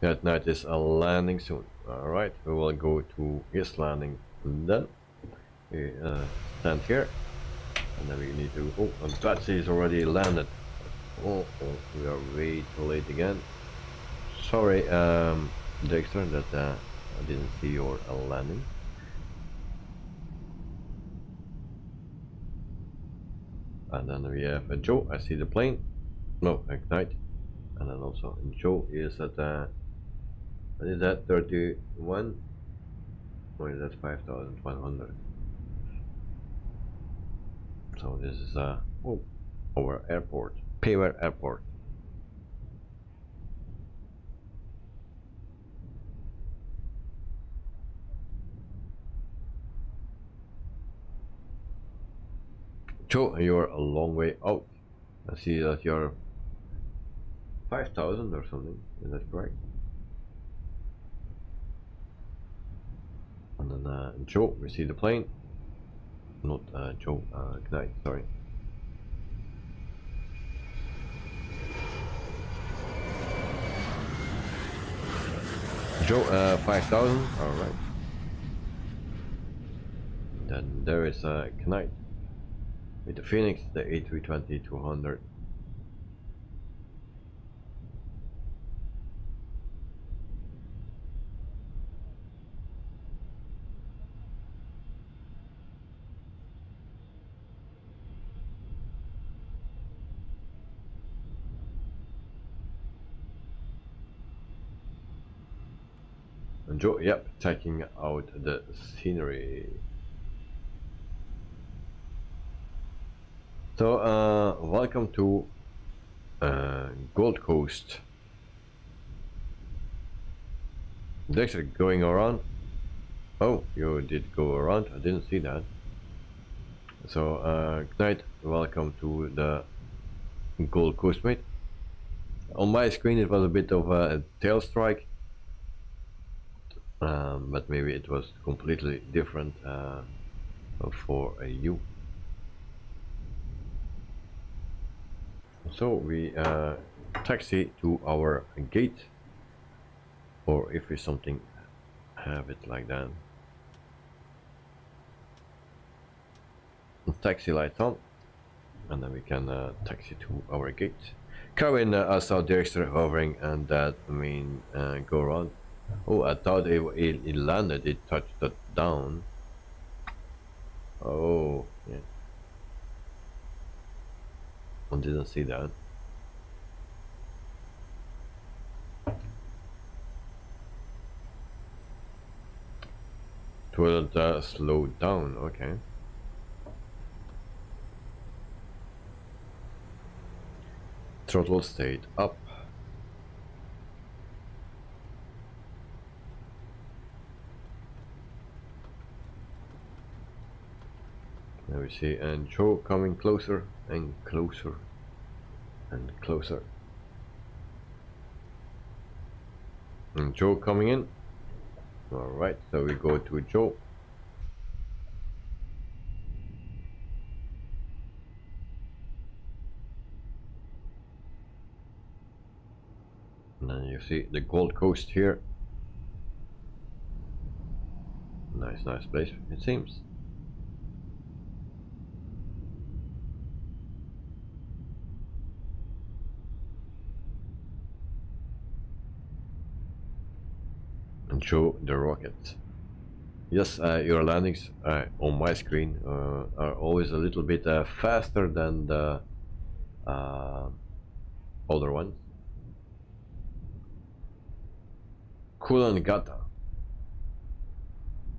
That night is a landing soon. Alright, we will go to his landing. Then we stand here, and then we need to. Oh, and Patsy is already landed. Oh, we are way too late again. Sorry, Dexter, that I didn't see your landing. And then we have Joe. I see the plane. No, ignite. And then also Joe is at what is that, 31? Or is that 5,100? So this is our airport, Payware Airport. Joe, you're a long way out. I see that you're 5,000 or something. Is that correct? And then Joe, we see the plane. Not Joe, Ignite, sorry. Joe, 5,000, alright. Then there is Ignite. With the Phoenix, the A320-200. Joe, yep, checking out the scenery. So, welcome to Gold Coast. They're going around. Oh, you did go around. I didn't see that. So, Knight, welcome to the Gold Coast, mate. On my screen, it was a bit of a tail strike, but maybe it was completely different for you. So we taxi to our gate, or if we something have it like that. Taxi lights on, and then we can taxi to our gate. Kevin, I saw Dexter hovering, and that mean go around. Oh, I thought it landed. It touched it down. Oh, yeah. I didn't see that. It will slow down. Okay. Throttle stayed up. There we see, and Joe coming closer and closer and closer. And Joe coming in. Alright, so we go to Joe. And then you see the Gold Coast here. Nice place, it seems. And show the rocket. Yes, your landings on my screen are always a little bit faster than the other ones. Gata.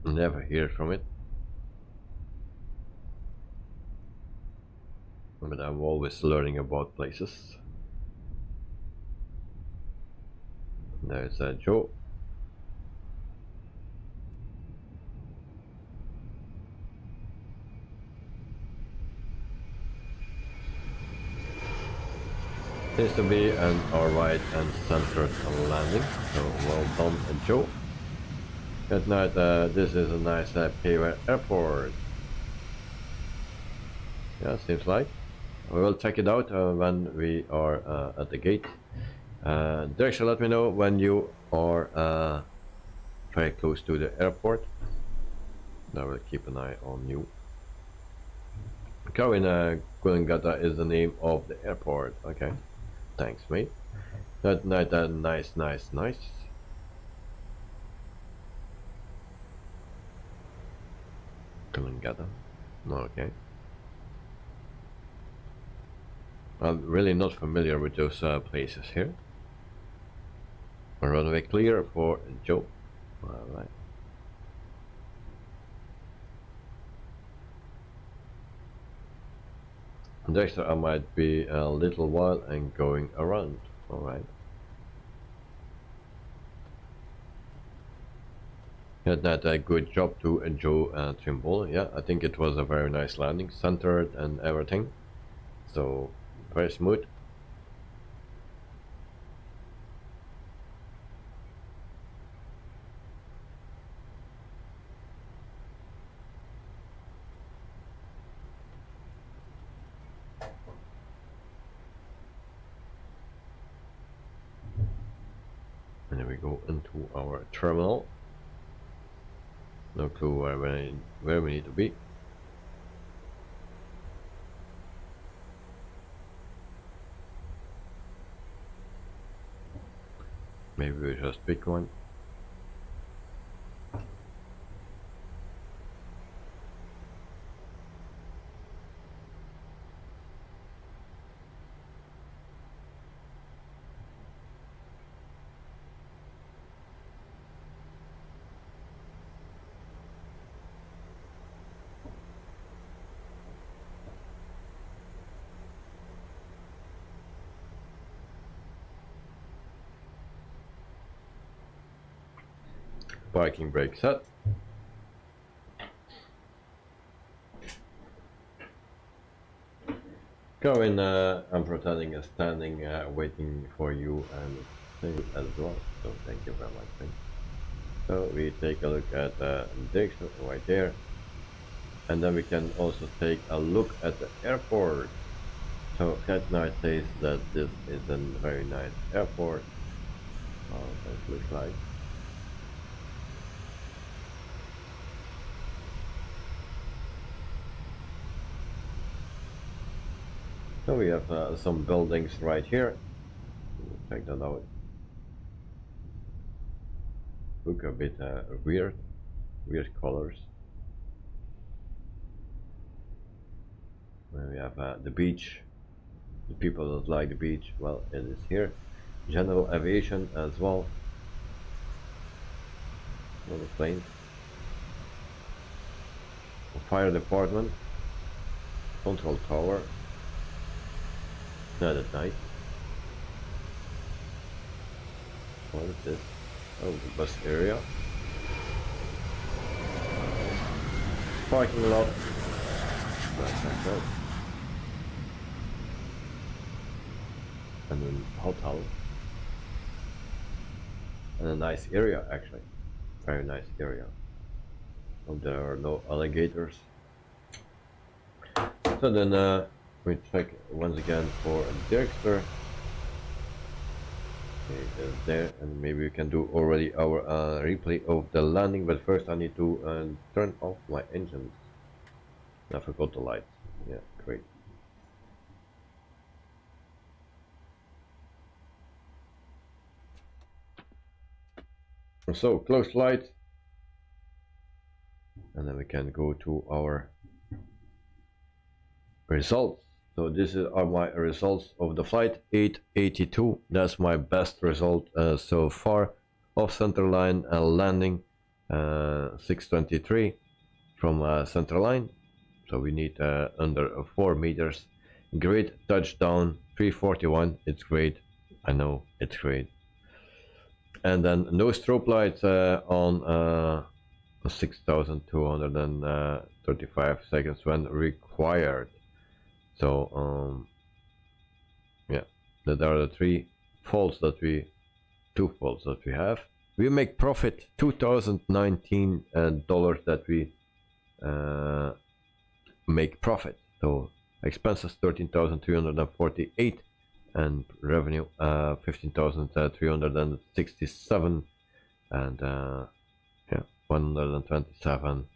Never hear from it. But I'm always learning about places. There's Joe. Seems to be an alright and centered landing, so well done, Joe. Good night, this is a nice Payaway airport. Yeah, seems like. We will check it out when we are at the gate. Direction, let me know when you are very close to the airport. I will keep an eye on you. Kawin Kulangata is the name of the airport. Okay. Thanks, mate. That night, nice. Kulangata. Okay. I'm really not familiar with those places here. Runway clear for Joe. Alright. Dexter, I might be a little while and going around. Alright. Had that a good job to Joe Trimble. Yeah, I think it was a very nice landing, centered and everything. So very smooth. And then we go into our terminal. No clue where we need to be. Maybe we just pick one. parking brake set. Go in, I'm pretending standing waiting for you and things as well, so thank you very much. Thanks. So we take a look at the direction right there, and then we can also take a look at the airport. So Cat Knight says that this is a very nice airport. That looks like. So we have some buildings right here. Check that out. Look a bit weird colors. Then we have the beach. The people that like the beach, well, it is here. General aviation as well. Another plane. The fire department. Control tower. Not at night. What is this? Oh, the bus area. Parking lot. Nice. And then hotel. And a nice area, actually. Very nice area. Oh, there are no alligators. So then we check once again for a director. Okay, it's there, and maybe we can do already our replay of the landing, but first I need to turn off my engines. I forgot the lights. Yeah, great. So close lights, and then we can go to our results. So this are my results of the flight 882. That's my best result so far. Off center line landing 623 from center line. So we need under 4 meters. Great touchdown 341. It's great. I know it's great. And then no strobe lights on 6,235 seconds when required. So yeah, that are the two faults that we have. We make profit $2019 that we make profit. So expenses 13,348 and revenue 15,367 and yeah, 127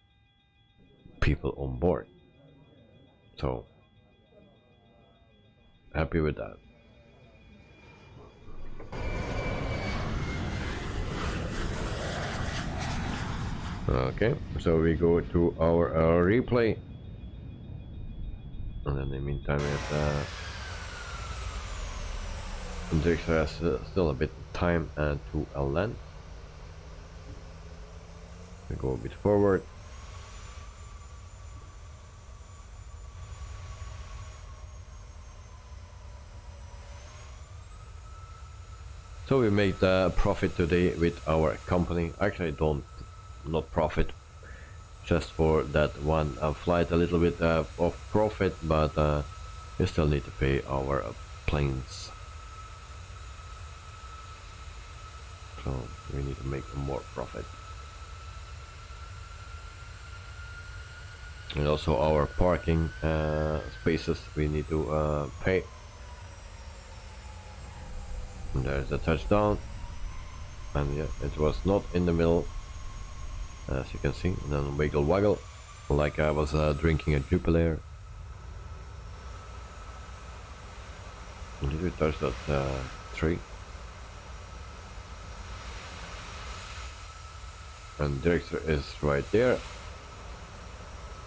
people on board. So happy with that. Okay, so we go to our replay, and then in the meantime we have Director has still a bit of time to land. We go a bit forward. So we made a profit today with our company. Actually not profit, just for that one flight a little bit of profit, but we still need to pay our planes. So we need to make more profit. And also our parking spaces we need to pay. And there's a touchdown, and yeah, it was not in the middle, as you can see. And then wiggle waggle, like I was drinking a Jupiler. Did we touch that tree? And director is right there.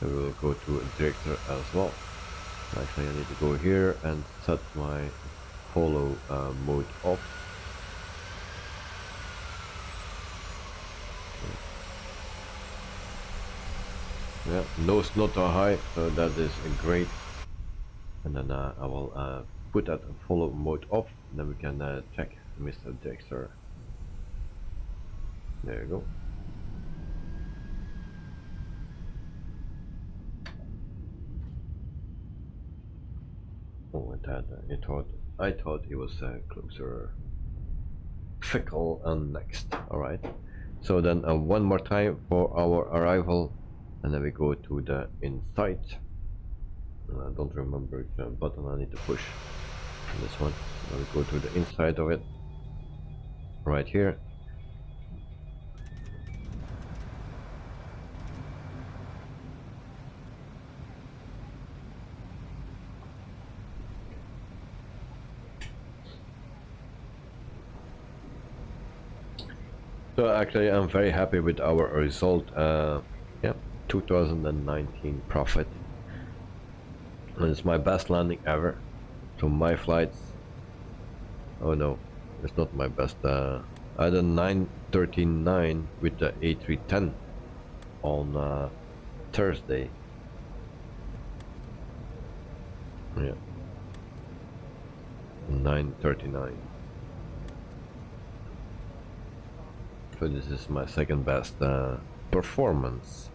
So we will go to a director as well. Actually, I need to go here and set my follow mode off. Yeah, nose not too high, so that is great. And then I will put that follow mode off, and then we can check Mr. Dexter. There you go. with that. I thought it was closer. Fickle and next. All right. So then one more time for our arrival, and then we go to the inside. I don't remember which button I need to push. This one. Then we go to the inside of it. Right here. So actually I'm very happy with our result. Yeah, 2019 profit. And it's my best landing ever. So my flights, oh no, it's not my best. I had a 939 with the A310 on Thursday. Yeah, 939. So this is my second best performance.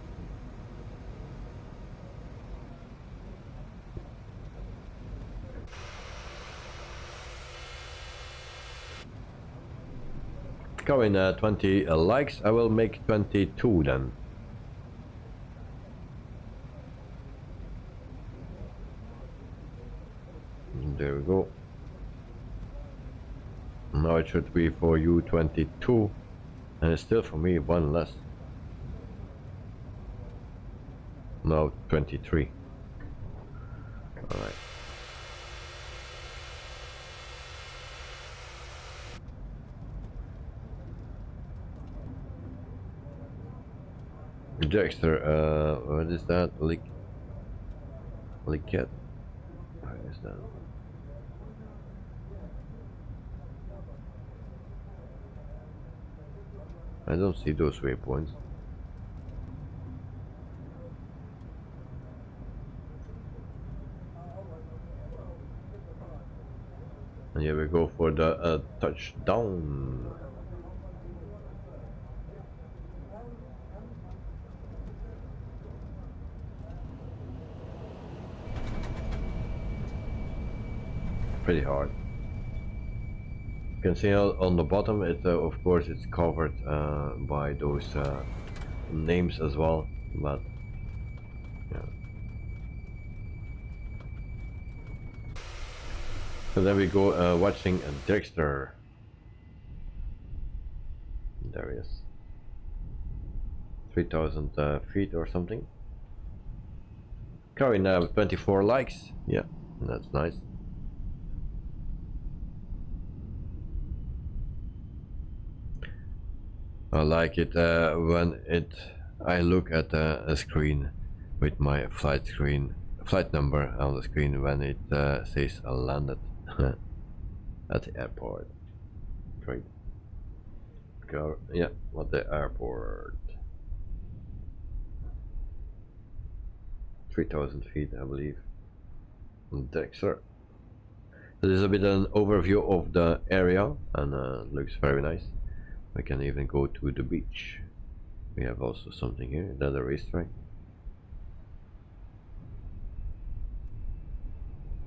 Going 20 likes, I will make 22 then. There we go. Now it should be for you 22. And it's still for me one less. No, 23. Alright. Dexter, what is that? Licket? What is that? I don't see those waypoints. And here we go for the touchdown. Pretty hard. You can see on the bottom, it of course it's covered by those names as well, but yeah. So then we go watching Dexter. There he is. 3,000 feet or something. Carrying 24 likes. Yeah, that's nice. I like it when I look at a screen with my flight number on the screen when it says I landed at the airport. Great. Go, yeah, what the airport. 3,000 feet, I believe. Dexter. So this is a bit an overview of the area, and looks very nice. We can even go to the beach. We have also something here, another racetrack.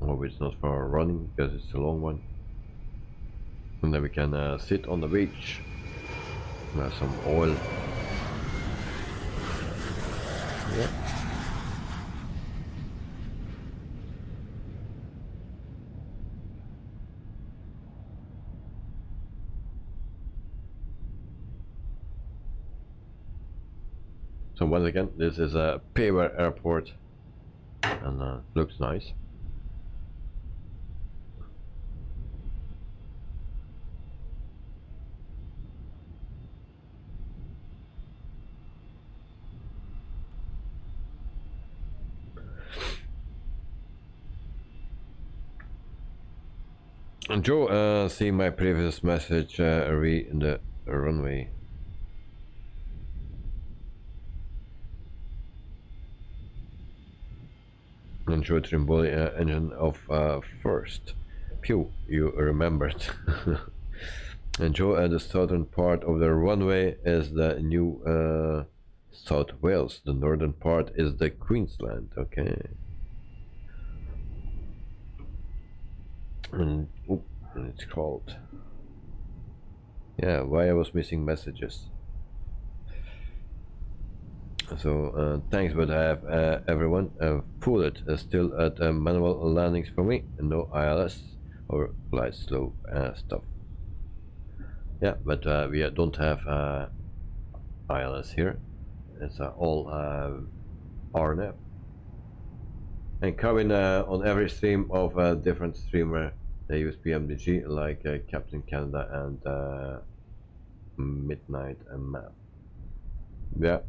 Hope it's not for running because it's a long one. And then we can sit on the beach. Have some oil. Yeah. So once again, this is a paper airport, and looks nice. And Joe, see my previous message re the runway. And Joe Trimboli engine of first. Pew, you remembered. And Joe, the southern part of the runway is the new South Wales. The northern part is the Queensland. Okay. And it's called. Yeah, why I was missing messages. So thanks, but I have everyone. Fooled still at manual landings for me, and no ILS or flight slow stuff. Yeah, but we don't have ILS here. It's all RNF. And coming on every stream of a different streamer, they use Pmdg like Captain Canada and Midnight and Map. Yeah,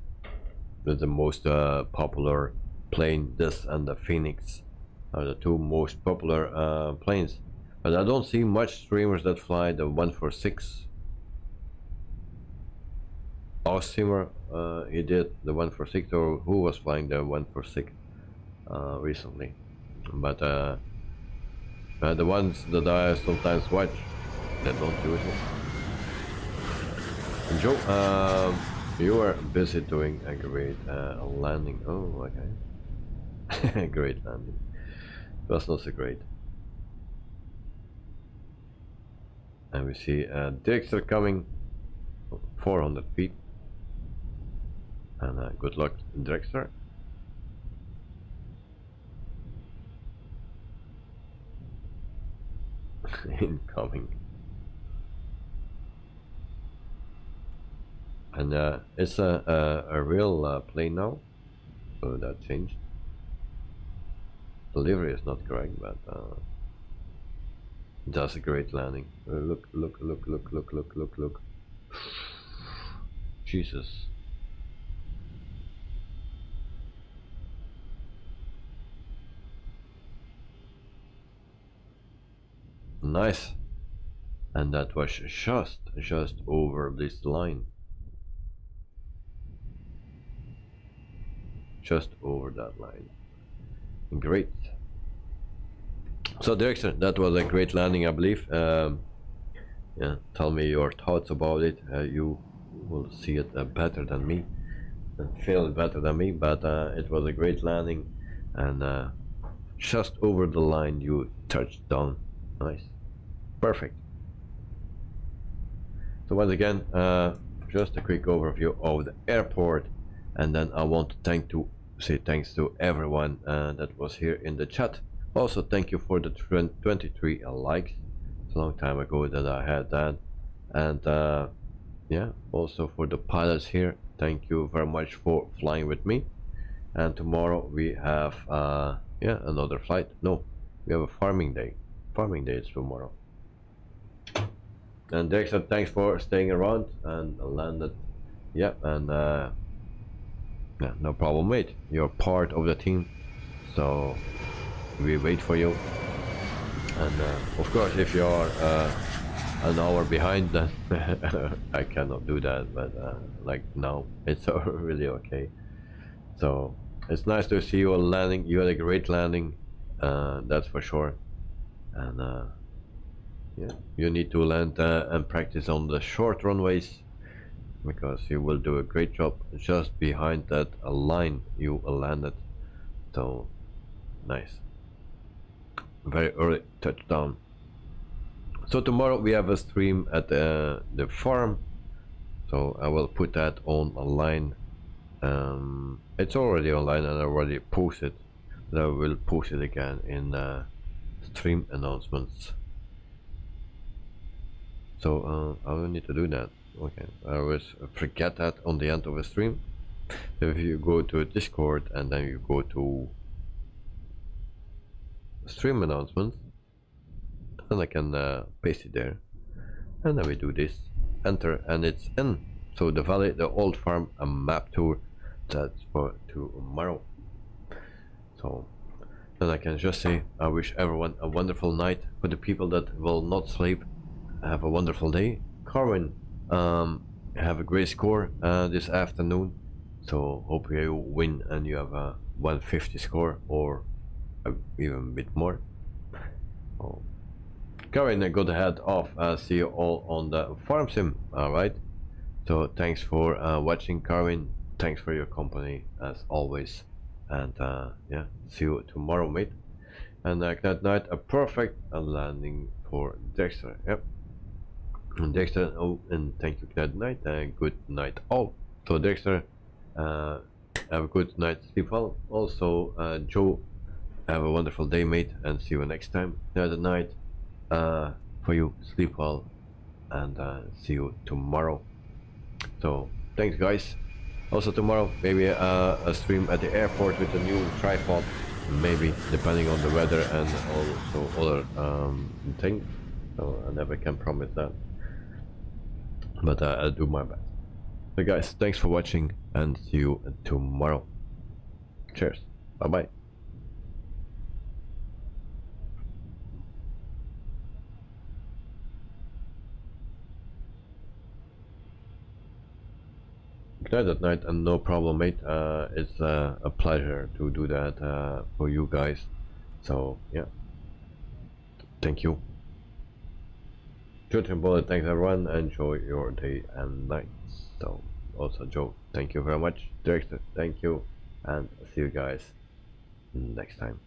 that's the most popular plane. This and the Phoenix are the two most popular planes. But I don't see much streamers that fly the 146. Our streamer, he did the 146, or who was flying the 146 recently. But the ones that I sometimes watch, they don't use it. And Joe, you were busy doing a great landing. Oh, okay. Great landing. It was not so great. And we see Dexter coming 400 feet. And good luck, Dexter. Incoming. And it's a real plane now, so that changed. Delivery is not correct, but it does a great landing. Look. Jesus. Nice. And that was just over this line. Just over that line. Great. So Director, that was a great landing, I believe. Yeah, tell me your thoughts about it. You will see it better than me and feel it better than me, but it was a great landing, and just over the line you touched down. Nice. Perfect. So once again, just a quick overview of the airport, and then I want to say thanks to everyone that was here in the chat. Also, thank you for the 23 likes. It's a long time ago that I had that, and yeah, also for the pilots here, thank you very much for flying with me. And tomorrow we have yeah, another flight. No, we have a farming day. Farming day is tomorrow. And Dexter, thanks for staying around and landed. Yeah, and yeah, no problem, mate. You're part of the team, so we wait for you. And of course, if you are an hour behind, then I cannot do that. But like now, it's really okay. So it's nice to see you all landing. You had a great landing, that's for sure. And yeah, you need to land and practice on the short runways, because you will do a great job just behind that line you landed. So nice. Very early touchdown. So tomorrow we have a stream at the farm, so I will put that on online. It's already online and I already posted, but I will post it again in stream announcements. So I will need to do that. Okay, I always forget that on the end of a stream. So if you go to Discord and then you go to stream announcements, then I can paste it there, and then we do this, enter, and it's in. So the valley, the old farm, a map tour, that's for tomorrow. So then I can just say I wish everyone a wonderful night. For the people that will not sleep, have a wonderful day. Carwin, have a great score this afternoon, so hope you win and you have a 150 score or even a bit more. Oh. Karin, go ahead off. See you all on the farm sim. Alright, so thanks for watching, Karin. Thanks for your company as always, and yeah, see you tomorrow, mate. And that night, a perfect landing for Dexter. Yep. And Dexter, oh, and thank you that night, and good night all. So Dexter, have a good night, sleep well. Also, Joe, have a wonderful day, mate, and see you next time. That night, for you, sleep well, and see you tomorrow. So thanks, guys. Also tomorrow, maybe a stream at the airport with a new tripod, maybe depending on the weather and also other things. So I never can promise that, but I'll do my best. So guys, thanks for watching and see you tomorrow. Cheers. Bye bye. Glad that night and no problem, mate. It's a pleasure to do that for you guys. So yeah, thank you. Children bullet, thanks everyone. Enjoy your day and night. So also Joe, thank you very much. Director, thank you, and see you guys next time.